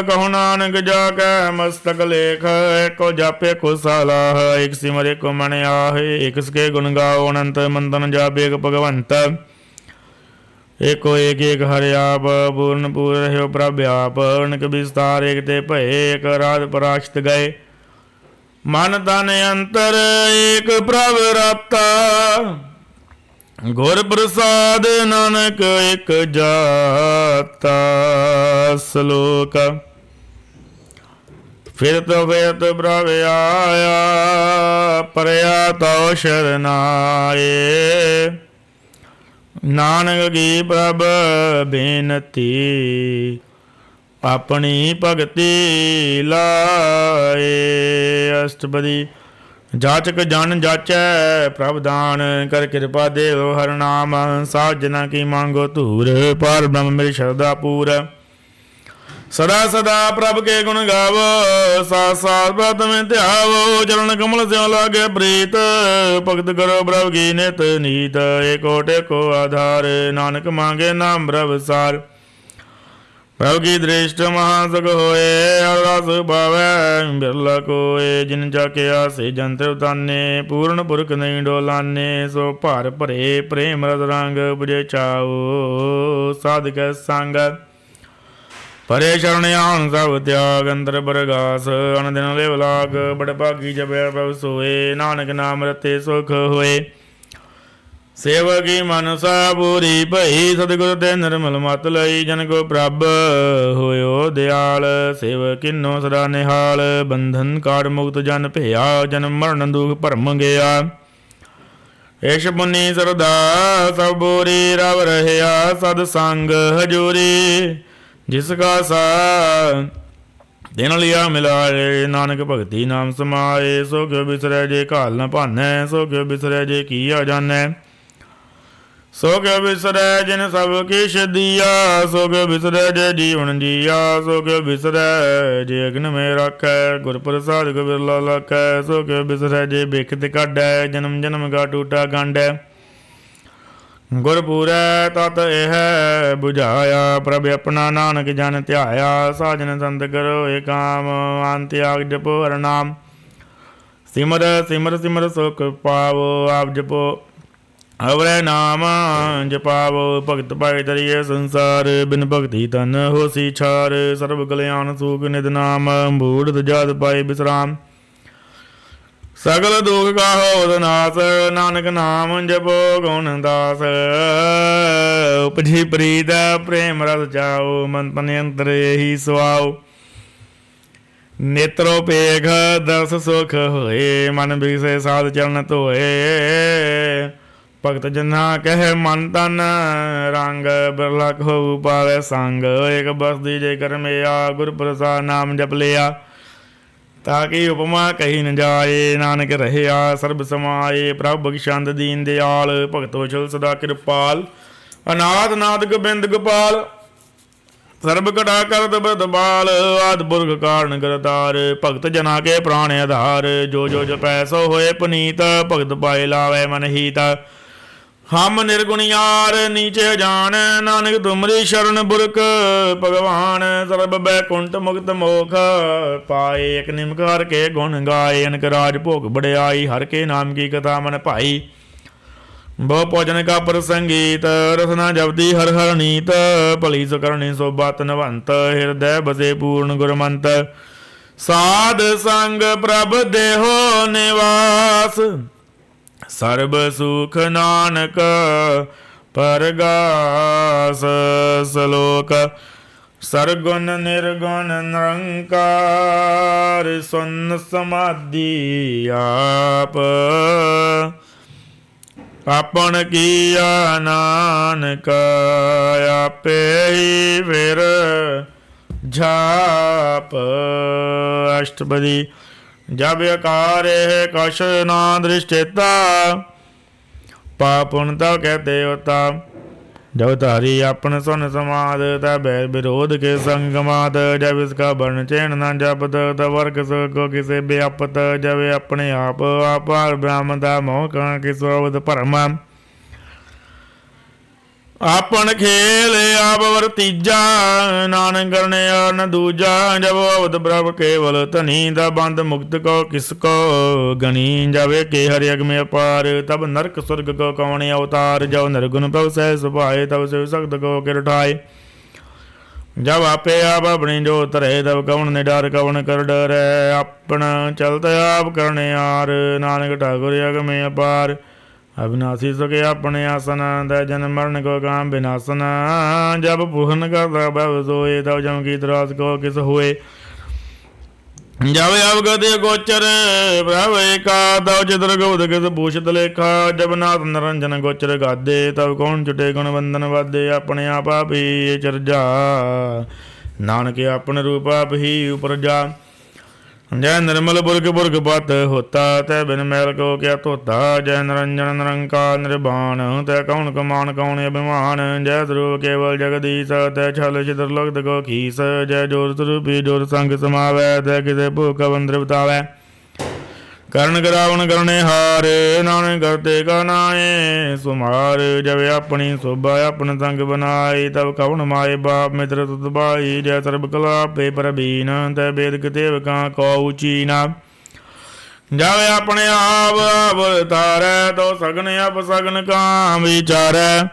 कहु नानक जाकै मस्तक लेख। एको जापे को सालाह, एक सिमर एको मन आहे। एक सके गुण गाओ अनंत, मंथन जापे एक भगवंत। एको एक एक हरि आप, पूर्ण पूर रहो प्रभ्याप। अनक विस्तार एक ते भय, एक राध पराक्षित गए। मन तन अंतर एक प्रभ राता, गुर प्रसाद नानक एक जाता। श्लोक। फिरत प्रभ आया, परया तो शरनाए। नानक की प्रभ बेनती, अपनी भगति लाए। अष्टपदी। जाचक जन जाचै प्रभ दान, कर कृपा देव हर नाम। साध जना की मांगो धूर, पार ब्रह्म मेरी श्रद्धा पूर। सदा सदा प्रभ के गुण गावो, साथ साथ व्रत में ध्यावो। चरण कमल से लागे प्रीत, भगत करो प्रभ की नित नीत। एको टेको आधार, नानक मांगे नाम प्रभ सार। प्रभु की दृष्टि महासुख होए, अरदास पावै बिरला कोय। जिन जाके आसे जंत्र उताने, पूर्ण पुरख नहीं डोलाने। सो भार भरे प्रेम रस रंग, बुझे चाओ साधक संग। परे शरण आन सब त्याग, अंतर बरगास। अन दिन लेव लाग, बड़ भागी जपै प्रभु सोए। नानक नाम रते सुख होए। सेवकी मनसा पूरी भई, सतगुर ते निर्मल मत लई। जन को प्रभ होयो दयाल, सेवक किन्नो सदा निहाल। बंधन काट मुक्त जन भया, जन्म मरण दुख भरम गया। ईश पुनि सरदा सब बोरी, रव रहया सद संग हजूरी। जिसका सा दिन लिया मिलाए, नानक भगति नाम समाए। सो क्यों बिसरै जे घाल न भानै, सो क्यों बिसरै जे किया जानै। सो क्यों बिसरै जिन सब किश दिया, सो क्यों बिसरै जे जीवन जिया। सो क्यों बिसरै जे अग्न में रखै, गुर प्रसाद को बिरला लखै। सो क्यों बिसरै जे बिखत काढै, जन्म जन्म का टूटा गंढै। गुरपुरै तत यह बुझाया, प्रभ अपना नानक जन ध्याया। साजन संत करो एक काम, आन त्याग जपो हर नाम। सिमर सिमर सिमर सुख पावो, आप जपो अवरै नाम जपावो। भगत पाए तरिए संसार, बिन भगति तन होसी छार। सर्व कल्याण सुख निध नाम, बूढ़ जात पाए विश्राम। सगल दुख का हो नाश, नानक नाम जपो गुण दास। उपजी प्रीत प्रेम रस जाओ, मन तन अंतर यही सुआओ। ਨੇਤਰੋ ਪੇਖ ਦਸ ਸੁਖ ਹੋਏ, ਮਨ ਬਿਗਸੇ ਸਾਧ ਚਰਨ ਧੋਏ। ਭਗਤ ਜਨਾ ਕਹਿ ਮਨ ਤਨ ਰੰਗ, ਬਿਰਲਾ ਕਹੂ ਪਾਵੇ ਸੰਗ। ਇੱਕ ਬਸਦੀ ਜੇ ਕਰਮਿਆ, ਗੁਰ ਪ੍ਰਸਾਦ ਨਾਮ ਜਪ ਲਿਆ। ਤਾਕੀ ਉਪਮਾ ਕਹੀ ਨ ਜਾਏ, ਨਾਨਕ ਰਹਿਆ ਸਰਬ ਸਮਾਏ। ਪ੍ਰਭ ਬਖਸ਼ੰਦ ਦੀਨ ਦਿਆਲ, ਭਗਤੋ ਛਲ ਸਦਾ ਕਿਰਪਾਲ। ਅਨਾਥ ਨਾਥ ਗੋਬਿੰਦ ਗੋਪਾਲ, ਸਰਬ ਕਟਾ ਕਰਤ ਬਰਦਬਾਲ। ਆਦਿ ਪੁਰਖ ਕਾਰਨ ਕਰਤਾਰ, ਭਗਤ ਜਨਾ ਕੇ ਪ੍ਰਾਣ ਆਧਾਰ। ਜੋ ਜੋ ਜਪੈ ਸੋ ਹੋਏ ਪੁਨੀਤ, ਭਗਤ ਪਾਏ ਲਾਵੇ ਮਨ ਹੀਤ। ਹਮ ਨਿਰਗੁਣਿਆਰ ਨੀਚੇ ਜਾਣ, ਨਾਨਕ ਤੁਮਰੀ ਸ਼ਰਨ ਬੁਰਕ ਭਗਵਾਨ। ਸਰਬ ਬੈਕੁੰਠ ਮੁਕਤ ਮੋਖ ਪਾਏ, ਇਕ ਨਿਮਕ ਹਰ ਕੇ ਗੁਣ ਗਾਏ। ਅਨਕ ਰਾਜ ਭੋਗ ਬੜਿਆਈ, ਹਰ ਕੇ ਨਾਮ ਕੀ ਕਥਾ ਮਨ ਭਾਈ। ਬਹੁ ਭੋਜਨ ਕਾ ਪ੍ਰਸੰਗੀਤ, ਰਸਨਾ ਜਪਦੀ ਹਰ ਹਰ ਨੀਤ। ਭਲੀ ਸੋ ਕਰਨੀ ਸੋ ਬਾਤ ਨਵੰਤ, ਹਿਰਦੈ ਬਸੇ ਪੂਰਨ ਗੁਰਮੰਤ। ਸਾਧ ਸੰਗ ਪ੍ਰਭ ਦੇਹੋ ਨਿਵਾਸ, ਸਰਬ ਸੁਖ ਨਾਨਕ ਪਰਗਾਸ। ਸਲੋਕ ਸਰਗੁਣ ਨਿਰਗੁਣ ਨਿਰੰਕਾਰ, ਸੁਨ ਸਮਾਧੀ ਆਪ। ਆਪਨ ਕੀਆ ਨਾਨਕ, ਆਪੇ ਹੀ ਫਿਰ ਝਾਪ। ਅਸ਼ਟਪਦੀ ਜਬ ਅਕਾਰੇ ਕਛ ਨਾ ਦ੍ਰਿਸ਼ਟੇਤਾ, ਪਾਪੁਨ ਤਾ ਕਹਤੇ ਹੋਤਾ। जब तारी अपन सुन समाद, तब विरोध के संगमात। जब इसका वर्ण चैन न जपत, तब वर्ग को किसे व्यापत। जब अपने आप अपार ब्राह्मता, मोह कहाँ किस अवध भरम। आपन खेल आप वरतीजा, नानक करने और न दूजा। जब अवध ब्रह्म केवल धनी, तब बंद मुक्त को किसको गणी। जब के हरि अग में अपार, तब नरक स्वर्ग को कौन अवतार। जब निर्गुण प्रभ सह सुभाए, तब शिव सख्त को किरठाए। जब आपे आप अपनी जो तरे, तब कौन निडार कौन कर डरे। अपना चलते आप करने यार, नानक ठाकुर अग में अपार। अविनाशी सुखे अपने आसन, तय जन मरण को काम विनाशन। जब पूहन करता भव सोए, तब जम की त्रास को किस होए। जब अवगत गोचर प्रभ एका, तब चित्रगुप्त किस भूषित लेखा। जब नाथ निरंजन गोचर गादे, तब कौन छुटे गुण बंधन वादे। अपने आप ही चर्जा, नानक अपने रूप आप ही उपरजा। जय निर्मल पुरख पुरख पत होता, तय बिन मैल को क्या धोता। जय निरंजन निरंकार निर्वाण, तय कौन कमान कौन अभिमान। जय स्वरूप केवल जगदीश, तय छल छिद्र लग्ध को खीस। जय जोर स्वरूपी जोर संग समावै, तय किसे भूख बंद्र बतावै। कर्ण करावन करने हार, नानक करते का नाए सुमार। जब अपनी शोभा अपन संग बनाई, तब कौन माए बाप मित्र तुत भाई। जय सर्ब कला पे परबीन, तय वेद देव का कौ चीना। जब अपने आप अवतारै, तो सगन अप सगन काम विचारै।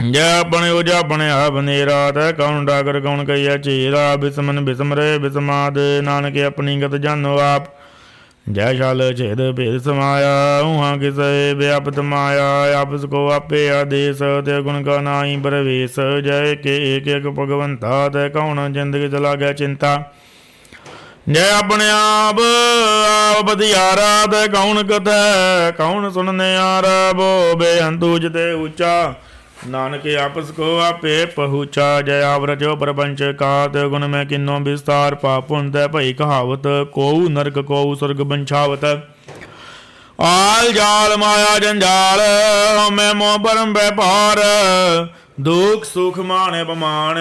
जय अपने ओझा अपने आप नेरा, तय कौन डाकर कौन कहिया चेरा। बिसमन बिसमरे बिसमाद, नानक अपनी गत जानो आप। जय शाल छेद भेद समाया, उहाँ किसे व्यापत माया। आपस को आपे आदेश, तय गुण का नाई प्रवेश। जय के एक भगवंता, तय कौन जिंदगी चला गया चिंता। जय अपने आप बधियारा, तय कौन कथै कौन सुनने आरा। वो बेअंतु जिते ऊंचा, नानक आपस को आपे पहुँचा। जय आप रचो प्रपंच कात, गुण में किन्नो विस्तार। पापुन तय भई कहावत, कोऊ नरक कोऊ स्वर्ग बंछावत। आल जाल माया जंजाल, मैं मोह परम व्यापार। दुख सुख माने बमान,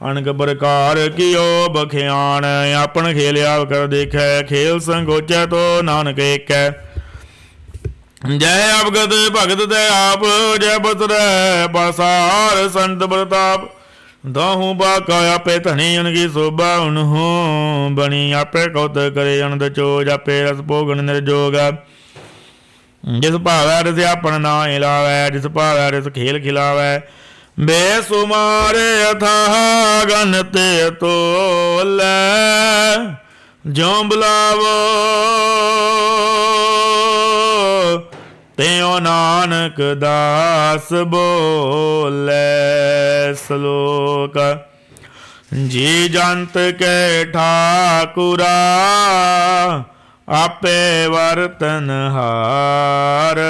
अनक प्रकार कियो बख्यान। अपन खेलिया कर देखे, खेल संगोचै तो नानक एक। जय अवगत भगत दे आप, जय बतर पासार संत प्रताप। दहू बाका आपे धनी, उनकी शोभा उन्हों बनी। आपे कौत करे अनंद चोज, आपे रस भोगन निर्जोग। जिस भावै रस आपन नाय लावै, जिस भावै रस खेल खिलावै। बेसुमार अथाह गन ते तोलै, ज्यों बुलावो त्यों नानक दास बोले। श्लोक जी जंत के ठाकुरा आपे वर्तन हार।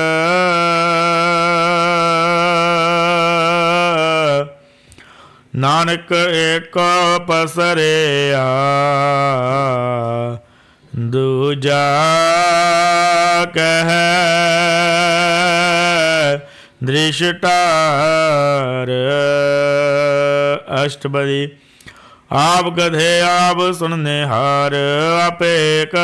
नानक एक पसरिया दूजा कह दृष्टार। अष्टपदी। आप गधे आप सुनने हार आपे एक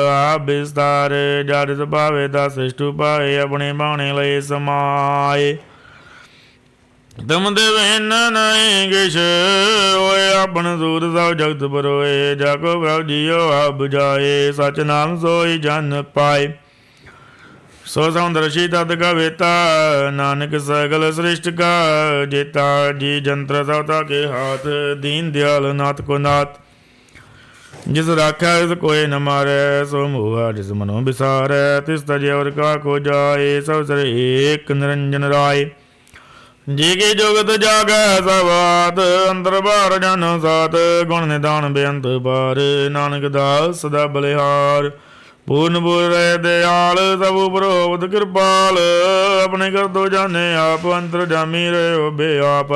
आप विस्तार। जड़ पावे ता सृष्टु पाए अपने बाणे लय समाए। तुम देवेन नहीं किश होए अपन सूर सब जगत परोए। जाको प्रभ जियो आप बुझाए सच नाम सोई जन पाए। सो सौंदर्शी तद का वेता नानक सगल सृष्टि का जेता। जी जंत्र सवता के हाथ दीन दयाल नाथ को नाथ। जिस राखा तिस कोई न मारे सो मोहा जिस मनो बिसारे। तिस तजे और का को जाए सब सर एक निरंजन राय। जी की जुगत जागै सवात अंतर बार जन सात। गुण निदान बेअंत पार नानक दास सदा बलिहार। पूर्ण पूर रहे दयाल सब उपरोक्त कृपाल। अपने कर दो जाने आप अंतर जामी रहे बे आप।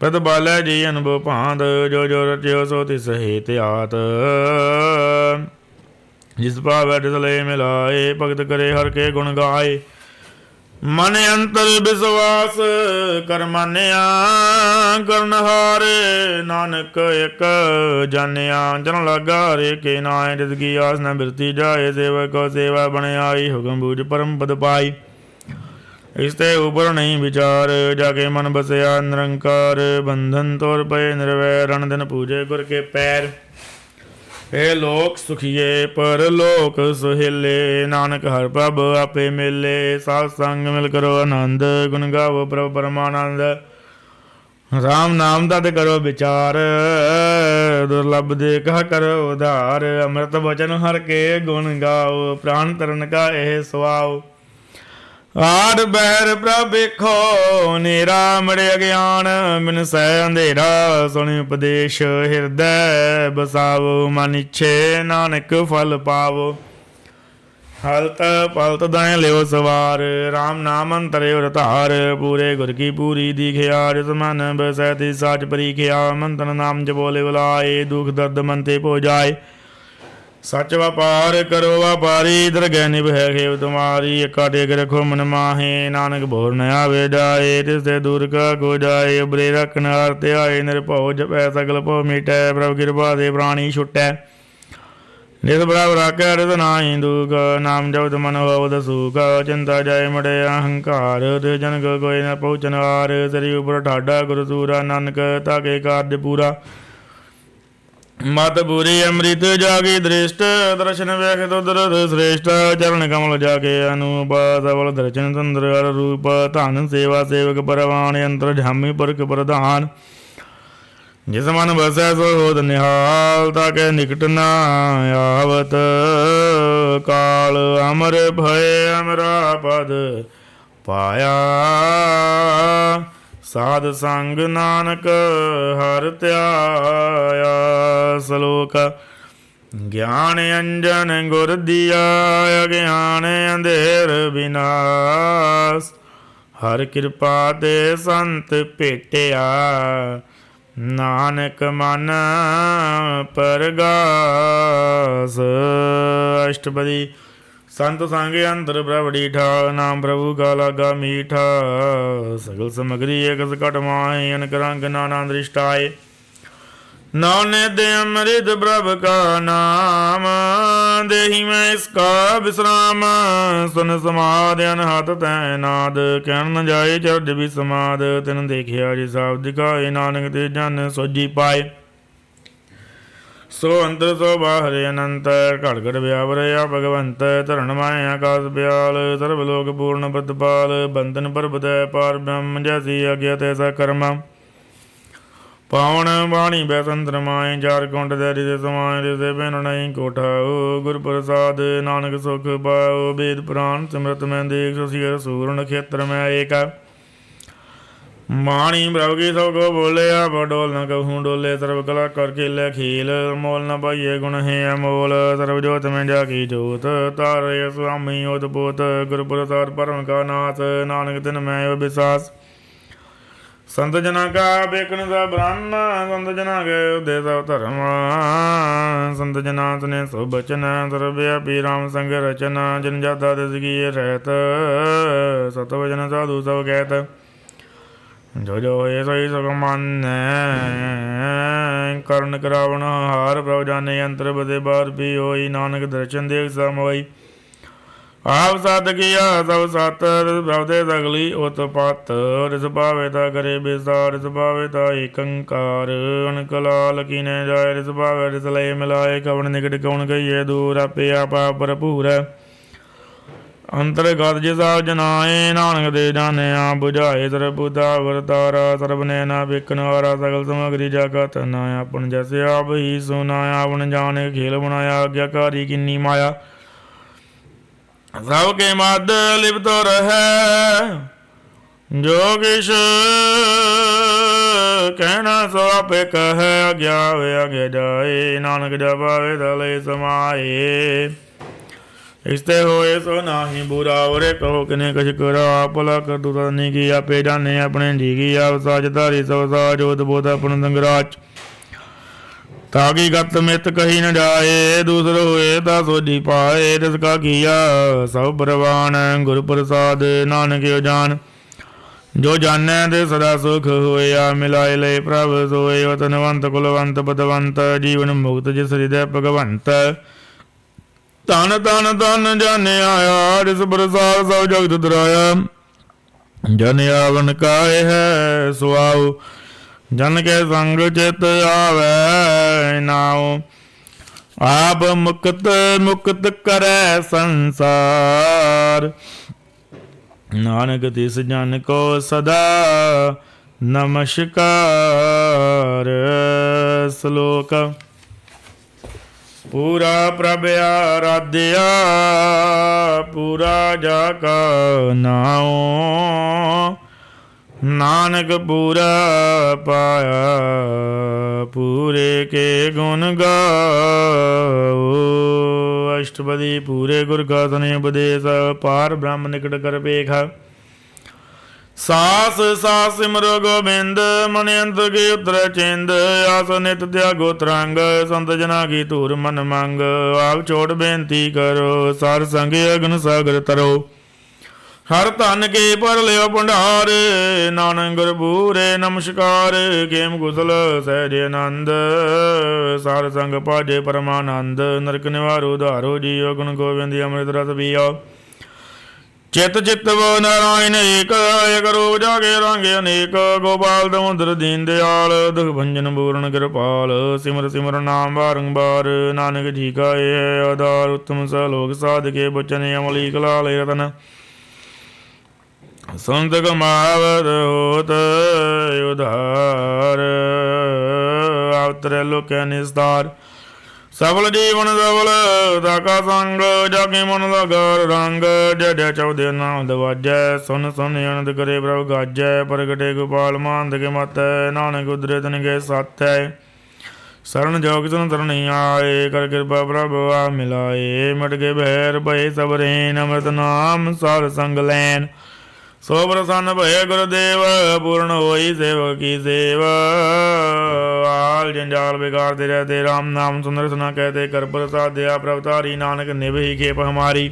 प्रतिपालै जी अनुभव भांत जो जो रचियो सो तिस हेत आत। जिस पावै तिस लय मिलाए भगत करे हर के गुण गाए। मन अंतर विश्वास कर मानिया करनहार। नानक एक जानिया जन लगा रे के नाय। जिसकी आस न बिरती जाए सेवक को सेवा बने आई। हुक्म बूझ परम पद पाई इसते ऊपर नहीं विचार। जाके मन बसया निरंकार बंधन तोर पे निर्वैर। रण दिन पूजे गुर के पैर हे लोक सुखिए पर लोक सुहेले। नानक हर प्रभ आपे मेले साथ संग मिल करो आनंद। गुण गावो प्रभ परमानंद। राम नाम तद करो विचार दुर्लभ दे कह करो उधार। अमृत वचन हर के गुण गाओ प्राण तरन का एह सुआओ। आठ बैर प्रभ ਵੇਖੋ नेरा मड़े अज्ञान बिन सै अंधेरा। सुनि उपदेश ਹਿਰਦੈ बसावो मन इच्छे नानक फल पावो। हलत पलत दाएं लियो सवार राम नाम अंतरे उर धार। पूरे गुर की पूरी दीखिया जिस मन बसैति साच परीखिया। मंथन नाम जपोले बुलाए दुख दर्द मन ते पो जाए। सच व्यापार करो व्यापारी दरगह निभै खेव तुम्हारी। एका टेक रखो मन माहे नानक भोर न आवे जाए। तिससे दूर का को जाए उबरे रखन आरते आए। निरभौ जपै सकल भौ मिटै प्रभ कृपा दे प्राणी छुटै। जिस प्रभ राखै तिस नाहि दुख नाम जपत मन होवत सुख। चिंता जाय मड़े अहंकार तिस जन कोई न पहुँचन हार। सिर उपर ठाडा गुर सूरा नानक ताके कार्य पूरा। मत पूरी अमृत जागे दृष्ट दर्शन व्याख दुदरथ श्रेष्ठ। चरण कमल जाके अनूप सबल दर्शन सुंदर हर रूप। धन सेवा सेवक परवान यंत्र झामी पुरख प्रधान। जिस मन बसै सो होत निहाल ताके निकट न आवत काल। अमर भय अमरा पद पाया साध संग नानक हर त्याया। श्लोक ज्ञान अंजन गुर दिया अज्ञान अंधेर विनाश। हर कृपा ते संत भेटिया नानक मन परगास। अष्टपदी। संत संगे अंतर प्रभ डीठा नाम प्रभु का लागा मीठा। सगल समग्री एक घट माहे अनक रंग नाना दृष्टाए। नौने दे अमृत प्रभ का नाम देहि में इसका विश्राम। सुन समाध अनहत तैनाद कहन न जाए चरज भी समाद। तिन देखिया जी साब दिखाए नानक ते जन सोजी पाए। सो अंतर सो बाहर अनंत घट घट व्यावरया भगवंत। धरण माए आकाश ब्याल सर्व लोक पूर्ण प्रतिपाल। बंधन पर्वत पार ब्रह्म जैसी आज्ञा तैसा कर्म। पावन बाणी बैसंतर माए चार कुंट दैरी दे समाए। तिसे बिन नहीं कोठाओ गुर प्रसाद नानक सुख पाओ। वेद पुराण सिमरत में देख सिर सूर नक्षत्र में एक। बाणी प्रभु की सब को बोले आप डोल न कहूँ डोले सर्व कला कर खेल खेल मोल न पाइये गुण है अमोल सर्व जोत में जाकी जोत तारे स्वामी ओत पोत गुरु प्रसाद परम का नाथ नानक तिन मैं विश्वास संत जना का बेकन सा ब्रह्म संत जना के उदय सब धर्म संत जना सुने सो बचन सर्वव्यापी राम संग रचना जन जाता दस की रहत सत वचन साधु सब कहत जो जो ये सही सुगमान कर्ण करावण हार प्रभु जाने यंत्र बदे बार भी होई नानक दर्शन देख समोई आप सात किया सब सात प्रभु सगली उत पात रिस पावेता करे बेसार रिस पावेता एकंकार अनकलाल कीने जाय रिस पावे रिस लय मिलाए कवन निकट कौन कहिए दूर आपे आपा भरपूर अंतर्गत जिसा जनाए नानक दे जाने आ बुझाए सरबुता वरतारा सर्व नैना बिकनहारा सकल सामग्री जाका तना अपन जैसे आप ही सुनाया अपन जाने खेल बनाया आज्ञाकारी किन्नी माया सबके मद लिप्त रहे जो किश कहना सो आपे कहे आज्ञा वे आगे जाए नानक जपावे तले समाए इसते होए सो नाही बुरा और कहो किने कछ करा भला कर तू नहीं की आपे जाने अपने जी की आप साज धारी सब साज ओत बोत अपन संगराज ताकि गत मित कही न जाए दूसरो होए ता सोजी पाए तिसका किया सब परवान गुरु प्रसाद नानक जान जो जाने दे सदा सुख होया मिलाए ले प्रभ सोए वतनवंत कुलवंत पदवंत जीवन मुक्त जिस हृदय भगवंत धन धन धन जाने आया रिस प्रसाद सब जगत दराया जन आवन काय है सुआओ जन के संग चित आवे नाओ आप मुक्त मुक्त करे संसार नानक तिस जन को सदा नमस्कार श्लोक पूरा प्रभ आराध्या पूरा जाका नाओ नानक पूरा पाया पूरे के गुण गाओ अष्टपदी पूरे गुर का तने उपदेश पार ब्रह्म निकट कर पेखा सास सास सिमरो गोबिंद मनियंत की उतर चिंद आस नित त्यागो तरंग संत जना की धूर मन मंग आप छोड़ बेनती करो सार संग अग्न सागर तरो हर धन के पर लियो भंडार नानक गुर बूरे नमस्कार खेम कुशल सहज आनंद सार संग पाजे परमानंद नरक निवारो धारो जियो गुण गोविंद अमृत रस पियो चित चित वो नारायण एक एक रूप जागे रंगे अनेक गोपाल दमोदर दीन दयाल दुख भंजन पूर्ण कृपाल सिमर सिमर नाम बारंबार नानक जी का ये आधार उत्तम सलोक साधके बचन अमली कलाल रतन संत कमावत होत उधार आवतरे लोक निस्तार सफल जीवन सफल ताका संग जाके मन लगर रंग जय जय चौदे नाम दवाजै सुन सुन अनंद करे प्रभु गाजै प्रगटे गोपाल मानद के मत नानक उदरे तन के साथ है शरण जोग सुन शरण आए कर कृपा प्रभु आ मिलाए मट के भैर भय सब रेन अमृत नाम सार संग लैन सो प्रसन्न भय गुरुदेव पूर्ण होई सेवक की सेवा आल जंजाल बिगाड़ते रहते राम नाम सुंदर सुना कहते कर प्रसाद दया प्रभतारी नानक निभि खेप हमारी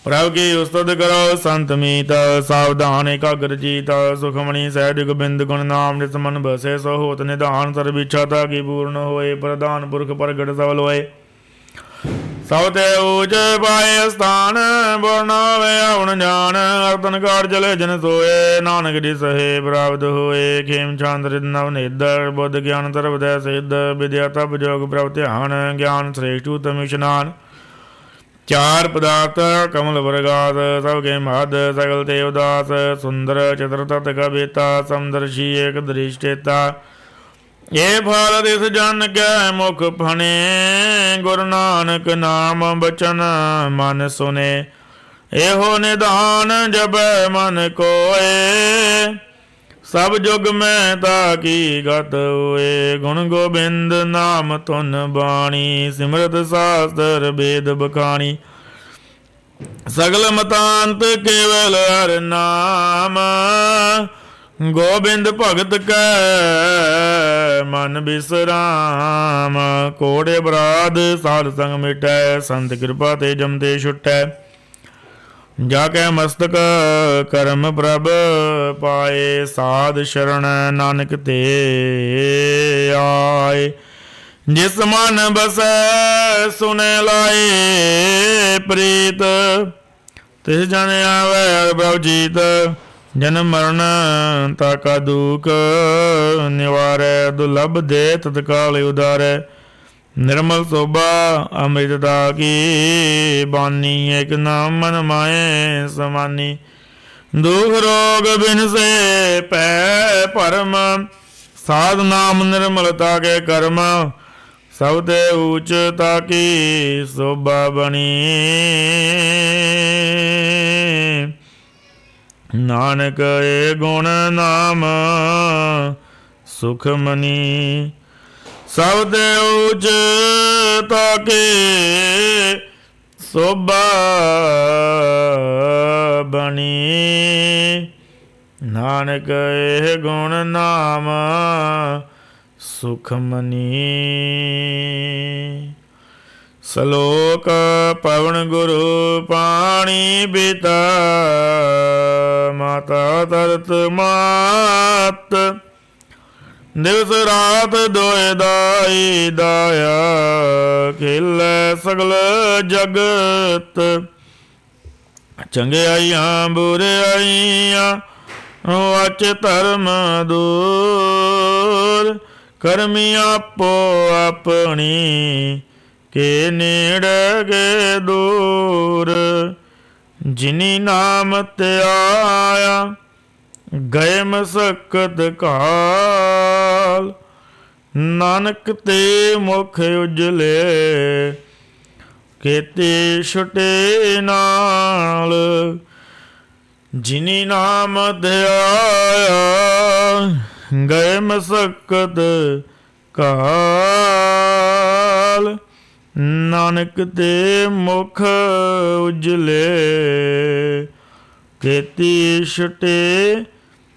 प्रभु की उस्तुत करो संत मीत सावधान एकाग्र जीत सुखमणि सहज गोबिंद गुण नाम जिस मन बसे सो होत निधान सर्व इच्छा की पूर्ण होए प्रधान पुरख प्रगट सबल होए सौते ऊंच पाए स्थान बोरनावे आवन जान अर्तन कार चले जन सोए नानक जी सहे प्राप्त होए खेम छांद नव निधर बुद्ध ज्ञान सर्वदय सिद्ध विद्या तप जोग प्रभ ध्यान ज्ञान श्रेष्ठ उत्तम स्नान चार पदार्थ कमल वर्गात सबके मद सकल देवदास सुंदर चित्र तत् कविता समदर्शी एक दृष्टेता ये फल दिस जन के मुख फने गुरु नानक नाम बचन मन सुने एहो निदान जब मन कोए ਸਭ ਜੁਗ ਮੈਂ ਤਾਕੀ ਗਤ ਹੋਏ। ਗੁਣ ਗੋਬਿੰਦ ਨਾਮ ਧੁਨ ਬਾਣੀ, ਸਿਮਰਤ ਸਾਸਤਰ ਵੇਦ ਬਖਾਣੀ। ਸਗਲ ਮਤਾਂਤ ਕੇਵਲ ਹਰਿ ਨਾਮ, ਗੋਬਿੰਦ ਭਗਤ ਕੈ ਮਨ ਬਿਸਰਾਮ। ਕੋੜੇ ਬਰਾਧ ਸਾਧ ਸੰਗ ਮਿਟੈ, ਸੰਤ ਕਿਰਪਾ ਤੇ ਜਮ ਤੇ ਛੁਟੈ। ਜਾ ਕੈ ਮਸਤਕ ਕਰਮ ਪ੍ਰਭ ਪਾਏ, ਸਾਧ ਸ਼ਰਨ ਨਾਨਕ ਤੇ ਆਏ। ਜਿਸ ਮਨ ਬਸੈ ਸੁਨੇ ਲਾਏ ਪ੍ਰੀਤ, ਤਿਸ ਜਨ ਆਵੈ ਪ੍ਰਭ ਜੀਤ। ਜਨਮ ਮਰਨ ਤਾਕਾ ਦੁਖ ਨਿਵਾਰੈ, ਦੁਰਲਭ ਦੇ ਤਤਕਾਲ ਉਦਾਰੈ। ਨਿਰਮਲ ਸੋਭਾ ਅੰਮ੍ਰਿਤ ਦਾ ਕੀ ਬਾਨੀ, ਏਕ ਨਾਮ ਮਨ ਮਾਏ ਸਮਾਨੀ। ਦੁਖ ਰੋਗ ਬਿਨਸੇ ਪੈ ਭਰਮ, ਸਾਧ ਨਾਮ ਨਿਰਮਲਤਾ ਕੇ ਕਰਮ। ਸਭ ਤੇ ਊਚ ਤਾਕੀ ਸੋਭਾ ਬਣੀ, ਨਾਨਕ ਏ ਗੁਣ ਨਾਮ ਸੁਖ ਮਨੀ। ਸਭ ਤੇ ਊਚ ਤਾਕੇ ਸੋਭਾ ਬਣੀ, ਨਾਨਕ ਇਹ ਗੁਣ ਨਾਮ ਸੁਖ ਮਨੀ। ਸਲੋਕ ਪਵਨ ਗੁਰੂ ਪਾਣੀ ਪਿਤਾ, ਮਾਤਾ ਤਰਤ ਮਾਤ। ਦਿਵਸ ਰਾਤ ਦੋਇ ਦਾਈ ਦਾਇਆ, ਖੇਲੈ ਸਗਲ ਜਗਤ। ਚੰਗਿਆਈਆਂ ਬੁਰਿਆਈਆਂ ਵਾਚ ਧਰਮ ਦੂਰ। ਕਰਮੀ ਆਪੋ ਆਪਣੀ, ਕੇ ਨੇੜੇ ਦੂਰ। ਜਿਨੀ ਨਾਮ ਧਿਆਇਆ, ਗਏ ਮਸਕਤ ਕਾਲ। ਨਾਨਕ ਤੇ ਮੁਖ ਉਜਲੇ, ਕੇਤੇ ਛੁਟੇ ਨਾਲ। ਜਿਨੀ ਨਾਮ ਧਿਆਇਆ, ਗਏ ਮਸਕਤ ਕਾਲ। ਨਾਨਕ ਤੇ ਮੁਖ ਉਜਲੇ, ਕੇਤੀ ਛੁਟੇ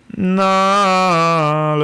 ਨਾਲ।